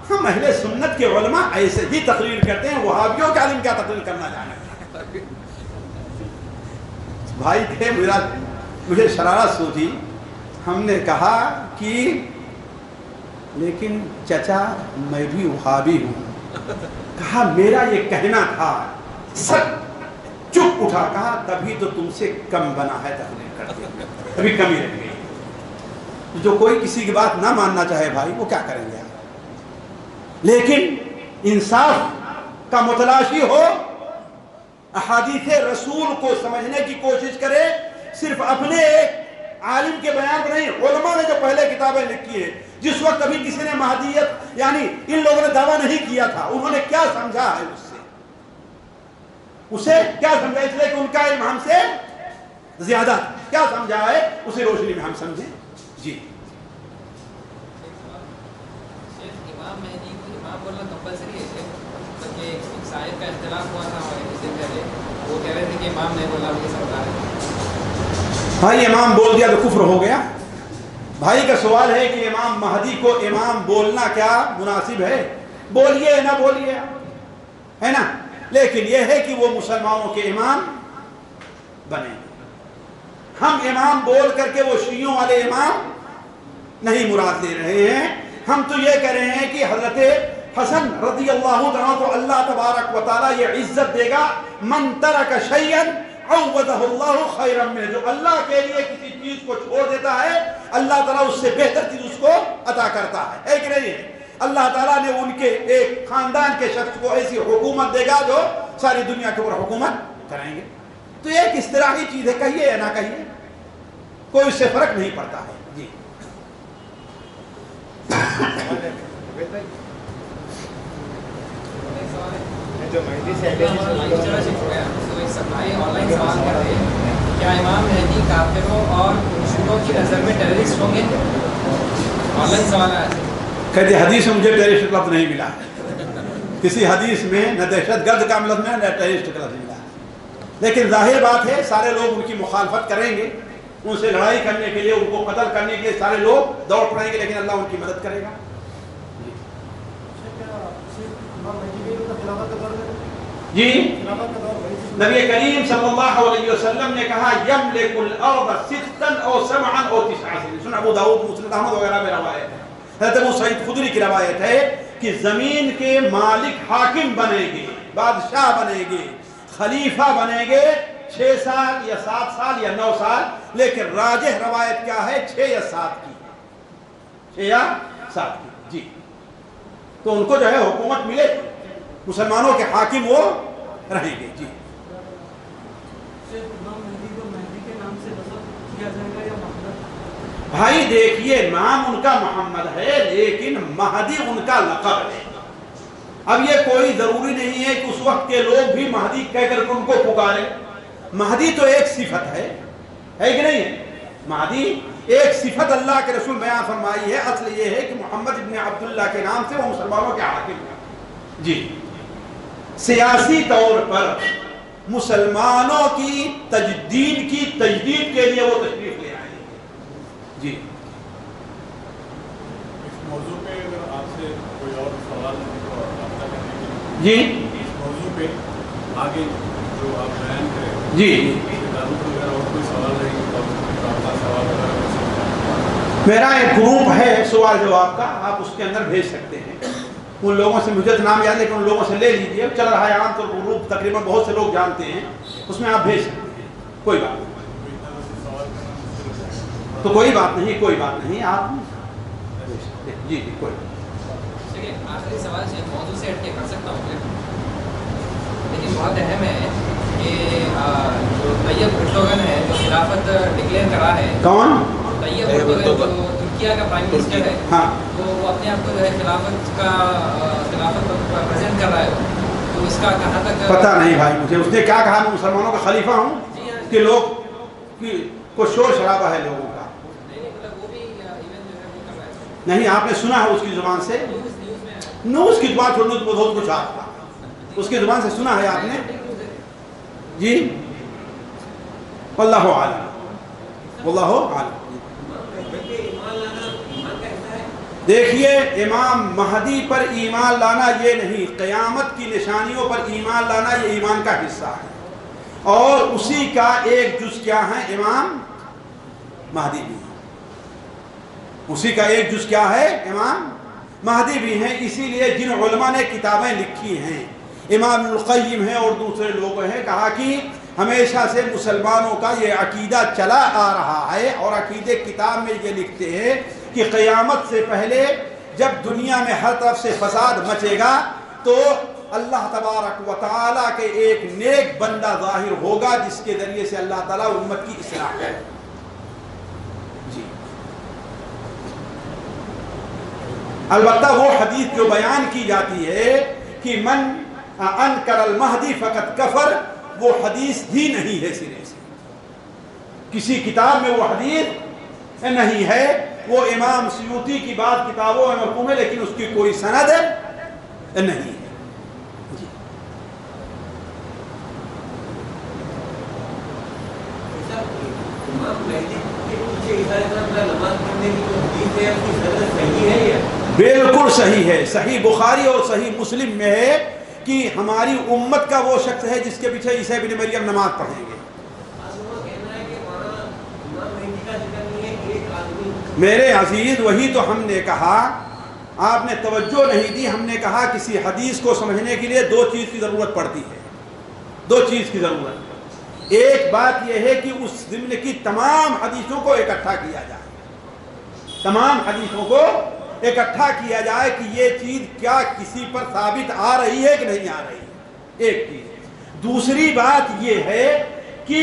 ہم اہل سنت کے علماء ایسے ہی تقریر کرتے ہیں، وہابیوں کے عالم کیا تقریر کرنا جانے۔ بھائی تھے، مجھے شرارت سوچی، ہم نے کہا کہ لیکن چچا میں بھی وہابی ہوں۔ کہا میرا یہ کہنا تھا، سب چپ اٹھا۔ کہا تبھی تو تم سے کم بنا ہے تقریر کرتے ہیں، ابھی کمی رہ گئی۔ جو کوئی کسی کی بات نہ ماننا چاہے بھائی وہ کیا کریں گے، لیکن انصاف کا متلاشی ہو، احادیث رسول کو سمجھنے کی کوشش کرے، صرف اپنے ایک عالم کے بیان پر نہیں۔ علماء نے جو پہلے کتابیں لکھی ہے، جس وقت ابھی کسی نے مہدیت یعنی ان لوگوں نے دعویٰ نہیں کیا تھا، انہوں نے کیا سمجھا ہے اسے کیا سمجھا، اس لیے کہ ان کا علم ہم سے زیادہ کیا سمجھا ہے، اسی روشنی میں ہم سمجھیں۔ جی امام مہدی کو امام بولنا کمپلسری ہے کہ ایک صاحب کا اختلاف ہوا تھا ہمارے کسی دن پہلے، وہ کہہ رہے تھے کہ امام نہیں بولا، مجھے سمجھا ہے بھائی امام بول دیا تو کفر ہو گیا۔ بھائی کا سوال ہے کہ امام مہدی کو امام بولنا کیا مناسب ہے؟ بولیے نہ بولیے، ہے نا، لیکن یہ ہے کہ وہ مسلمانوں کے امام بنے۔ ہم امام بول کر کے وہ شیعوں والے امام نہیں مراد لے رہے ہیں، ہم تو یہ کہہ رہے ہیں کہ حضرت حسن رضی اللہ عنہ کو اللہ تبارک و تعالیٰ یہ عزت دے گا، من ترک شیئا عوضہ اللہ خیرا منہ، جو اللہ کے لیے کسی چیز کو چھوڑ دیتا ہے اللہ تعالیٰ اس سے بہتر چیز اس کو عطا کرتا ہے کہ نہیں ہے؟ اللہ تعالیٰ نے ان کے ایک خاندان کے شخص کو ایسی حکومت دے گا جو ساری دنیا کے اوپر حکومت کریں گے۔ تو ایک اصطلاحی چیز ہے، کہیے یا نہ کہیے، کوئی اس سے فرق نہیں پڑتا ہے۔ جی کیا امام مہدی کافروں اور مشرکوں کی نظر میں ٹیررسٹ ہوں گے؟ آن لائن سوال ہے۔ کہتے حدیث میں مجھے ٹیررسٹ لفظ نہیں ملا، کسی حدیث میں نہ دہشت گرد کا لفظ ملا نہ ٹیررسٹ کا لفظ ملا، لیکن ظاہر بات ہے سارے لوگ ان کی مخالفت کریں گے، ان سے لڑائی کرنے کے لیے، ان کو قتل کرنے کے لیے سارے لوگ دوڑ پڑیں گے، لیکن اللہ ان کی مدد کرے گا۔ جی نبی کریم صلی اللہ علیہ وسلم نے کہا یملک الارض ستا او سبعا او تسعا سنین، سن ابو داؤد مسند احمد وغیرہ میں روایت ہے، حضرت ابو سعید خدری کی روایت ہے کہ زمین کے مالک حاکم بنیں گے، بادشاہ بنیں گے، خلیفہ بنیں گے 6 سال یا 7 سال یا 9 سال، لیکن راجح روایت کیا ہے 6 یا 7 کی، 6 یا 7 کی۔ جی تو ان کو جو ہے حکومت ملے، مسلمانوں کے حاکم وہ رہیں گے۔ جی بھائی دیکھیے نام ان کا محمد ہے، لیکن مہدی ان کا لقب ہے۔ اب یہ کوئی ضروری نہیں ہے کہ اس وقت کے لوگ بھی مہدی کہہ کر ان کو پکارے، مہدی تو ایک صفت ہے کہ نہیں ہے؟ مہدی ایک صفت اللہ کے رسول بیان فرمائی ہے، اصل یہ ہے کہ محمد ابن عبداللہ کے نام سے وہ مسلمانوں کے حاکم ہیں۔ جی سیاسی طور پر مسلمانوں کی تجدید کے لیے وہ تشریف لے آئے ہیں۔ جی اس موضوع پہ اگر آپ سے کوئی اور سوال رابطہ کرنے کے لیے، جی اس موضوع پہ آگے جو آپ بیان کریں، جی اور کوئی سوال رہے گا تو آپ کا سوال میرا ایک گروپ ہے سوال جواب کا، آپ اس کے اندر بھیج سکتے ہیں. ان لوگوں سے مجھے تو نام یاد ہے کہ ان لوگوں سے لے لیجیے، چل رہا ہے عام طور پر گروپ تقریباً بہت سے لوگ جانتے ہیں، اس میں آپ بھیج سکتے ہیں. کوئی بات نہیں، تو کوئی بات نہیں، کوئی بات نہیں، آپ جی جی کوئی. آخری سوال سے موضوع سے ہٹ کے کر سکتا ہوں لیکن بہت اہم ہے کہ جو طیب ایردوغن ہے جو خلافت ڈکلیئر کرا ہے. کون؟ طیب ایردوغن جو ترکیہ کا پرائم منسٹر ہے. ہاں. تو وہ اپنے آپ کو جو ہے خلافت پریزنٹ کر رہا ہے، تو اس کا کہاں تک پتہ نہیں بھائی مجھے. اس نے کیا کہا میں مسلمانوں کا خلیفہ ہوں کہ لوگ کو شور شرابہ ہے لوگوں کا. وہ بھی ایون جو ہے وہ کر رہا ہے. نہیں آپ نے سنا ہے اس کی زبان سے؟ نیوز کی زبان چھوڑنے تو بہت کچھ آپ کا اس کی زبان سے سنا ہے آپ نے جی. واللہ عالم، واللہ عالم. دیکھیے امام مہدی پر ایمان لانا یہ نہیں، قیامت کی نشانیوں پر ایمان لانا یہ ایمان کا حصہ ہے، اور اسی کا ایک جز کیا ہے؟ امام مہدی بھی ہے. اسی کا ایک جز کیا ہے؟ امام مہدی بھی ہیں. اسی لیے جن علماء نے کتابیں لکھی ہیں، امام القیم ہیں اور دوسرے لوگ ہیں، کہا کہ ہمیشہ سے مسلمانوں کا یہ عقیدہ چلا آ رہا ہے، اور عقیدے کتاب میں یہ لکھتے ہیں کہ قیامت سے پہلے جب دنیا میں ہر طرف سے فساد مچے گا تو اللہ تبارک و تعالیٰ کے ایک نیک بندہ ظاہر ہوگا جس کے ذریعے سے اللہ تعالیٰ امت کی اصلاح کرے. جی البتہ وہ حدیث جو بیان کی جاتی ہے کہ من انکر المہدی فقط کفر، وہ حدیث ہی نہیں ہے سرے سے، کسی کتاب میں وہ حدیث نہیں ہے. وہ امام سیوطی کی بعض کتابوں میں مرقوم ہے لیکن اس کی کوئی سند نہیں ہے. جی بالکل صحیح ہے. صحیح بخاری اور صحیح مسلم میں ہے کہ ہماری امت کا وہ شخص ہے جس کے پیچھے عیسیٰ ابن مریم نماز پڑھیں گے. میرے عزیز وہی تو ہم نے کہا، آپ نے توجہ نہیں دی. ہم نے کہا کسی حدیث کو سمجھنے کے لیے دو چیز کی ضرورت پڑتی ہے، دو چیز کی ضرورت. ایک بات یہ ہے کہ اس ضمن کی تمام حدیثوں کو اکٹھا کیا جائے، تمام حدیثوں کو اکٹھا کیا جائے کہ یہ چیز کیا کسی پر ثابت آ رہی ہے کہ نہیں آ رہی ہے، ایک چیز. دوسری بات یہ ہے کہ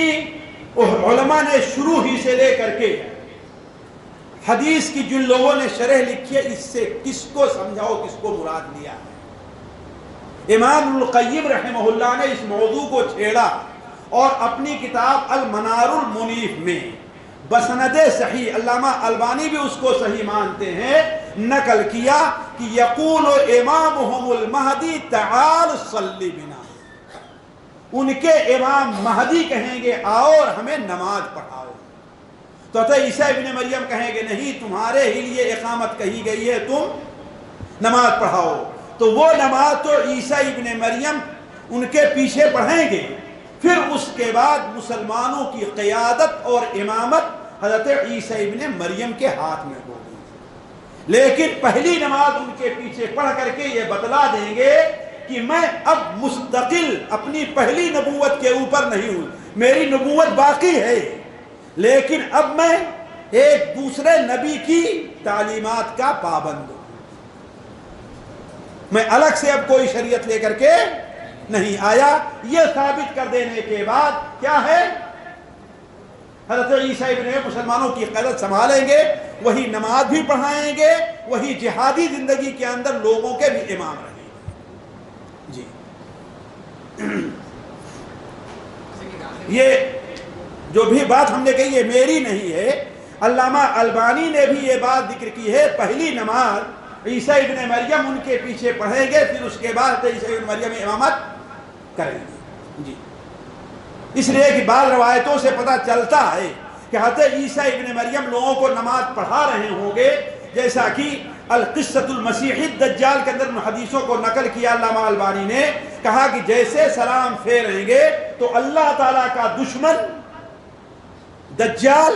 علماء نے شروع ہی سے لے کر کے حدیث کی جن لوگوں نے شرح لکھی ہے اس سے کس کو سمجھاؤ کس کو مراد لیا ہے. امام القیم رحمہ اللہ نے اس موضوع کو چھیڑا اور اپنی کتاب المنار المنیف میں بسند صحیح، علامہ البانی بھی اس کو صحیح مانتے ہیں، نقل کیا کہ یقول امامہم المہدی تعال صلی بنا، ان کے امام مہدی کہیں گے آؤ اور ہمیں نماز پڑھاؤ. تو عیسیٰ ابن مریم کہیں گے نہیں تمہارے ہی لیے اقامت کہی گئی ہے، تم نماز پڑھاؤ. تو وہ نماز تو عیسیٰ ابن مریم ان کے پیچھے پڑھیں گے، پھر اس کے بعد مسلمانوں کی قیادت اور امامت حضرت عیسیٰ ابن مریم کے ہاتھ میں ہوگی. لیکن پہلی نماز ان کے پیچھے پڑھ کر کے یہ بتلا دیں گے کہ میں اب مستقل اپنی پہلی نبوت کے اوپر نہیں ہوں، میری نبوت باقی ہے، لیکن اب میں ایک دوسرے نبی کی تعلیمات کا پابند ہوں، میں الگ سے اب کوئی شریعت لے کر کے نہیں آیا. یہ ثابت کر دینے کے بعد کیا ہے؟ حضرت عیسیٰ ابن مسلمانوں کی قیادت سنبھالیں گے، وہی نماز بھی پڑھائیں گے، وہی جہادی زندگی کے اندر لوگوں کے بھی امام رہیں گے. جی یہ جو بھی بات ہم نے کہی یہ میری نہیں ہے، علامہ البانی نے بھی یہ بات ذکر کی ہے. پہلی نماز عیسیٰ ابن مریم ان کے پیچھے پڑھیں گے، پھر اس کے بعد عیسیٰ ابن مریم امامت کریں گے. جی اس لیے کہ بعض روایتوں سے پتہ چلتا ہے کہ حضرت عیسیٰ ابن مریم لوگوں کو نماز پڑھا رہے ہوں گے، جیسا کہ القصۃ المسیح الدجال کے اندر حدیثوں کو نقل کیا. علامہ البانی نے کہا کہ جیسے سلام پھیریں گے تو اللہ تعالیٰ کا دشمن دجال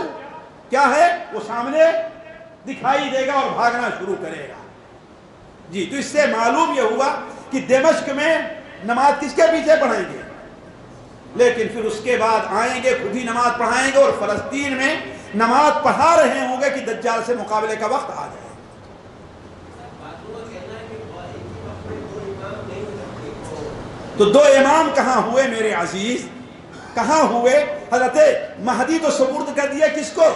کیا ہے وہ سامنے دکھائی دے گا اور بھاگنا شروع کرے گا. جی تو اس سے معلوم یہ ہوا کہ دمشق میں نماز کس کے پیچھے پڑھائیں گے, لیکن پھر اس کے بعد آئیں گے خود ہی نماز پڑھائیں گے, اور فلسطین میں نماز پڑھا رہے ہوں گے کہ دجال سے مقابلے کا وقت آ جائے. تو دو امام کہاں ہوئے میرے عزیز, کہاں ہوئے؟ حضرت مہدی تو سپرد کر دیا کس کو؟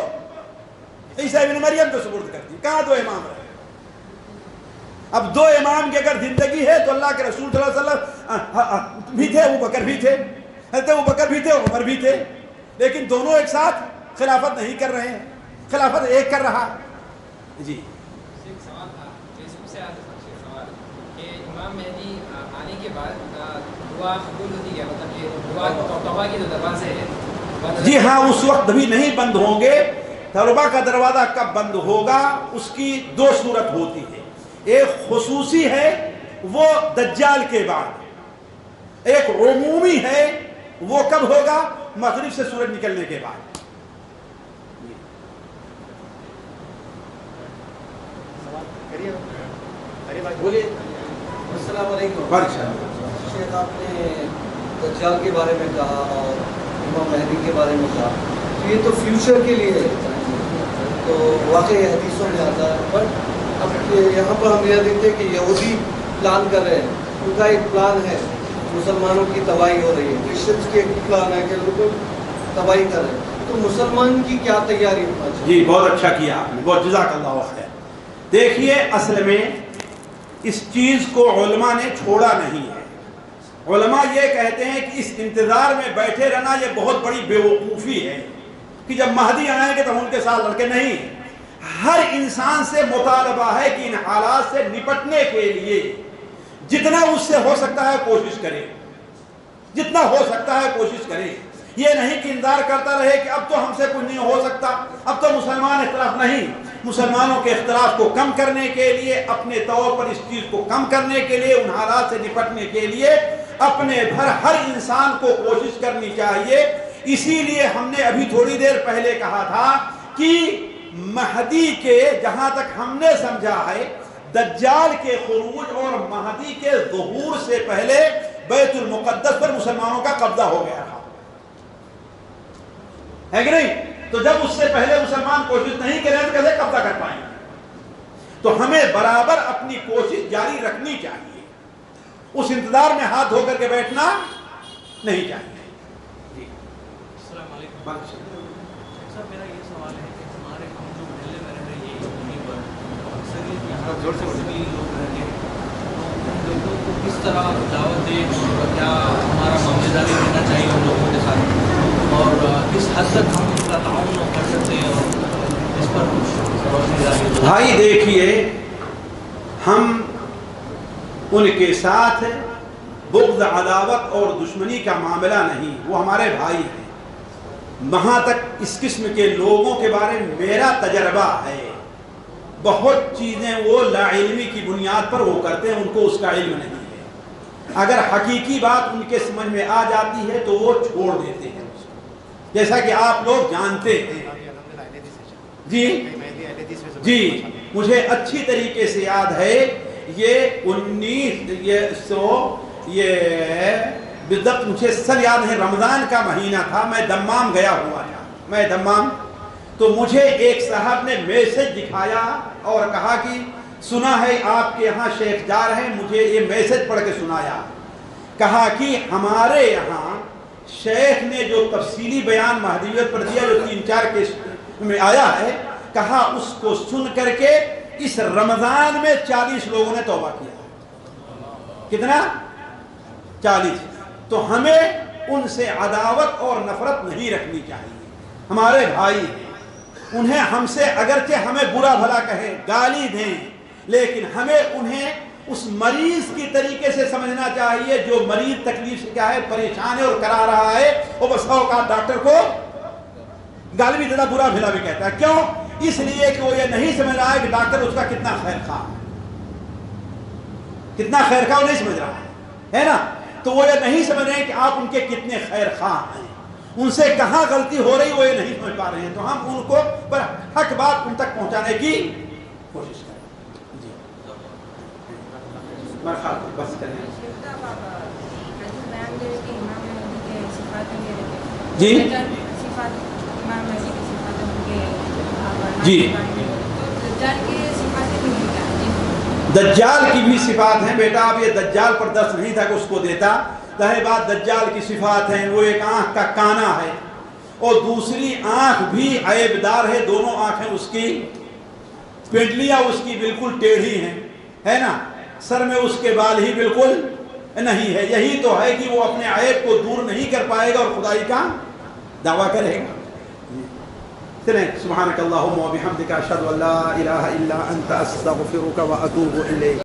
عیسیٰ ابن مریم کو سپرد کر دیا. کہاں دو امام رہے؟ اب دو امام کی اگر زندگی ہے تو اللہ کے رسول صلی اللہ علیہ وسلم بھی تھے, ابو بکر بھی تھے, حضرت ابو بکر بھی تھے, عمر بھی تھے, لیکن دونوں ایک ساتھ خلافت نہیں کر رہے ہیں, خلافت ایک کر رہا. جی ایک سوال تھا فیس بک سے سوال کہ امام مہدی آنے کے بعد دعا قبول ہوتی ہے, مطلب کہ دعا توبہ کی جو دروازے ہے. جی ہاں, اس وقت بھی نہیں بند ہوں گے. توبہ کا دروازہ کب بند ہوگا؟ اس کی دو صورت ہوتی ہے, ایک خصوصی ہے وہ دجال کے بعد, ایک عمومی ہے وہ کب ہوگا؟ مغرب سے سورج نکلنے کے بعد. بولیے. السلام علیکم. شیخ آپ نے دجال کے بارے میں کہا اور امام مہدی کے بارے میں کہا, تو یہ تو فیوچر کے لیے ہے, تو واقعی حدیثوں میں آتا ہے, بٹ اب یہاں پر ہم یہ دیکھتے ہیں کہ یہودی پلان کر رہے ہیں, ان کا ایک پلان ہے مسلمانوں کی تباہی ہو رہی ہے, کرسچنس کی ایک پلان ہے کہ لوگ تباہی کر رہے ہیں, تو مسلمان کی کیا تیاری ہونا چاہیے؟ جی بہت اچھا کیا آپ نے, بہت جزاک اللہ خیر. دیکھیے اصل میں اس چیز کو علماء نے چھوڑا نہیں ہے. علماء یہ کہتے ہیں کہ اس انتظار میں بیٹھے رہنا یہ بہت بڑی بیوقوفی ہے کہ جب مہدی آئیں گے تو ہم ان کے ساتھ لڑکے نہیں. ہر انسان سے مطالبہ ہے کہ ان حالات سے نپٹنے کے لیے جتنا اس سے ہو سکتا ہے کوشش کرے, جتنا ہو سکتا ہے کوشش کرے. یہ نہیں کہ انتظار کرتا رہے کہ اب تو ہم سے کچھ نہیں ہو سکتا, اب تو مسلمان اختلاف نہیں. مسلمانوں کے اختلاف کو کم کرنے کے لیے, اپنے طور پر اس چیز کو کم کرنے کے لیے, ان حالات سے نپٹنے کے لیے اپنے بھر ہر انسان کو کوشش کرنی چاہیے. اسی لیے ہم نے ابھی تھوڑی دیر پہلے کہا تھا کہ مہدی کے, جہاں تک ہم نے سمجھا ہے, دجال کے خروج اور مہدی کے ظہور سے پہلے بیت المقدس پر مسلمانوں کا قبضہ ہو گیا تھا, ہے کہ نہیں؟ تو جب اس سے پہلے مسلمان کوشش نہیں کریں تو کیسے قبضہ کر پائیں گے؟ تو ہمیں برابر اپنی کوشش جاری رکھنی چاہیے, اس انتظار میں ہاتھ دھو کر کے بیٹھنا نہیں چاہیے. السلام علیکم. صاحب میرا یہ سوال ہے کہ ہمارے ہم جو محلے میں رہ رہے ہیں یہیں پر اکثر یہاں سبھی لوگ رہتے ہیں, تو ان لوگوں کو کس طرح دعوت دیں اور کیا ہمارا معاملہ داری کرنا چاہیے ان لوگوں کے ساتھ, اور کس حد تک ہم ان کا تعاون کر سکتے ہیں, اور اس پر کچھ روشنی ڈالیے. بھائی دیکھیے, ہم ان کے ساتھ بغض, عداوت اور دشمنی کا معاملہ نہیں, وہ ہمارے بھائی ہیں. وہاں تک اس قسم کے لوگوں کے بارے میں میرا تجربہ ہے, بہت چیزیں وہ لا علمی کی بنیاد پر وہ کرتے ہیں, ان کو اس کا علم نہیں ہے. اگر حقیقی بات ان کے سمجھ میں آ جاتی ہے تو وہ چھوڑ دیتے ہیں, جیسا کہ آپ لوگ جانتے ہیں. جی جی مجھے اچھی طریقے سے یاد ہے, یہ 1900 بالضبط مجھے سر یاد ہے, رمضان کا مہینہ تھا, میں دمام گیا ہوا تھا, میں دمام, تو مجھے ایک صاحب نے میسج دکھایا اور کہا کہ سنا ہے آپ کے یہاں شیخ جا رہے ہیں. مجھے یہ میسج پڑھ کے سنایا, کہا کہ ہمارے یہاں شیخ نے جو تفصیلی بیان مہدیت پر دیا جو 3-4 کے میں آیا ہے, کہا اس کو سن کر کے اس رمضان میں 40 لوگوں نے توبہ کیا. کتنا؟ 40. تو ہمیں ان سے عداوت اور نفرت نہیں رکھنی چاہیے, ہمارے بھائی ہیں. انہیں ہم سے اگرچہ ہمیں برا بھلا کہیں, گالی دیں, لیکن ہمیں انہیں اس مریض کی طریقے سے سمجھنا چاہیے جو مریض تکلیف سے کیا ہے, پریشان ہے اور کرا رہا ہے, اور بس اوقات ڈاکٹر کو گالی بھی دیتا, برا بھلا بھی کہتا ہے. کیوں؟ اس لیے کہ وہ یہ نہیں سمجھ رہا ہے کہ ڈاکٹر اس کا کتنا خیر خواہ ہے, کتنا خیر خواہ وہ نہیں سمجھ رہا ہے نا. تو وہ یہ نہیں سمجھ رہے ہیں کہ آپ ان کے کتنے خیر خواہ ہیں. ان سے کہاں غلطی ہو رہی وہ یہ نہیں سمجھ پا رہے ہیں، تو ہم ان کو پر حق بات ان تک پہنچانے کی کوشش کریں۔ جی مرحبا، بس کریں جی جی دجال کی بھی صفات ہیں بیٹا، اب یہ دجال پر درس نہیں تھا کہ اس کو دیتا، ظاہر بات دجال کی صفات ہیں، وہ ایک آنکھ کا کانا ہے اور دوسری آنکھ بھی عیب دار ہے، دونوں آنکھیں اس کی پنڈلیاں اس کی بالکل ٹیڑھی ہیں، ہے نا، سر میں اس کے بال ہی بالکل نہیں ہے، یہی تو ہے کہ وہ اپنے عیب کو دور نہیں کر پائے گا اور خدائی کا دعویٰ کرے گا۔ چلیں، سبحانک اللہم و بحمدک، اشہد ان لا الہ الا انت، استغفرک و اتوب الیک۔